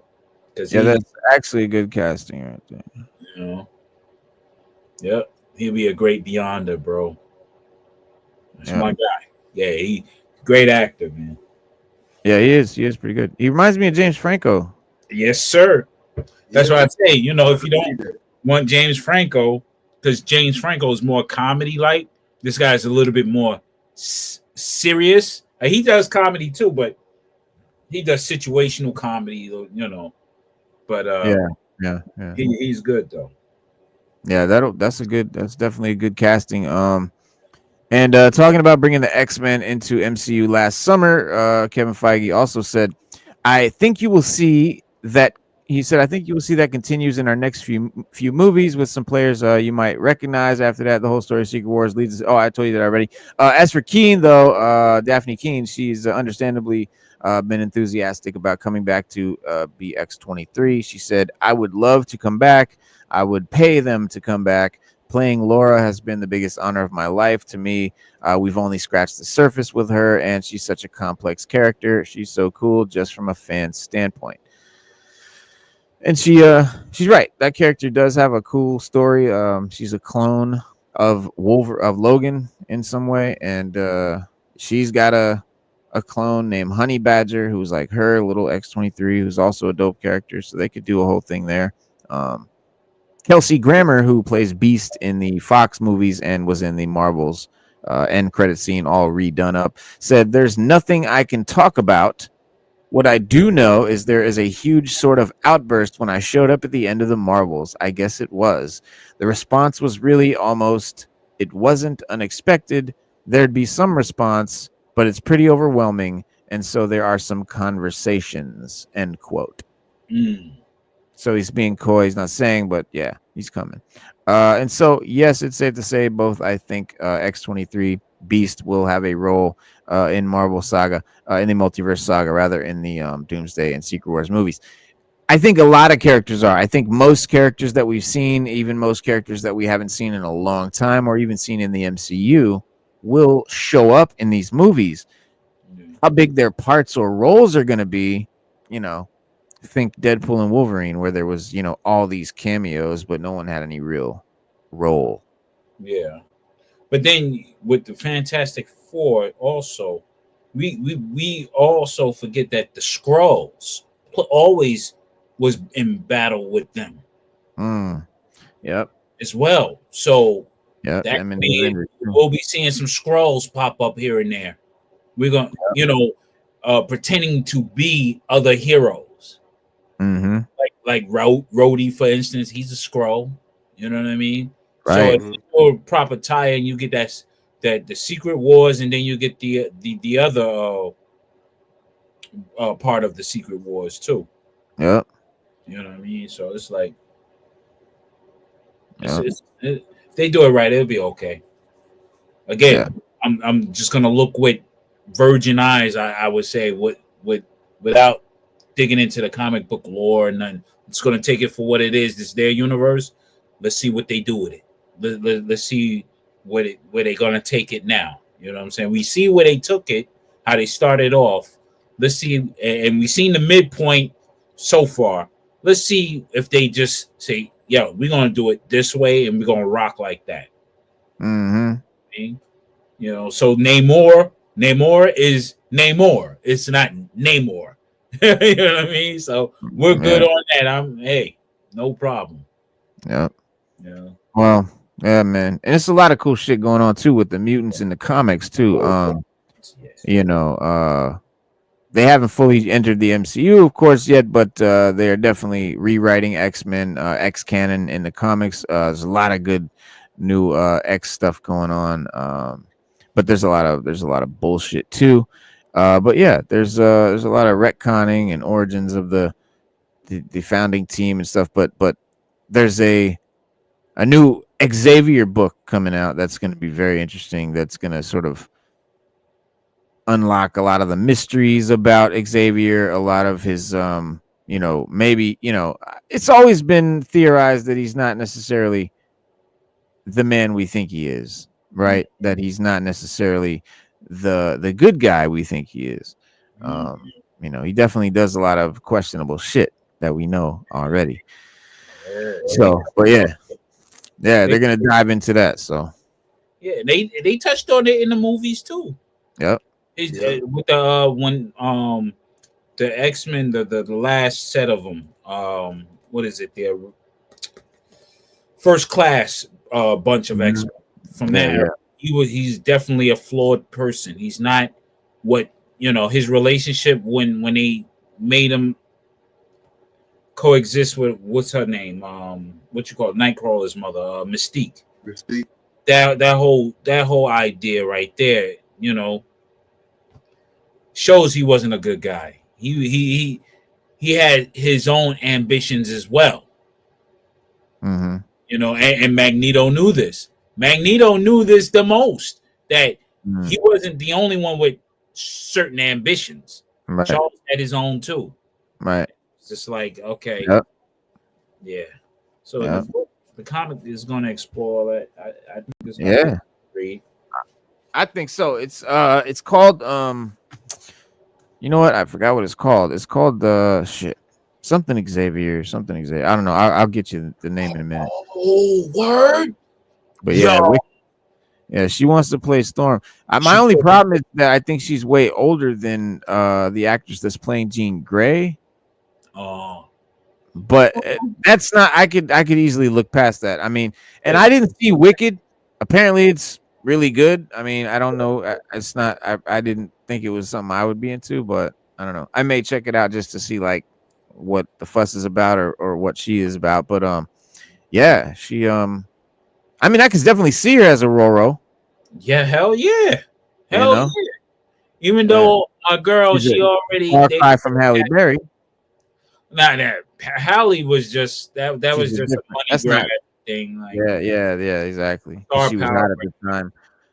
Yeah, that's actually a good casting right there. Yep. He'll be a great Beyonder, bro. That's my guy. Yeah, he great actor, man. Yeah, he is. He is pretty good. He reminds me of James Franco. Yes, sir. That's what I say. If you don't want James Franco, because James Franco is more comedy-like, this guy's a little bit more serious. He does comedy too, but he does situational comedy, But he's good though. Yeah, that's definitely a good casting. And talking about bringing the X-Men into MCU last summer, Kevin Feige also said, I think you will see that continues in our next few movies with some players you might recognize. After that, the whole story of Secret Wars leads us. Oh, I told you that already. As for Keane, though, Daphne Keane, she's understandably been enthusiastic about coming back to be X-23. She said, I would love to come back. I would pay them to come back. Playing Laura has been the biggest honor of my life. To me, we've only scratched the surface with her, and she's such a complex character. She's so cool just from a fan standpoint. And she's right. That character does have a cool story. She's a clone of Logan in some way, and she's got a clone named Honey Badger who's like her little X-23, who's also a dope character, so they could do a whole thing there. Kelsey Grammer, who plays Beast in the Fox movies and was in the Marvels end credit scene, all redone up, said, "There's nothing I can talk about. What I do know is there is a huge sort of outburst when I showed up at the end of the Marvels. I guess it was. The response was really almost, it wasn't unexpected. There'd be some response, but it's pretty overwhelming. And so there are some conversations," end quote. So he's being coy. He's not saying, but yeah, he's coming. And so, yes, it's safe to say both, I think, X-23 Beast will have a role in Marvel Saga, in the Multiverse Saga, rather, in the Doomsday and Secret Wars movies. I think a lot of characters are. I think most characters that we've seen, even most characters that we haven't seen in a long time or even seen in the MCU, will show up in these movies. How big their parts or roles are going to be, think Deadpool and Wolverine, where there was, all these cameos, but no one had any real role. Yeah. But then with the Fantastic Four also, we also forget that the Skrulls always was in battle with them. Yep. As well. So yeah, that we'll be seeing some Skrulls pop up here and there. We're gonna, pretending to be other heroes. Like Rhodey, for instance, he's a Skrull. You know what I mean? Right. So if you do a proper tie, and you get that the Secret Wars, and then you get the other part of the Secret Wars too. Yep. You know what I mean? So it's like, if they do it right, it'll be okay. Again, I'm just gonna look with virgin eyes. I would say without digging into the comic book lore and nothing. It's gonna take it for what it is. It's their universe. Let's see what they do with it. Let's see where they're gonna take it now. You know what I'm saying? We see where they took it, how they started off. Let's see, and we've seen the midpoint so far. Let's see if they just say, "Yo, we're gonna do it this way, and we're gonna rock like that." So Namor is Namor. It's not Namor. You know what I mean? So we're good on that. No problem. Yeah. Well, yeah, man. And it's a lot of cool shit going on too with the mutants in the comics too. They haven't fully entered the MCU, of course, yet, but they are definitely rewriting X-Men, X-canon in the comics. There's a lot of good new X stuff going on. But there's a lot of bullshit too. But yeah, there's a lot of retconning and origins of the founding team and stuff. But there's a new Xavier book coming out that's going to be very interesting. That's going to sort of unlock a lot of the mysteries about Xavier. A lot of his, it's always been theorized that he's not necessarily the man we think he is, right? That he's not necessarily the good guy we think he is. He definitely does a lot of questionable shit that we know already. So, but yeah, they're gonna dive into that. So yeah, they touched on it in the movies too. Yep. With the the X-Men, the last set of them. What is it? Their first class bunch of X-Men from there. He's definitely a flawed person. He's not what his relationship when they made him coexist with what's her name? What you call it? Nightcrawler's mother, Mystique. That whole idea right there, shows he wasn't a good guy. He had his own ambitions as well. And Magneto knew this. Magneto knew this the most, that he wasn't the only one with certain ambitions. Right. Charles had his own too. Right. It's just like, okay. Yep. Yeah. So the comic is going to explore that. I think it's read. I think so. It's called you know what? I forgot what it's called. It's called something Xavier. I don't know. I'll get you the name in a minute. Oh, word. But yeah, Yeah, she wants to play Storm. My She only could- problem is that I think she's way older than the actress that's playing Jean Grey. But that's not. I could easily look past that. I mean, and I didn't see Wicked. Apparently, it's really good. I mean, I don't know. It's not. I didn't think it was something I would be into, but I don't know. I may check it out just to see like what the fuss is about or what she is about. But yeah, she I mean, I could definitely see her as a Roro. yeah, hell yeah, You hell know, yeah. Even though our girl, she's she a already far cry from Halle Berry. nah, that Halle was just that She's was a just a different. money That's grab not. thing, like Yeah, exactly. 'Cause star she was power. hot at the time.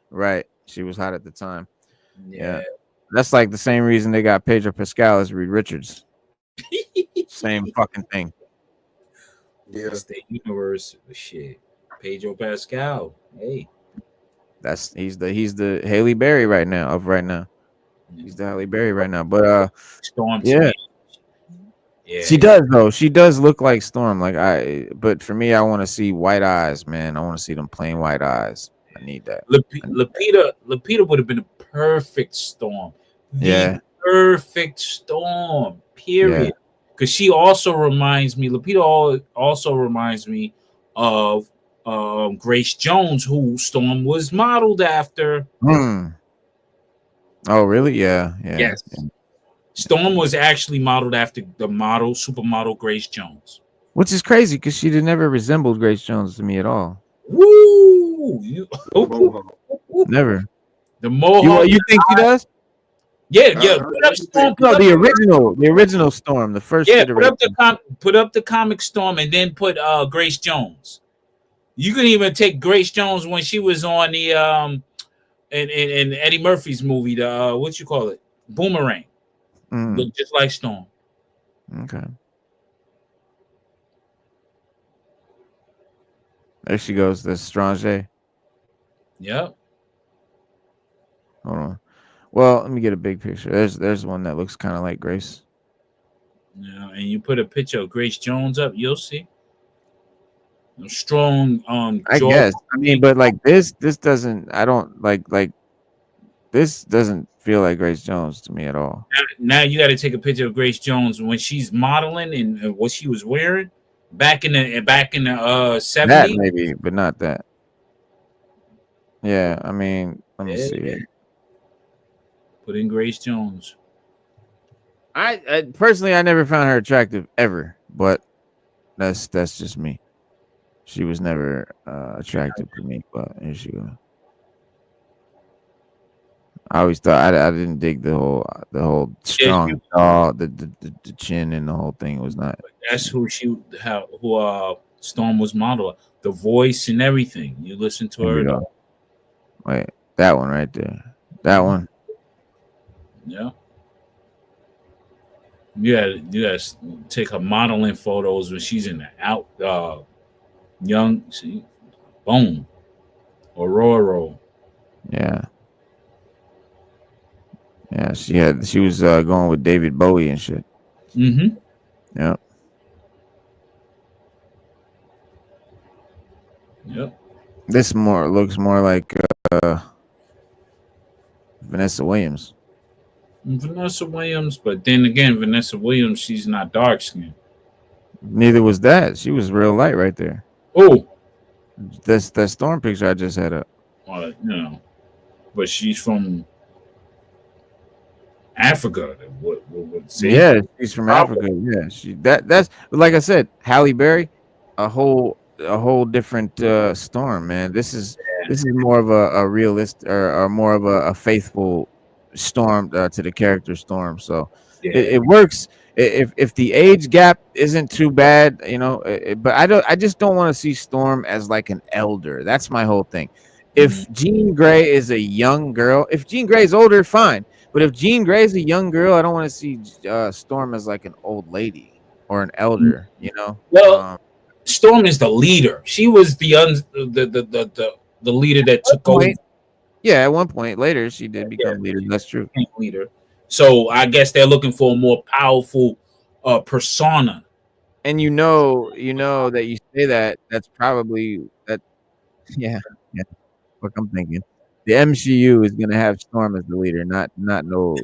Right. She was hot at the time. Yeah. Yeah. That's like the same reason they got Pedro Pascal as Reed Richards. Same fucking thing. Yeah. State Universe shit. Pedro Pascal. Hey. He's the Halle Berry right now. He's the Halle Berry right now. But Storm to yeah. me. Yeah. She does though. She does look like Storm. But for me, I want to see white eyes, man. I want to see them plain white eyes. I need that. Lupita would have been a perfect Storm. Yeah. Perfect Storm. Period. Because she also reminds me, Lupita also reminds me of Grace Jones, who Storm was modeled after. Oh, really? Yeah. Yes. Storm was actually modeled after the supermodel Grace Jones. Which is crazy because she never resembled Grace Jones to me at all. Woo! Never. The Mohawk. You think she does? Yeah. Put up Storm. No, the original Storm, the first. Yeah, put up the comic Storm and then put Grace Jones. You can even take Grace Jones when she was on the in Eddie Murphy's movie, the what you call it, Boomerang. Look just like Storm. Okay. There she goes, the Strange. Yep. Hold on. Well, let me get a big picture. There's one that looks kind of like Grace. Yeah, and you put a picture of Grace Jones up, you'll see. A strong I guess. I mean, but like this doesn't. I don't like this doesn't feel like Grace Jones to me at all. Now you got to take a picture of Grace Jones when she's modeling and what she was wearing back in the 70s. That maybe, but not that. Yeah, I mean, let me see. Yeah. Put in Grace Jones. I personally, I never found her attractive ever, but that's just me. She was never attractive to me, but here she goes. I always thought I didn't dig the whole strong jaw, the chin, and the whole thing was not. That's who Storm was modeled. The voice and everything. You listen to her. Wait, that one right there. That one. Yeah. You gotta take her modeling photos when she's in the young. See, boom, Aurora. Yeah. Yeah, she was going with David Bowie and shit. Mm-hmm. Yep. Yep. This looks more like Vanessa Williams. Vanessa Williams, but then again, Vanessa Williams, she's not dark skinned. Neither was that. She was real light right there. Oh, that Storm picture I just had up. But she's from Africa. Yeah, she's from Africa. Yeah, that's like I said, Halle Berry, a whole different Storm, man. This is more of a realist or more of a faithful Storm to the character Storm. So it works if the age gap isn't too bad, but I just don't want to see Storm as like an elder. That's my whole thing. If Jean Grey is a young girl, if Jean Grey is older, fine. But if Jean Grey is a young girl, I don't want to see Storm as like an old lady or an elder. Well, Storm is the leader. She was the leader that took over. Yeah, at one point later, she did become leader. That's true. Leader. So I guess they're looking for a more powerful persona. And you know that you say that. That's probably that. Yeah. fuck I'm thinking. The MCU is gonna have Storm as the leader, definitely not no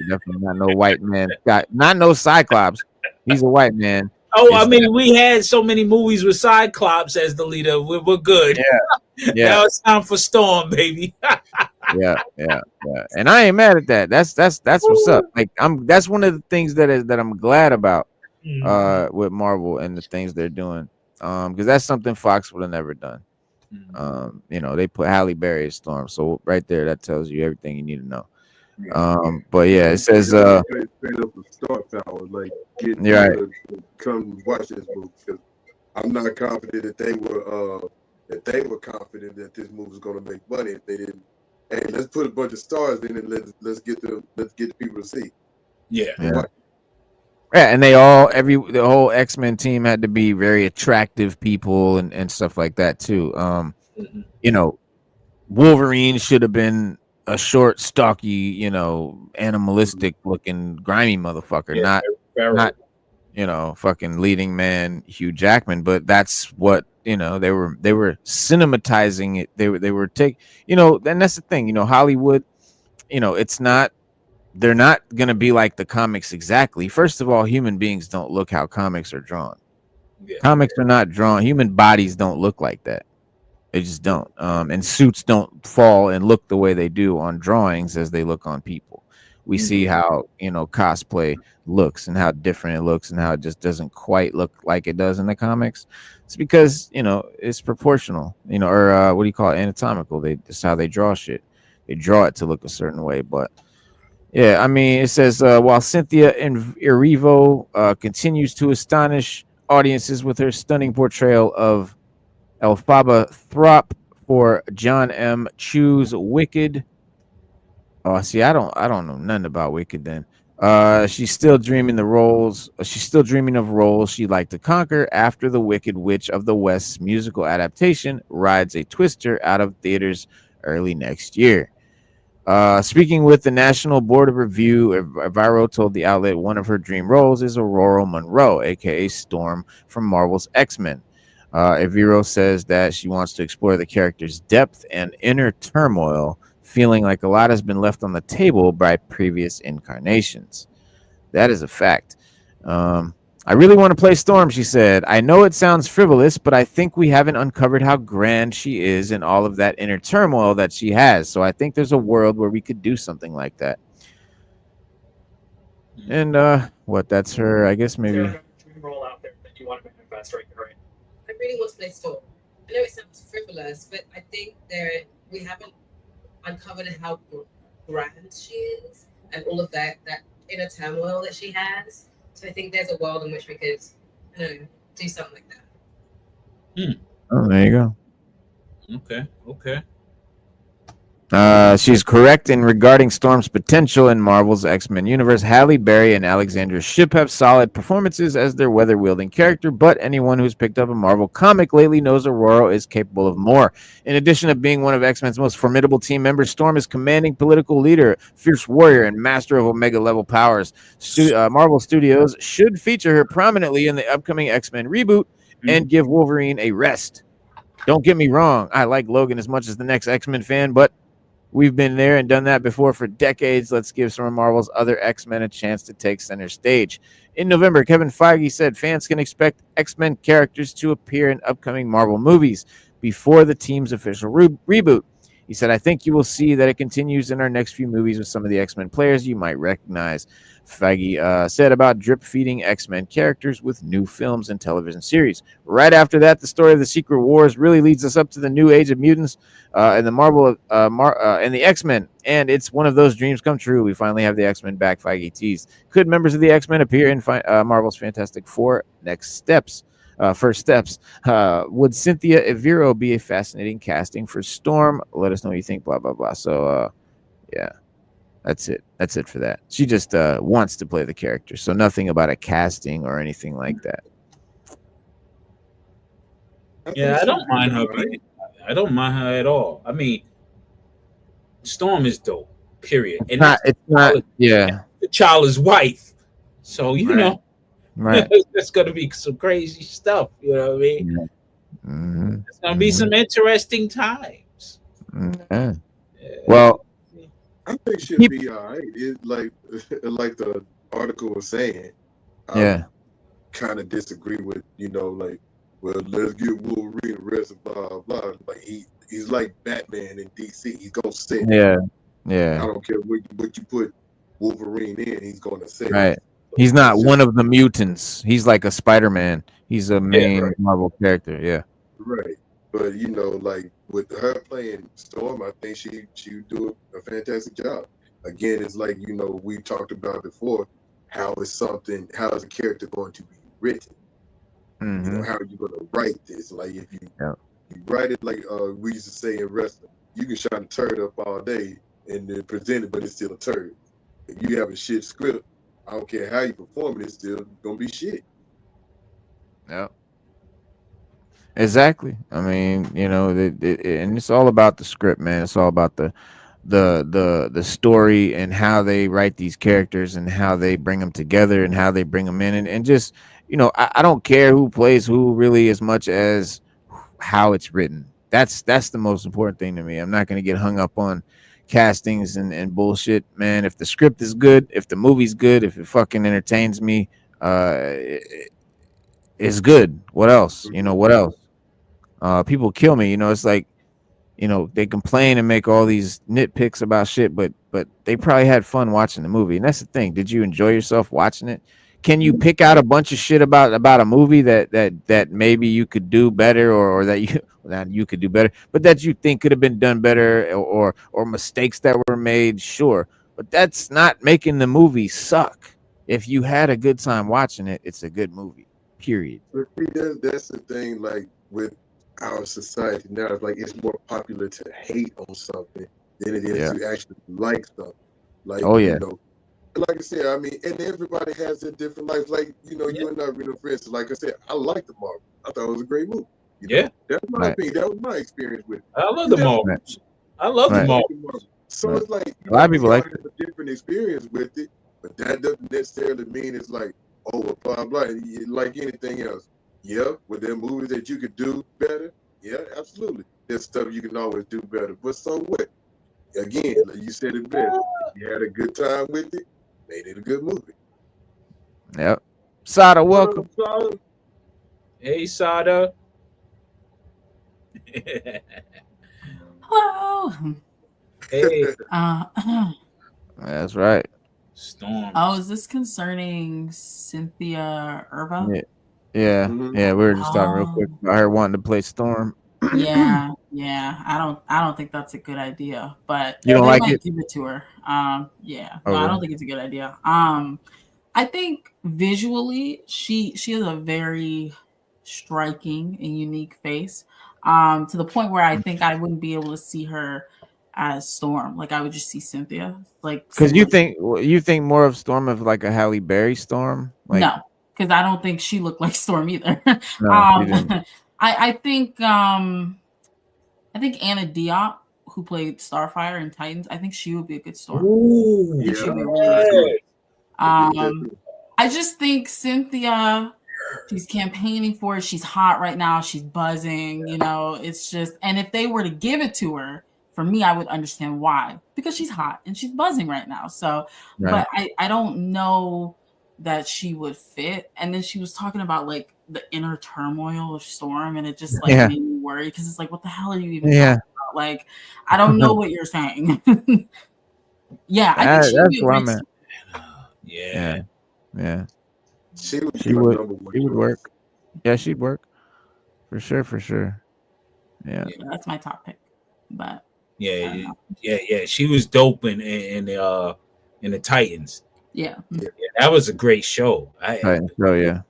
white man, not no Cyclops. He's a white man. Oh, I mean, we had so many movies with Cyclops as the leader. We're good. Yeah. Now it's time for Storm, baby. yeah. And I ain't mad at that. That's what's up. Like that's one of the things that I'm glad about with Marvel and the things they're doing. Because that's something Fox would have never done. They put Halle Berry as Storm, so right there that tells you everything you need to know. But yeah, it says straight up the star power, like get right. to come watch this movie, because I'm not confident that they were confident that this movie was going to make money if they didn't. Hey, let's put a bunch of stars in and let's get the people to see. Yeah. And the whole X-Men team had to be very attractive people and stuff like that too. Wolverine should have been a short, stocky, animalistic looking, grimy motherfucker, not fucking leading man Hugh Jackman. But that's what they were cinematizing it. They were and that's the thing. Hollywood, they're not gonna be like the comics exactly. First of all, human beings don't look how comics are drawn. Comics are not drawn. Human bodies don't look like that. They just don't. And suits don't fall and look the way they do on drawings as they look on people. We see how cosplay looks and how different it looks and how it just doesn't quite look like it does in the comics. It's because it's proportional, or what do you call it, anatomical. That's how they draw shit. They draw it to look a certain way. But yeah, I mean, it says while Cynthia Erivo continues to astonish audiences with her stunning portrayal of Elphaba Throp for John M. Chu's Wicked. Oh, see, I don't know nothing about Wicked then. She's still dreaming of roles she'd like to conquer after the Wicked Witch of the West's musical adaptation rides a twister out of theaters early next year. Speaking with the National Board of Review, Eviro told the outlet one of her dream roles is Aurora Monroe, aka Storm from Marvel's X-Men. Eviro says that she wants to explore the character's depth and inner turmoil, feeling like a lot has been left on the table by previous incarnations. That is a fact. I really want to play Storm, she said. I know it sounds frivolous, but I think we haven't uncovered how grand she is and all of that inner turmoil that she has. So I think there's a world where we could do something like that. And that's her, I guess maybe. Is there a dream role out there that you want to manifest right now? I really want to play Storm. I know it sounds frivolous, but I think we haven't uncovered how grand she is and all of that inner turmoil that she has. So I think there's a world in which we could, do something like that. Oh, there you go. Okay. She's correct in regarding Storm's potential in Marvel's X-Men universe. Halle Berry and Alexandra Shipp have solid performances as their weather-wielding character, but anyone who's picked up a Marvel comic lately knows Aurora is capable of more. In addition to being one of X-Men's most formidable team members, Storm is commanding political leader, fierce warrior, and master of Omega-level powers. Marvel Studios should feature her prominently in the upcoming X-Men reboot and give Wolverine a rest. Don't get me wrong, I like Logan as much as the next X-Men fan, but we've been there and done that before for decades. Let's give some of Marvel's other X-Men a chance to take center stage. In November, Kevin Feige said fans can expect X-Men characters to appear in upcoming Marvel movies before the team's official reboot. He said, I think you will see that it continues in our next few movies with some of the X-Men players you might recognize. Feige said about drip-feeding X-Men characters with new films and television series. Right after that, the story of the Secret Wars really leads us up to the new age of mutants and the Marvel and the X-Men. And it's one of those dreams come true. We finally have the X-Men back, Feige teased. Could members of the X-Men appear in Marvel's Fantastic Four first steps? Would Cynthia Erivo be a fascinating casting for Storm? Let us know what you think, blah, blah, blah. So, yeah. That's it for that. She just wants to play the character, so nothing about a casting or anything like that. Yeah, I don't mind her. I don't mind her at all. I mean, Storm is dope. Period. And it's not. Yeah, the child is wife, so you know, right? That's gonna be some crazy stuff. You know what I mean? Yeah. It's gonna be some interesting times. Yeah. Yeah. Well, I think she'll keep, be all right. It like like the article was saying. I yeah, kind of disagree with like, well, let's give Wolverine the rest of blah blah. Like he's like Batman in DC. He's gonna sell. yeah, I yeah. don't care what you put Wolverine in. He's gonna sell. Right. So He's it's not just one of the mutants. He's like a Spider-Man. He's a Yeah. main right. Marvel character. Yeah. Right. But like with her playing Storm, I think she would do a fantastic job. Again, it's like we talked about before. How is a character going to be written? Mm-hmm. How are you going to write this? Like if Yeah. you write it like we used to say in wrestling, you can shine a turd up all day and then present it, but it's still a turd. If you have a shit script, I don't care how you perform it, it's still gonna be shit. Yeah. Exactly. I mean, and it's all about the script, man. It's all about the story and how they write these characters and how they bring them together and how they bring them in and just I don't care who plays who really as much as how it's written. That's the most important thing to me. I'm not going to get hung up on castings and bullshit, man. If the script is good, if the movie's good, if it fucking entertains me, it's good. What else? What else? People kill me. It's like they complain and make all these nitpicks about shit, but they probably had fun watching the movie. And that's the thing. Did you enjoy yourself watching it? Can you pick out a bunch of shit about a movie that maybe you could do better or that you could do better, but that you think could have been done better or mistakes that were made? Sure, but that's not making the movie suck. If you had a good time watching it, it's a good movie. Period. But see, that's the thing. Like with our society now, it's like it's more popular to hate on something than it is Yeah. to actually like something. Like Oh yeah. like I said, I mean, and everybody has their different lives. Like you and I, friends. Like I said, I like the Marvel. I thought it was a great movie. Yeah. That's my Right. opinion. That was my experience with it. I love the That's- Marvels. I love the Right. Marvels. So Right. it's like A lot of people we all like have a different experience with it, but that doesn't necessarily mean it's like, oh, well, blah blah. Like anything else, yeah. Were there movies that you could do better? Yeah, absolutely. There's stuff you can always do better. But so what? Again, like you said it best. If you had a good time with it, made it a good movie. Yep. Sada, welcome. What up, Solid? Hey, Sada. Hello. Hey, That's right. Storm. Oh, is this concerning Cynthia Erba? Yeah. Yeah. Mhm. Yeah. We were just talking real quick about her wanting to play Storm. Yeah. I don't think that's a good idea, but You don't they like might it? give it to her. Yeah. Oh, No, I really? don't think it's a good idea. I think visually she has a very striking and unique face. To the point where I think I wouldn't be able to see her as Storm. Like I would just see Cynthia. Like Because similar. you think more of Storm of like a Halle Berry Storm? Like No, because I don't think she looked like Storm either. no, she didn't. I think Anna Diop, who played Starfire in Titans, I think she would be a good Storm. Ooh, I think Yeah. she'd be really good. Yeah. I just think Cynthia, she's campaigning for it. She's hot right now. She's buzzing. It's just, and if they were to give it to her, for me, I would understand why, because she's hot and she's buzzing right now. So, Right. but I don't know that she would fit. And then she was talking about like the inner turmoil of Storm, and it just like Yeah. made me worry because it's like, what the hell are you even Yeah. talking about? Like, I don't know what you're saying. Yeah, I think she would be That's a where great I'm at. Storm. yeah. Yeah. She would She be my would. number one She would choice. work. Yeah, she'd work. For sure. For sure. Yeah. Yeah, that's my top pick. But Yeah. She was dope in the Titans. yeah. Yeah, that was a great show. Right. So yeah.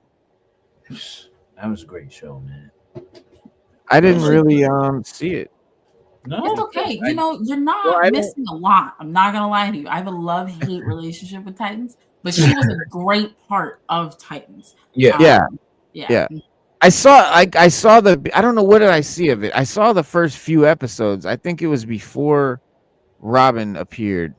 That was a great show, man. I didn't really see it. No, It's okay. You're Well, not I missing a lot. I'm not gonna lie to you. I have a love-hate relationship with Titans, but she was a great part of Titans. Yeah. Yeah. Yeah. Yeah. I saw the I don't know what did I see of it. I saw the first few episodes. I think it was before Robin appeared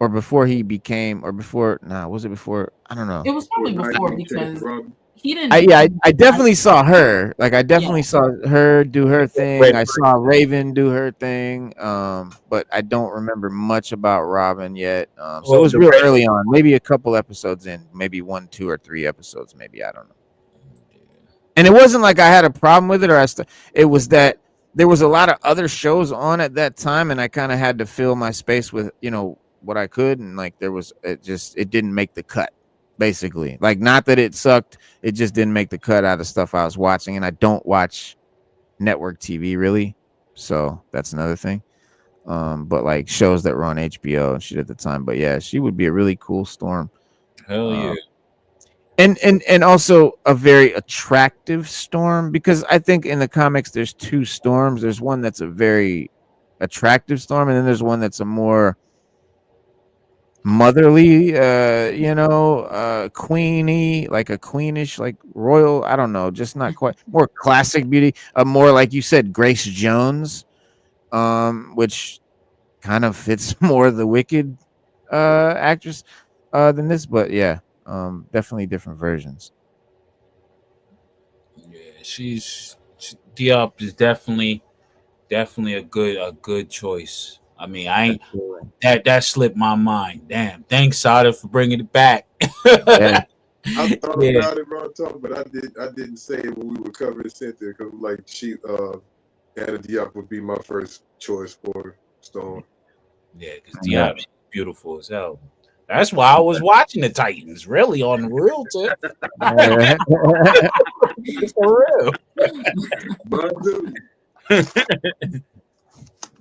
or before he became or before was it before? I don't know. It was probably Well, before 90 Chase because Robin. he didn't. I definitely saw her. Like I definitely Yeah. saw her do her thing. Red I saw Raven do her thing. But I don't remember much about Robin yet. So it Well, was the real red. early on, maybe a couple episodes in, maybe 1, 2, or 3 episodes, maybe I don't know. And it wasn't like I had a problem with it, or it was that there was a lot of other shows on at that time, and I kind of had to fill my space with what I could, and like it didn't make the cut, basically. Like not that it sucked, it just didn't make the cut out of stuff I was watching, and I don't watch network TV really, so that's another thing. But like shows that were on HBO and shit at the time. But yeah, she would be a really cool Storm. Hell yeah. And also a very attractive Storm, because I think in the comics there's two Storms. There's one that's a very attractive Storm, and then there's one that's a more motherly, queeny, like a queenish, like royal. I don't know, just not quite more classic beauty. More like you said, Grace Jones, which kind of fits more the Wicked actress than this, but yeah. Definitely different versions. Yeah, Diop is definitely a good choice. I mean, I ain't that slipped my mind. Damn, thanks Sada for bringing it back. Yeah. I thought about it, bro, but I didn't say it when we were covering Cynthia, because like Anna Diop would be my first choice for Storm. Yeah, because Diop is beautiful as hell. That's why I was watching the Titans, really, on the real tip. For real.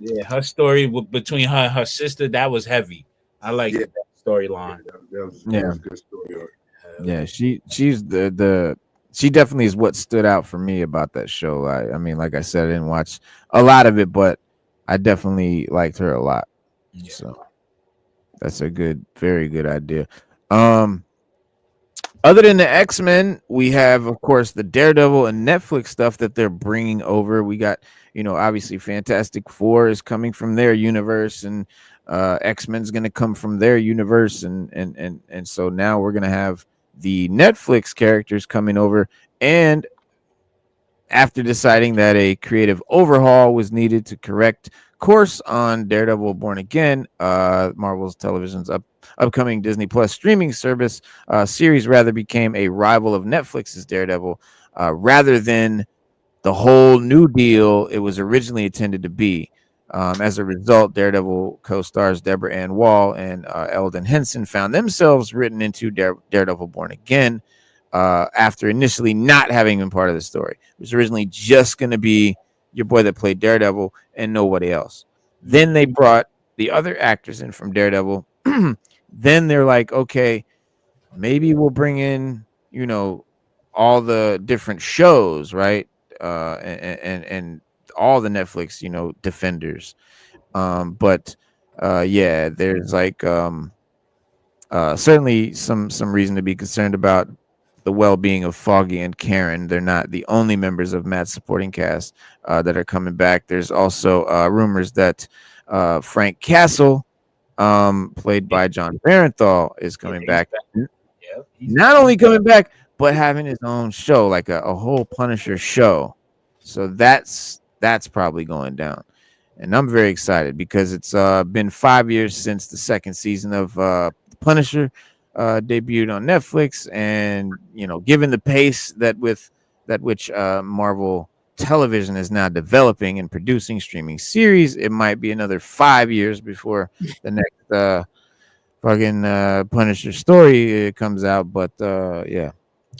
Yeah, her story between her and her sister, that was heavy. I like that storyline. That was a good story. Yeah, she's she definitely is what stood out for me about that show. I mean, like I said, I didn't watch a lot of it, but I definitely liked her a lot. Yeah. So that's a very good idea. Other than the X-Men, we have, of course, the Daredevil and Netflix stuff that they're bringing over. We got, obviously Fantastic Four is coming from their universe, and X-Men's going to come from their universe, and so now we're going to have the Netflix characters coming over. And after deciding that a creative overhaul was needed to correct course on Daredevil Born Again, Marvel's television's upcoming Disney Plus streaming series rather became a rival of Netflix's Daredevil rather than the whole new deal it was originally intended to be. As a result, Daredevil co-stars Deborah Ann Wall and Eldon Henson found themselves written into Daredevil Born Again after initially not having been part of the story. It was originally just going to be your boy that played Daredevil and nobody else. Then they brought the other actors in from Daredevil. Then they're like, okay, maybe we'll bring in, all the different shows, right? And all the Netflix, defenders. But there's like certainly some reason to be concerned about the well-being of Foggy and Karen. They're not the only members of Matt's supporting cast that are coming back. There's also rumors that Frank Castle, played by John Barenthal, is coming back. Not only coming back, but having his own show, like a whole Punisher show. So that's probably going down. And I'm very excited because it's been 5 years since the second season of Punisher debuted on Netflix, and given the pace that which Marvel Television is now developing and producing streaming series, it might be another 5 years before the next fucking Punisher story comes out. But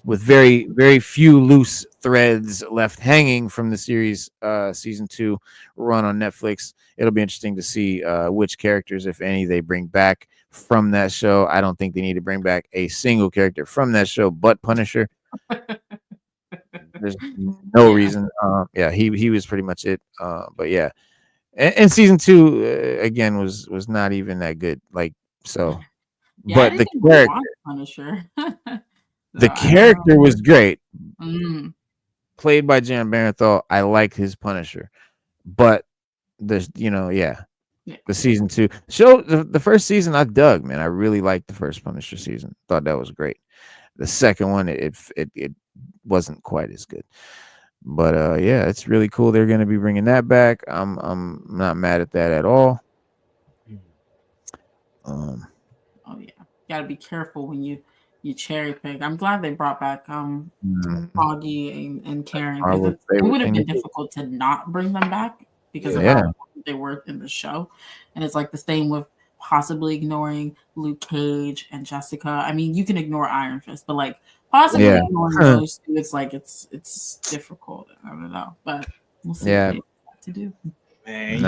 with very, very few loose threads left hanging from the series season 2 run on Netflix, it'll be interesting to see which characters, if any, they bring back from that show. I don't think they need to bring back a single character from that show but Punisher. There's no reason. He was pretty much it. But yeah, and season 2 again was not even that good. Like, so, yeah, but the character, Punisher. the character was great. Played by Jan Barenthal. I liked his Punisher, but there's the season 2 show, the first season I dug, man. I really liked the first Punisher season. Thought that was great. The second one, it wasn't quite as good. But yeah, it's really cool. They're going to be bringing that back. I'm not mad at that at all. Oh yeah, gotta be careful when you cherry pick. I'm glad they brought back Foggy and Karen, because it would have been difficult to not bring them back because of how important they were in the show. And it's like the same with possibly ignoring Luke Cage and Jessica. I mean, you can ignore Iron Fist, but like possibly ignoring those two, it's like it's difficult. I don't know, but we'll see what they have to do. Man,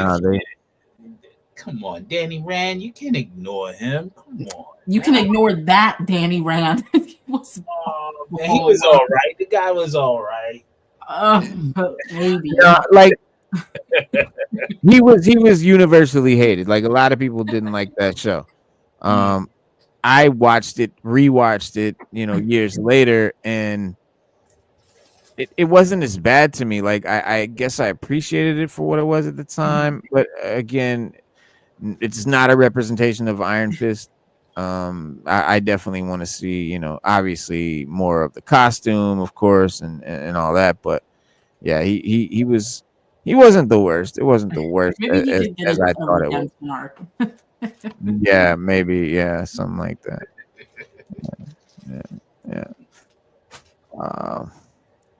come on, Danny Rand. You can't ignure him. Come on. You can ignore that, Danny Rand. He was all right. The guy was all right. Maybe. Like he was universally hated. Like a lot of people didn't like that show. I watched it, rewatched it, years later, and it wasn't as bad to me. Like I guess I appreciated it for what it was at the time, but again, it's not a representation of Iron Fist. I definitely want to see, obviously more of the costume, of course, and all that. But yeah, he wasn't the worst. It wasn't the worst as I thought it was. Yeah, maybe, yeah, something like that. Yeah.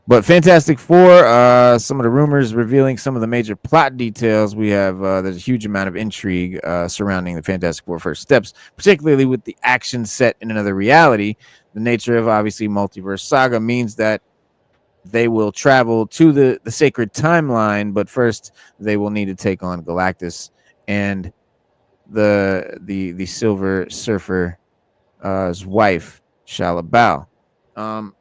But Fantastic Four, some of the rumors revealing some of the major plot details. We have there's a huge amount of intrigue surrounding the Fantastic Four first steps, particularly with the action set in another reality. The nature of obviously multiverse saga means that they will travel to the sacred timeline, but first they will need to take on Galactus and the Silver Surfer's wife, Shalabal. And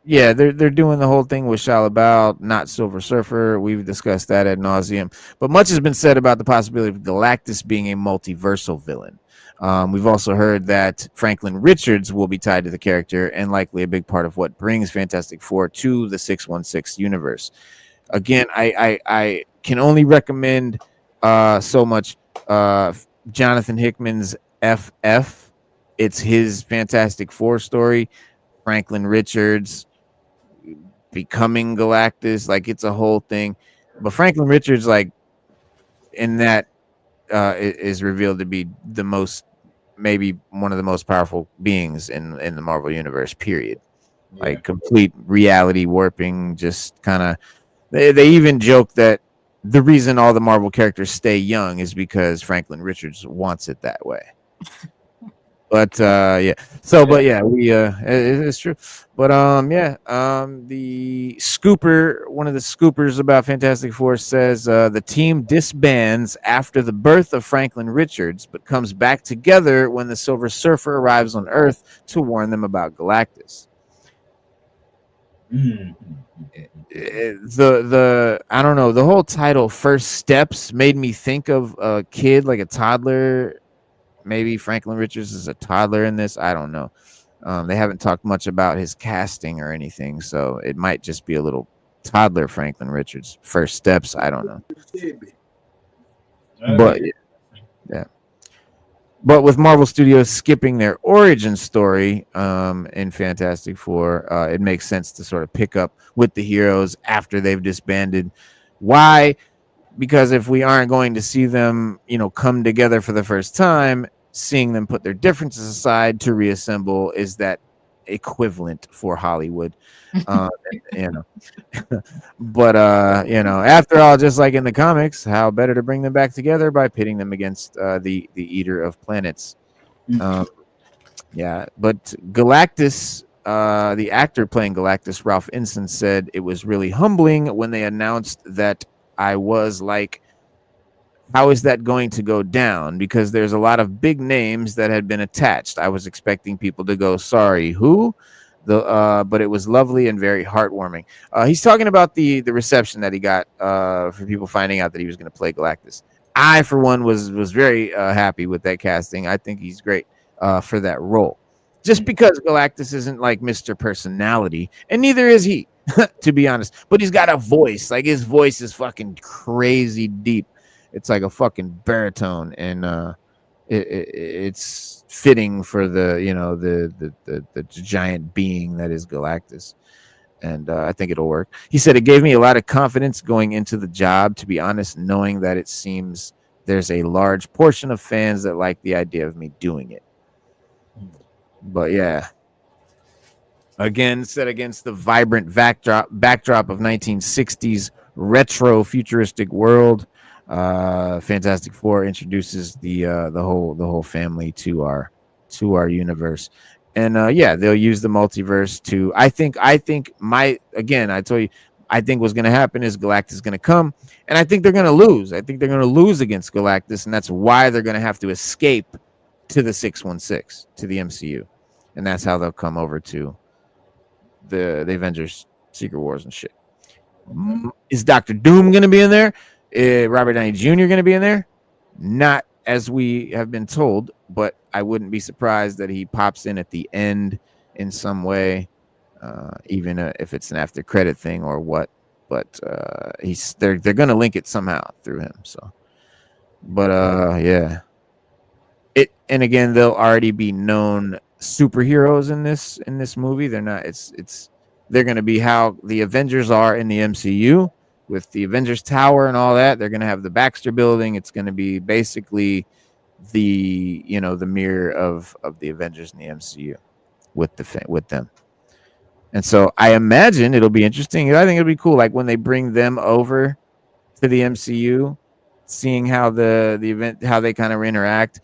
yeah, they're doing the whole thing with Shalabal, not Silver Surfer. We've discussed that ad nauseum. But much has been said about the possibility of Galactus being a multiversal villain. We've also heard that Franklin Richards will be tied to the character and likely a big part of what brings Fantastic Four to the 616 universe. Again, I can only recommend so much Jonathan Hickman's FF. It's his Fantastic Four story. Franklin Richards becoming Galactus, like it's a whole thing. But Franklin Richards, like in that, is revealed to be maybe one of the most powerful beings in the Marvel universe. Period. Yeah. Like complete reality warping. Just kind of, they even joke that the reason all the Marvel characters stay young is because Franklin Richards wants it that way. But yeah, so but yeah, we it's true. But the scooper, one of the scoopers about Fantastic Four says the team disbands after the birth of Franklin Richards, but comes back together when the Silver Surfer arrives on Earth to warn them about Galactus. The I don't know, the whole title First Steps made me think of a kid, like a toddler. Maybe Franklin Richards is a toddler in this. I don't know. They haven't talked much about his casting or anything, so it might just be a little toddler Franklin Richards. First steps. I don't know. But yeah. But with Marvel Studios skipping their origin story in Fantastic Four, it makes sense to sort of pick up with the heroes after they've disbanded. Why? Because if we aren't going to see them, come together for the first time, seeing them put their differences aside to reassemble is that equivalent for Hollywood. But after all, just like in the comics, how better to bring them back together by pitting them against the Eater of Planets. Yeah, but Galactus, the actor playing Galactus, Ralph Inson, said it was really humbling when they announced that I was like, how is that going to go down? Because there's a lot of big names that had been attached. I was expecting people to go, sorry, who? But it was lovely and very heartwarming. He's talking about the reception that he got for people finding out that he was going to play Galactus. I, for one, was very happy with that casting. I think he's great for that role. Just because Galactus isn't like Mr. Personality, and neither is he, to be honest. But he's got a voice. Like, his voice is fucking crazy deep. It's like a fucking baritone. And it's fitting for the the giant being that is Galactus. And I think it'll work. He said it gave me a lot of confidence going into the job, to be honest, knowing that it seems there's a large portion of fans that like the idea of me doing it. But yeah, again, set against the vibrant backdrop of 1960s retro futuristic world, Fantastic Four introduces the whole family to our universe. And yeah, they'll use the multiverse to. I think I told you, I think what's going to happen is Galactus is going to come, and I think they're going to lose. I think they're going to lose against Galactus, and that's why they're going to have to escape to the 616, to the MCU, and that's how they'll come over to the Avengers Secret Wars and shit. Is Dr. Doom going to be in there? Robert Downey Jr. going to be in there? Not as we have been told, but I wouldn't be surprised that he pops in at the end in some way, even if it's an after credit thing or what. But they're going to link it somehow through him. So, but yeah, and again, they'll already be known superheroes in this movie. They're not. They're going to be how the Avengers are in the MCU. With the Avengers Tower and all that, they're going to have the Baxter Building. It's going to be basically the mirror of the Avengers in the MCU with them. And so I imagine it'll be interesting. I think it'll be cool, like when they bring them over to the MCU, seeing how how they kind of interact.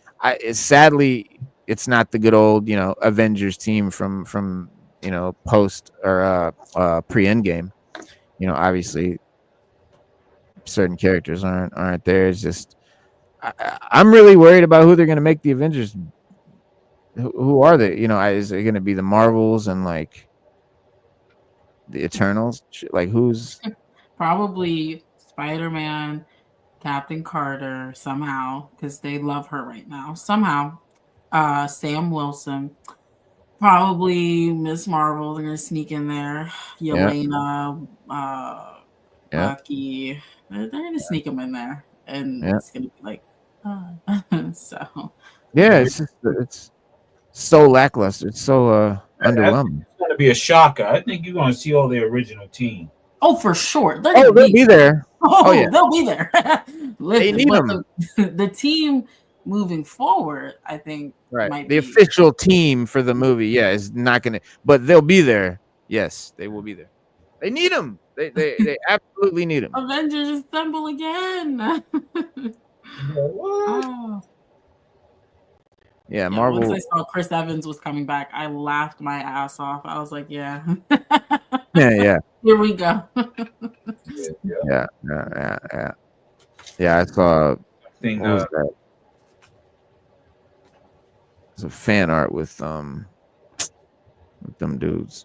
Sadly, it's not the good old Avengers team from post or pre-Endgame. Obviously, certain characters aren't there. It's just I'm really worried about who they're going to make the Avengers. Who are they? Is it going to be the Marvels and like the Eternals? Like who's probably Spider-Man, Captain Carter somehow, because they love her right now. Somehow, Sam Wilson, probably Miss Marvel. They're gonna sneak in there. Yelena, Bucky. They're gonna sneak them in there, and it's gonna be like, so. Yeah, it's so lackluster. It's so underwhelming. It's gonna be a shocker. I think you're gonna see all the original team. Oh, for sure. They'll be there. Oh, yeah, they'll be there. They need them. The team moving forward, I think, right. The official team for the movie, is not gonna, but they'll be there. Yes, they will be there. They need them. They absolutely need them. Avengers assemble again. What? Yeah, Marvel. Once I saw Chris Evans was coming back, I laughed my ass off. I was like, yeah. Yeah. Here we go. Yeah. I saw. Thing, what was that? It's a fan art with them dudes.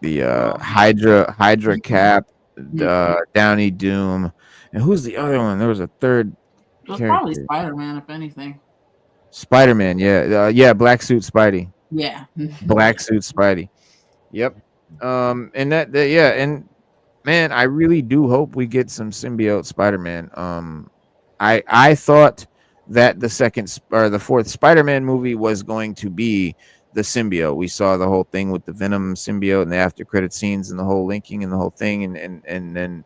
The Hydra Cap, Downey Doom, and who's the other one? There was a third. It was probably Spider-Man, if anything. Spider-Man, yeah, Black Suit Spidey. Yeah, Black Suit Spidey. Yep. And and man, I really do hope we get some symbiote Spider-Man. I thought that the fourth Spider-Man movie was going to be the symbiote. We saw the whole thing with the Venom symbiote and the after credit scenes and the whole linking and the whole thing, and then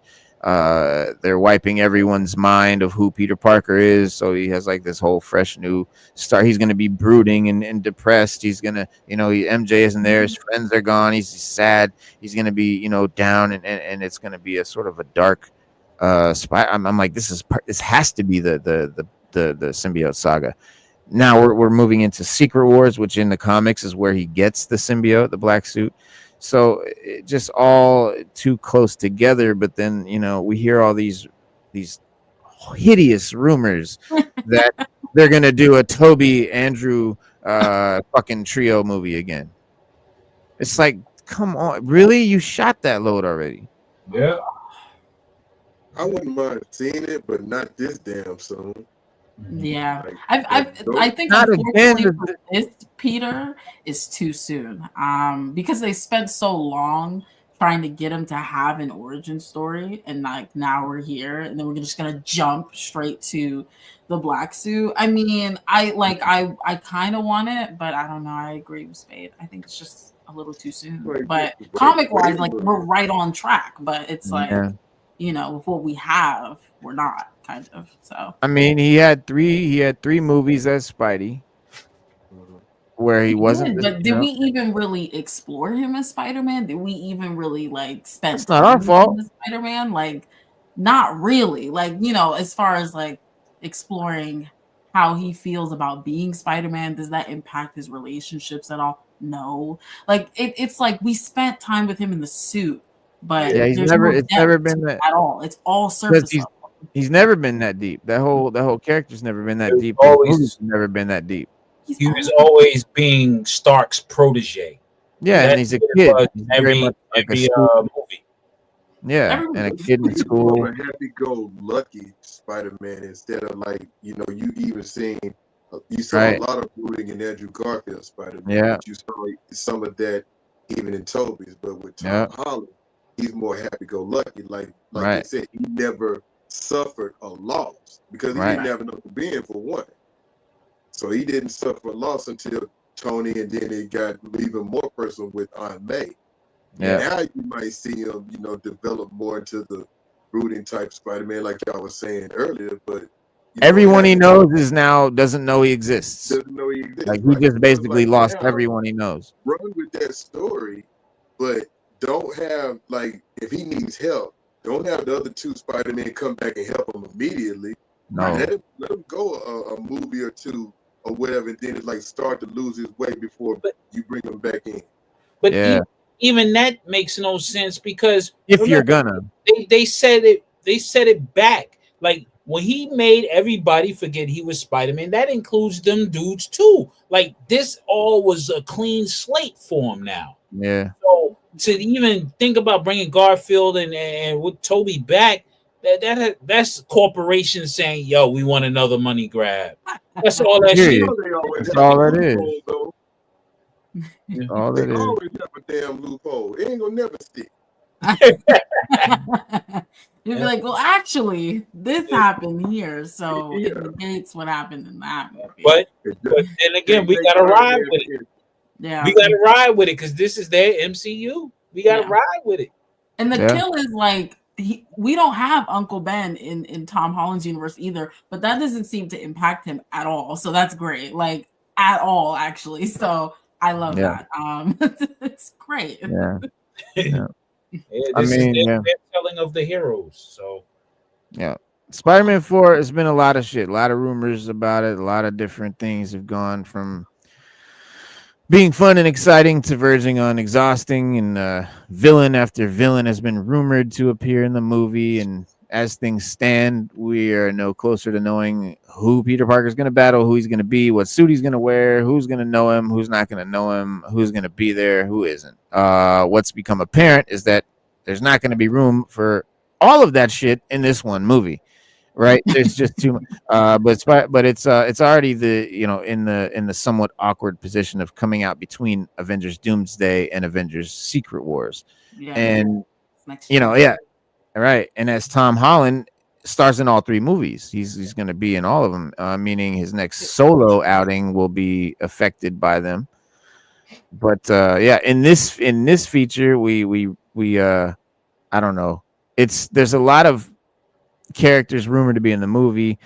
they're wiping everyone's mind of who Peter Parker is. So he has like this whole fresh new start. He's going to be brooding and depressed. He's going to, MJ isn't there. His friends are gone. He's sad. He's going to be, down, and it's going to be a sort of a dark spot. I'm like, this has to be the symbiote saga. Now we're moving into Secret Wars, which in the comics is where he gets the symbiote, the black suit. So it just all too close together. But then, we hear all these hideous rumors that they're going to do a Toby Andrew fucking trio movie again. It's like, come on. Really? You shot that load already. Yeah. I wouldn't mind seeing it, but not this damn soon. Yeah, Like, I think Not unfortunately again. for this Peter is too soon. Because they spent so long trying to get him to have an origin story, and like now we're here, and then we're just gonna jump straight to the black suit. I mean, I kind of want it, but I don't know. I agree with Spade. I think it's just a little too soon. Like, But wait, comic wise, wait, like we're right on track. But it's like, Yeah. with what we have, we're not kind of. So I mean, he had three movies as Spidey where he wasn't. did, but did we even really explore him as Spider-Man? Did we even really like spend It's not our time with fault. him as Spider-Man? Like, not really. Like, as far as like exploring how he feels about being Spider-Man, does that impact his relationships at all? No. Like it's like we spent time with him in the suit, but Yeah, there's it's never been that at all. It's all because surface level. he's never been that deep. That whole character's never been that It was deep. always- His movies have never been that deep. He was always being Stark's protege. Yeah, and That's he's a what it kid. was He's every very much like a every school, movie. yeah, every and a movie. kid in He's school. more of a happy-go-lucky Spider-Man instead of like you even seeing you saw Right. a lot of rooting in Andrew Garfield Spider-Man. Yeah. But you saw some of that even in Tobey's, but with Tom Holland, he's more happy-go-lucky. Like Right. they said, he never suffered a loss because he Right. didn't have enough being for one. So he didn't suffer a loss until Tony, and then it got even more personal with Aunt May. Yeah. And now you might see him, develop more into the brooding type Spider-Man, like y'all was saying earlier. But Everyone he knows doesn't know he exists. doesn't know he exists. Like he right? just So basically like, lost now, everyone he knows. Run with that story, but don't have if he needs help, don't have the other two Spider-Man come back and help him immediately. No. Let him go a movie or two or whatever, and then it's like start to lose his way before you bring him back in. But Yeah. even that makes no sense because If you're remember, gonna, they said it back. Like when he made everybody forget he was Spider-Man, that includes them dudes too. Like this all was a clean slate for him now. yeah. So to even think about bringing Garfield and with Toby back, that's corporations saying, "Yo, we want another money grab." That's all that shit. Period. They always That's have all a it is. loophole, though. All They it is. always have a damn loophole. It ain't gonna never stick. You'd be like, well, actually, this happened here, so Yeah. it negates what happened in that movie. But then again, we gotta ride with it. yeah, We gotta ride with it because this is their MCU. We gotta ride with it. and the Yeah. kill is like we don't have Uncle Ben in Tom Holland's universe either, but that doesn't seem to impact him at all. So that's great, like at all, actually. So I love that. It's great. Yeah. Yeah. Yeah, I this mean, is yeah. their telling of the heroes. So Yeah. Spider-Man 4 has been a lot of shit, a lot of rumors about it, a lot of different things have gone from being fun and exciting to verging on exhausting, and villain after villain has been rumored to appear in the movie, and as things stand, we are no closer to knowing who Peter Parker is going to battle, who he's going to be, what suit he's going to wear, who's going to know him, who's not going to know him, who's going to be there, who isn't. What's become apparent is that there's not going to be room for all of that shit in this one movie, right? There's just too much. But it's already in the somewhat awkward position of coming out between Avengers Doomsday and Avengers Secret Wars, and right. And as Tom Holland stars in all three movies, he's going to be in all of them, meaning his next solo outing will be affected by them. But in this feature, we I don't know. There's a lot of characters rumored to be in the movie.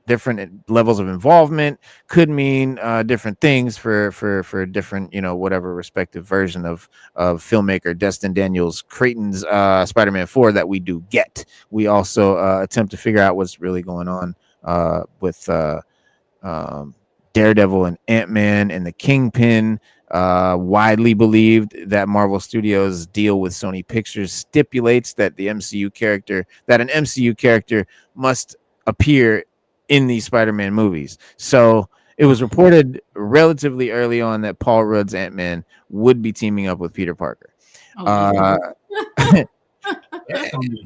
Different levels of involvement could mean different things for different, whatever respective version of filmmaker Destin Daniels Creighton's Spider-Man 4 that we do get. We also attempt to figure out what's really going on with Daredevil and Ant-Man and the Kingpin. Widely believed that Marvel Studios' deal with Sony Pictures stipulates that an MCU character must appear in these Spider-Man movies. So it was reported relatively early on that Paul Rudd's Ant-Man would be teaming up with Peter Parker. that's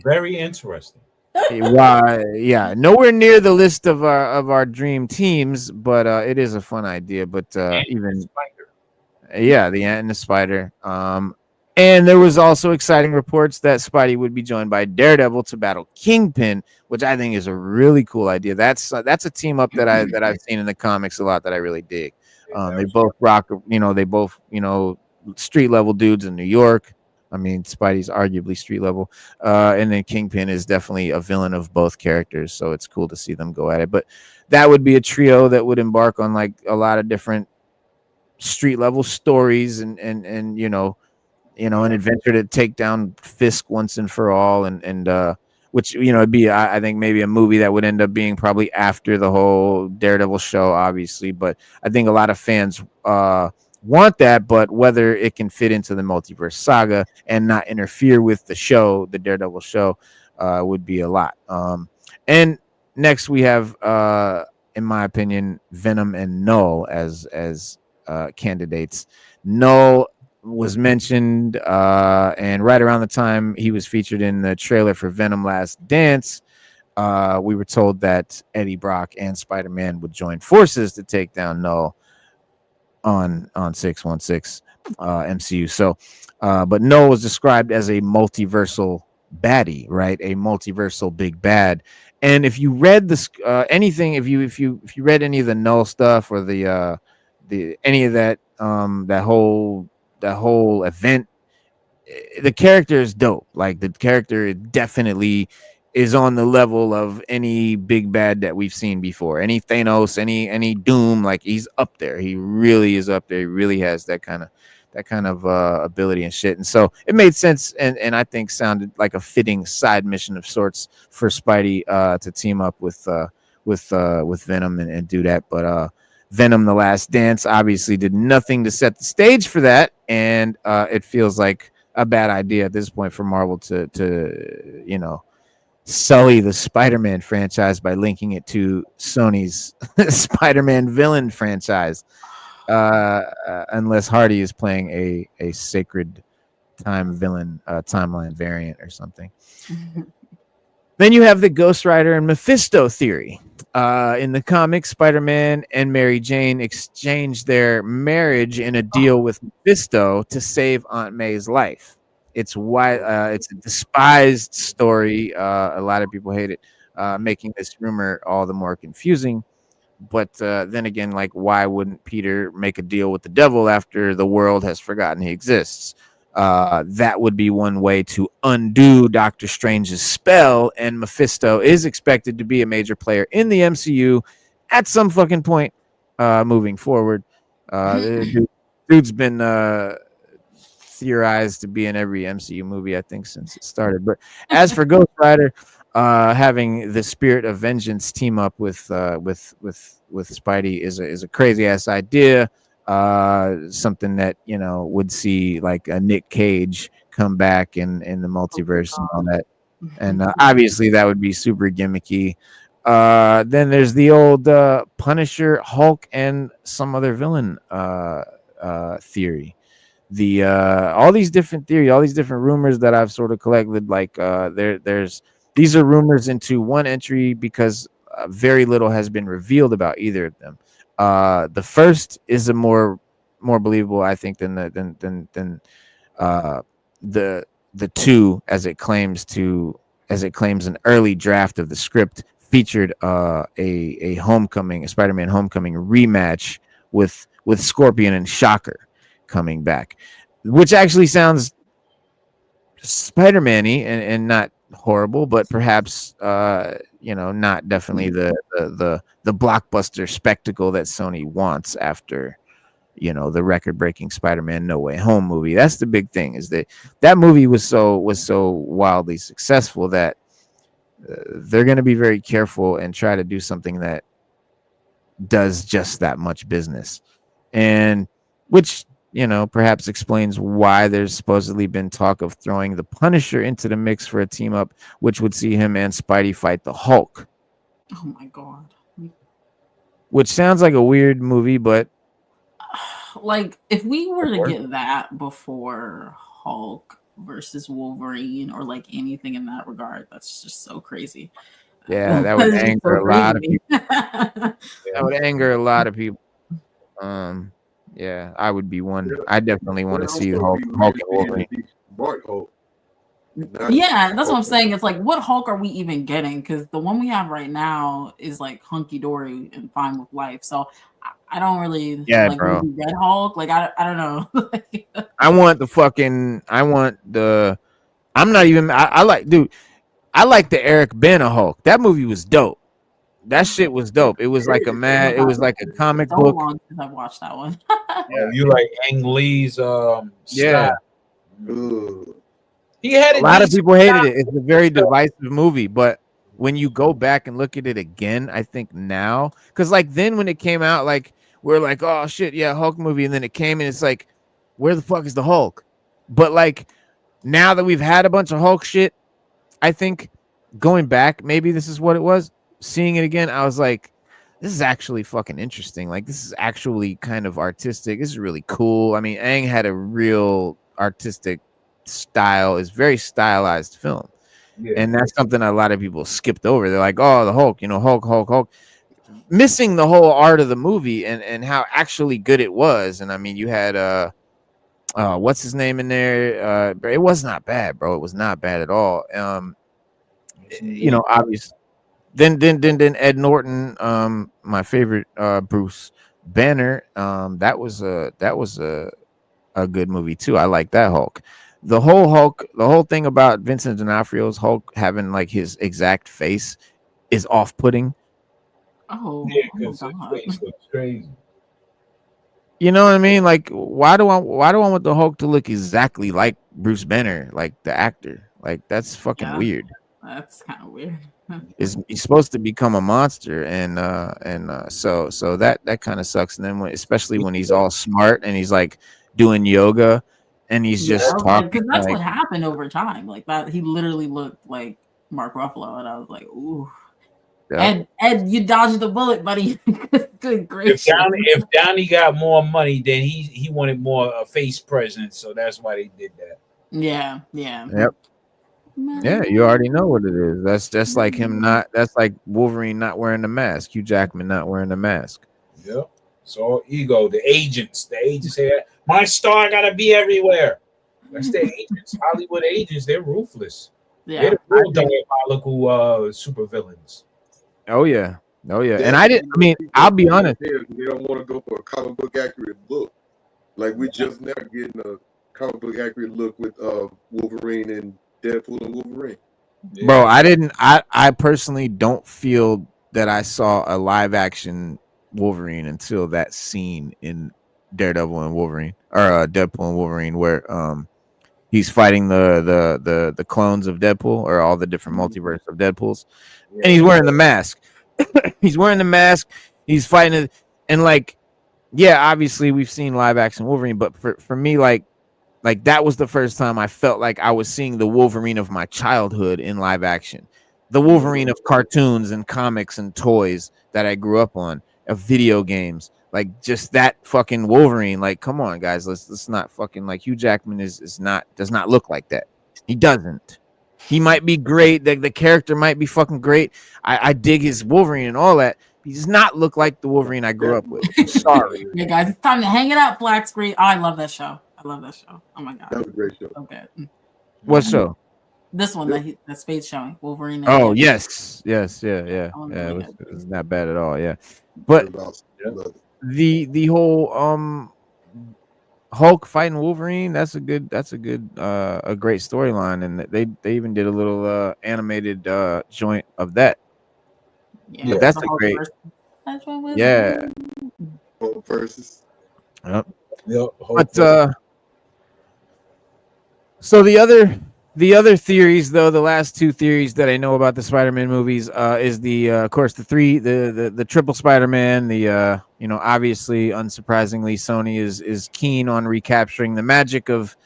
very interesting. Nowhere near the list of our dream teams, but it is a fun idea. But even Spider. the Ant and the Spider. And there was also exciting reports that Spidey would be joined by Daredevil to battle Kingpin, which I think is a really cool idea. That's a team up that I've seen in the comics a lot that I really dig. They both rock, they both, street level dudes in New York. I mean, Spidey's arguably street level, and then Kingpin is definitely a villain of both characters, so it's cool to see them go at it. But that would be a trio that would embark on like a lot of different street level stories and an adventure to take down Fisk once and for all, and which it'd be I think maybe a movie that would end up being probably after the whole Daredevil show, obviously. But I think a lot of fans want that, but whether it can fit into the multiverse saga and not interfere with the show, the Daredevil show, would be a lot. And next we have, in my opinion, Venom and Null as candidates. Null was mentioned, and right around the time he was featured in the trailer for Venom Last Dance, we were told that Eddie Brock and Spider-Man would join forces to take down Null on 616 MCU. So, but Null was described as a multiversal baddie, right? A multiversal big bad. And if you read this, anything, if you read any of the Null stuff or the any of that, that whole event, the character is dope. Like the character definitely is on the level of any big bad that we've seen before. Any Thanos, any Doom, like he's up there. He really is up there. He really has that kind of ability and shit. And so it made sense, and I think sounded like a fitting side mission of sorts for Spidey to team up with Venom and do that. But Venom The Last Dance obviously did nothing to set the stage for that, and it feels like a bad idea at this point for Marvel to sully the Spider-Man franchise by linking it to Sony's Spider-Man villain franchise, unless Hardy is playing a sacred time villain timeline variant or something. Then you have the Ghost Rider and Mephisto theory. In the comics, Spider-Man and Mary Jane exchanged their marriage in a deal with Mephisto to save Aunt May's life. It's it's a despised story. A lot of people hate it, making this rumor all the more confusing. But then again, like, why wouldn't Peter make a deal with the devil after the world has forgotten he exists? That would be one way to undo Doctor Strange's spell, and Mephisto is expected to be a major player in the MCU at some fucking point moving forward. Dude's been theorized to be in every MCU movie, I think, since it started. But as for Ghost Rider, having the Spirit of Vengeance team up with Spidey is a crazy ass idea. Something that would see like a Nick Cage come back in the multiverse and all that, and obviously that would be super gimmicky. Then there's the old Punisher, Hulk, and some other villain theory. All these different theories, all these different rumors that I've sort of collected, like these are rumors into one entry because very little has been revealed about either of them. The first is a more believable, I think, than the two, as it claims an early draft of the script featured a Spider-Man Homecoming rematch with Scorpion and Shocker coming back, which actually sounds Spider-Man-y and not horrible, but perhaps not definitely the blockbuster spectacle that Sony wants after the record-breaking Spider-Man No Way Home movie. That's the big thing, is that movie was so wildly successful that they're going to be very careful and try to do something that does just that much business, and which perhaps explains why there's supposedly been talk of throwing the Punisher into the mix for a team up, which would see him and Spidey fight the Hulk. Oh my god. Which sounds like a weird movie, but like if we were to get that before Hulk versus Wolverine or like anything in that regard, that's just so crazy. Yeah, that would anger a lot of people. That would anger a lot of people. Yeah, I would be one. Yeah. I definitely want to Well, see also Hulk, we Hulk really and being Wolverine. the smart Hulk. Not Yeah, that's what I'm Hulk. saying. It's like, what Hulk are we even getting? Because the one we have right now is like hunky dory and fine with life. So I don't really Yeah, like bro. maybe Red Hulk. Like I don't know. I want the fucking. I want the. I'm not even. I like, dude. I like the Eric Bana Hulk. That movie was dope. That shit was dope. It was like a mad. It was like a comic so book. long since I've watched that one. You like Ang Lee's Yeah. style. He had A lot of people hated it. It's a very divisive movie, but when you go back and look at it again, I think now, because like then when it came out, like we're like, oh shit, yeah, Hulk movie, and then it came and it's like, where the fuck is the Hulk? But like now that we've had a bunch of Hulk shit, I think going back, maybe this is what it was. Seeing it again, I was like, this is actually fucking interesting. Like this is actually kind of artistic. This is really cool. I mean, Aang had a real artistic style. It's very stylized film. Yeah. And that's something a lot of people skipped over. They're like, oh, the Hulk, Hulk, missing the whole art of the movie and how actually good it was. And I mean, you had what's his name in there? It was not bad, bro. It was not bad at all. Obviously. Then Ed Norton, my favorite Bruce Banner. That was a good movie too. I like that Hulk. The whole thing about Vincent D'Onofrio's Hulk having like his exact face is off-putting. Oh, Yeah, because his face looks crazy. You know what I mean? Like, why do I want the Hulk to look exactly like Bruce Banner, like the actor? Like, that's fucking weird. That's kind of weird. He's supposed to become a monster, and so that kind of sucks. And then especially when he's all smart and he's like doing yoga, and he's just talking. Because that's what happened over time. Like that, he literally looked like Mark Ruffalo, and I was like, ooh. Yeah. Ed, you dodged the bullet, buddy. Good gracious. If Downey got more money, then he wanted more face presence, so that's why they did that. Yeah. Yep. Yeah, you already know what it is. That's just like him not. That's like Wolverine not wearing the mask. Hugh Jackman not wearing the mask. Yep. So ego. The agents say that my star gotta be everywhere. That's the agents. Hollywood agents. They're ruthless. Yeah. They're the real diabolical supervillains. Oh yeah. And I'll be honest. They don't want to go for a comic book accurate look. Like we just now getting a comic book accurate look with Wolverine and Deadpool and Wolverine. Yeah. Bro, I personally don't feel that I saw a live action Wolverine until that scene in Daredevil and Wolverine, or Deadpool and Wolverine, where he's fighting the clones of Deadpool, or all the different multiverse of Deadpools, and he's wearing the mask. He's wearing the mask. He's fighting it, and like, yeah, obviously we've seen live action Wolverine, but for me, like that was the first time I felt like I was seeing the Wolverine of my childhood in live action, the Wolverine of cartoons and comics and toys that I grew up on, of video games, like just that fucking Wolverine. Like, come on, guys, let's not fucking, like, Hugh Jackman does not look like that. He doesn't. He might be great. The character might be fucking great. I dig his Wolverine and all that. He does not look like the Wolverine I grew up with. Sorry. Yeah, guys, it's time to hang it up, Black Screen. Oh, I love that show. Oh my god, that was a great show. Okay. What show? This one that Spade's showing, Wolverine. Oh yes, yeah. It was not bad at all. Yeah, but the whole Hulk fighting Wolverine, that's a good a great storyline, and they even did a little animated joint of that. Yeah, but that's a great. Yeah. Hulk versus. Yep. But so the other theories, though, the last two theories that I know about the Spider-Man movies is of course the triple Spider-Man. Obviously, unsurprisingly, Sony is keen on recapturing the magic of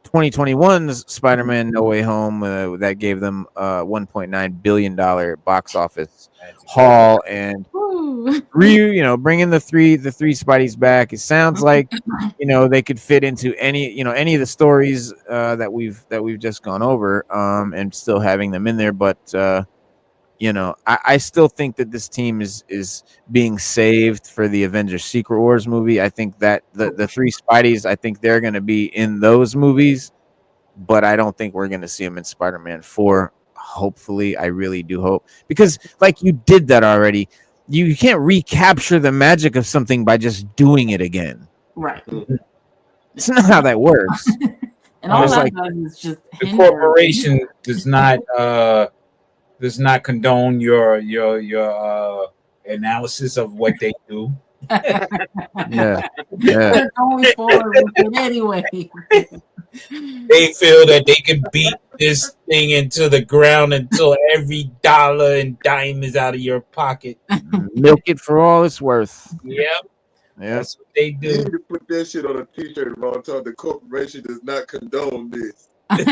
2021's Spider-Man No Way Home that gave them $1.9 billion box office haul, and bringing the three Spideys back. It sounds like they could fit into any of the stories that we've just gone over, and still having them in there. But you know, I still think that this team is being saved for the Avengers Secret Wars movie. I think that the three Spideys, I think they're going to be in those movies, but I don't think we're going to see them in Spider-Man 4. Hopefully, I really do hope, because like you did that already. You can't recapture the magic of something by just doing it again. Right. It's not how that works. And all It's that like- does is just The hinder. corporation does not condone your analysis of what they do. Yeah. They're going forward with it anyway. They feel that they can beat this thing into the ground until every dollar and dime is out of your pocket. Milk it for all it's worth. Yep, Yeah. that's what they You do. need to put that shit on a t-shirt, Ron. Talk, the corporation does not condone this. That's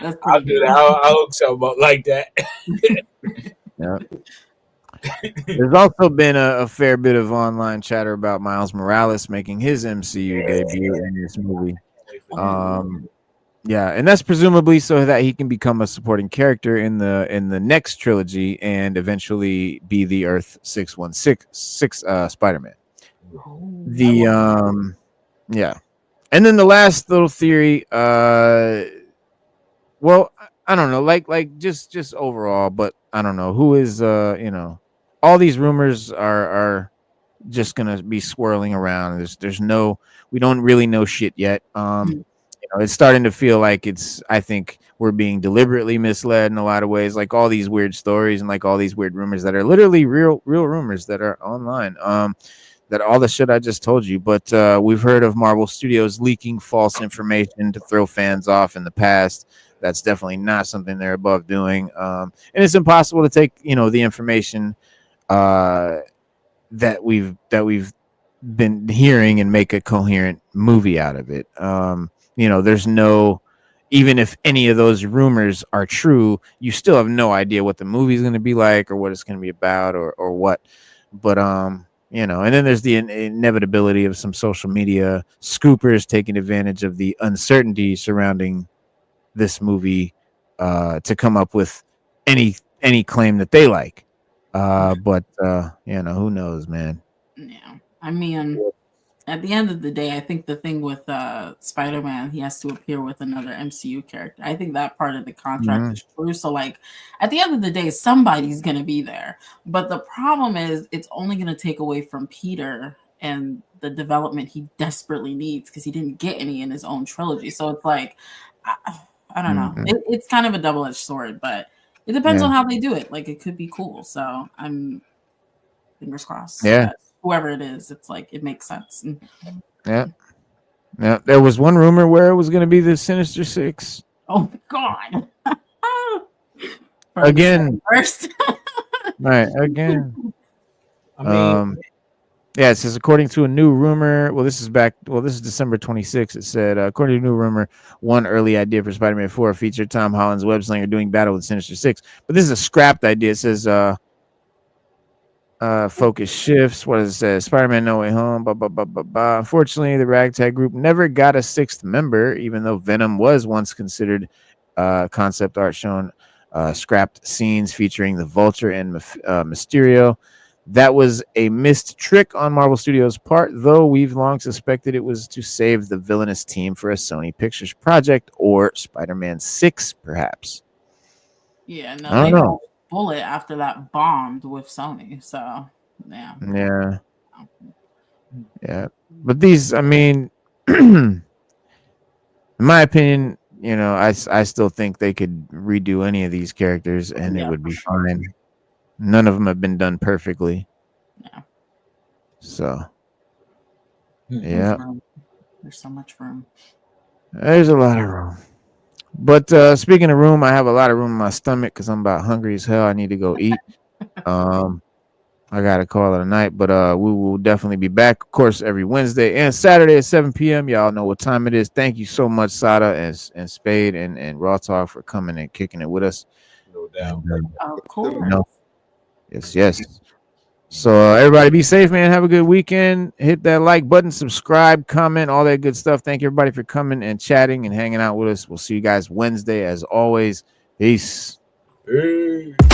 I'll pretty do good. that. I'll hook something up like that. Yeah. There's also been a fair bit of online chatter about Miles Morales making his MCU debut in this movie. Yeah, and that's presumably so that he can become a supporting character in the next trilogy and eventually be the Earth 616 Spider-Man. The yeah. And then the last little theory, well, I don't know, like just overall, but I don't know who is you know, all these rumors are just gonna be swirling around. There's no, we don't really know shit yet. You know, it's starting to feel like I think we're being deliberately misled in a lot of ways, like all these weird stories and like all these weird rumors that are literally real rumors that are online. That all the shit I just told you, but we've heard of Marvel Studios leaking false information to throw fans off in the past. That's definitely not something they're above doing. And it's impossible to take, you know, the information that we've been hearing and make a coherent movie out of it. You know, there's no, even if any of those rumors are true, you still have no idea what the movie is going to be like or what it's going to be about or what. But you know, and then there's the inevitability of some social media scoopers taking advantage of the uncertainty surrounding this movie to come up with any claim that they like. But you know, who knows, man. Yeah, I mean, at the end of the day, I think the thing with Spider-Man, he has to appear with another MCU character. I think that part of the contract is true. So, like, at the end of the day, somebody's going to be there. But the problem is, it's only going to take away from Peter and the development he desperately needs because he didn't get any in his own trilogy. So it's like, I don't know. It's kind of a double-edged sword, but it depends on how they do it. Like, it could be cool. So I'm fingers crossed. Yeah. Whoever it is, it's like it makes sense. Yeah. There was one rumor where it was going to be the Sinister Six. Oh God! Again. First. Right. Again. I mean, yeah, it says according to a new rumor. Well, this is December 26th. It said according to a new rumor, one early idea for Spider-Man 4 featured Tom Holland's web slinger doing battle with Sinister Six. But this is a scrapped idea. It says focus shifts. What does it say? Spider-Man No Way Home. Unfortunately, the ragtag group never got a sixth member, even though Venom was once considered concept art shown scrapped scenes featuring the Vulture and Mysterio. That was a missed trick on Marvel Studios' part, though we've long suspected it was to save the villainous team for a Sony Pictures project or Spider-Man 6, perhaps. Yeah, no, I don't know. Bullet after that bombed with Sony, so yeah. But these, I mean, in my opinion, you know, I still think they could redo any of these characters and it would be fine. None of them have been done perfectly. Yeah. So there's so much room. There's a lot of room. But speaking of room, I have a lot of room in my stomach because I'm about hungry as hell. I need to go eat. I gotta call it a night, but we will definitely be back, of course, every Wednesday and Saturday at 7 p.m. Y'all know what time it is. Thank you so much, Sada and Spade and Raw Talk for coming and kicking it with us. No doubt. Of course. You know, yes. So everybody be safe, man. Have a good weekend. Hit that like button, subscribe, comment, all that good stuff. Thank you, everybody, for coming and chatting and hanging out with us. We'll see you guys Wednesday, as always. Peace. Peace.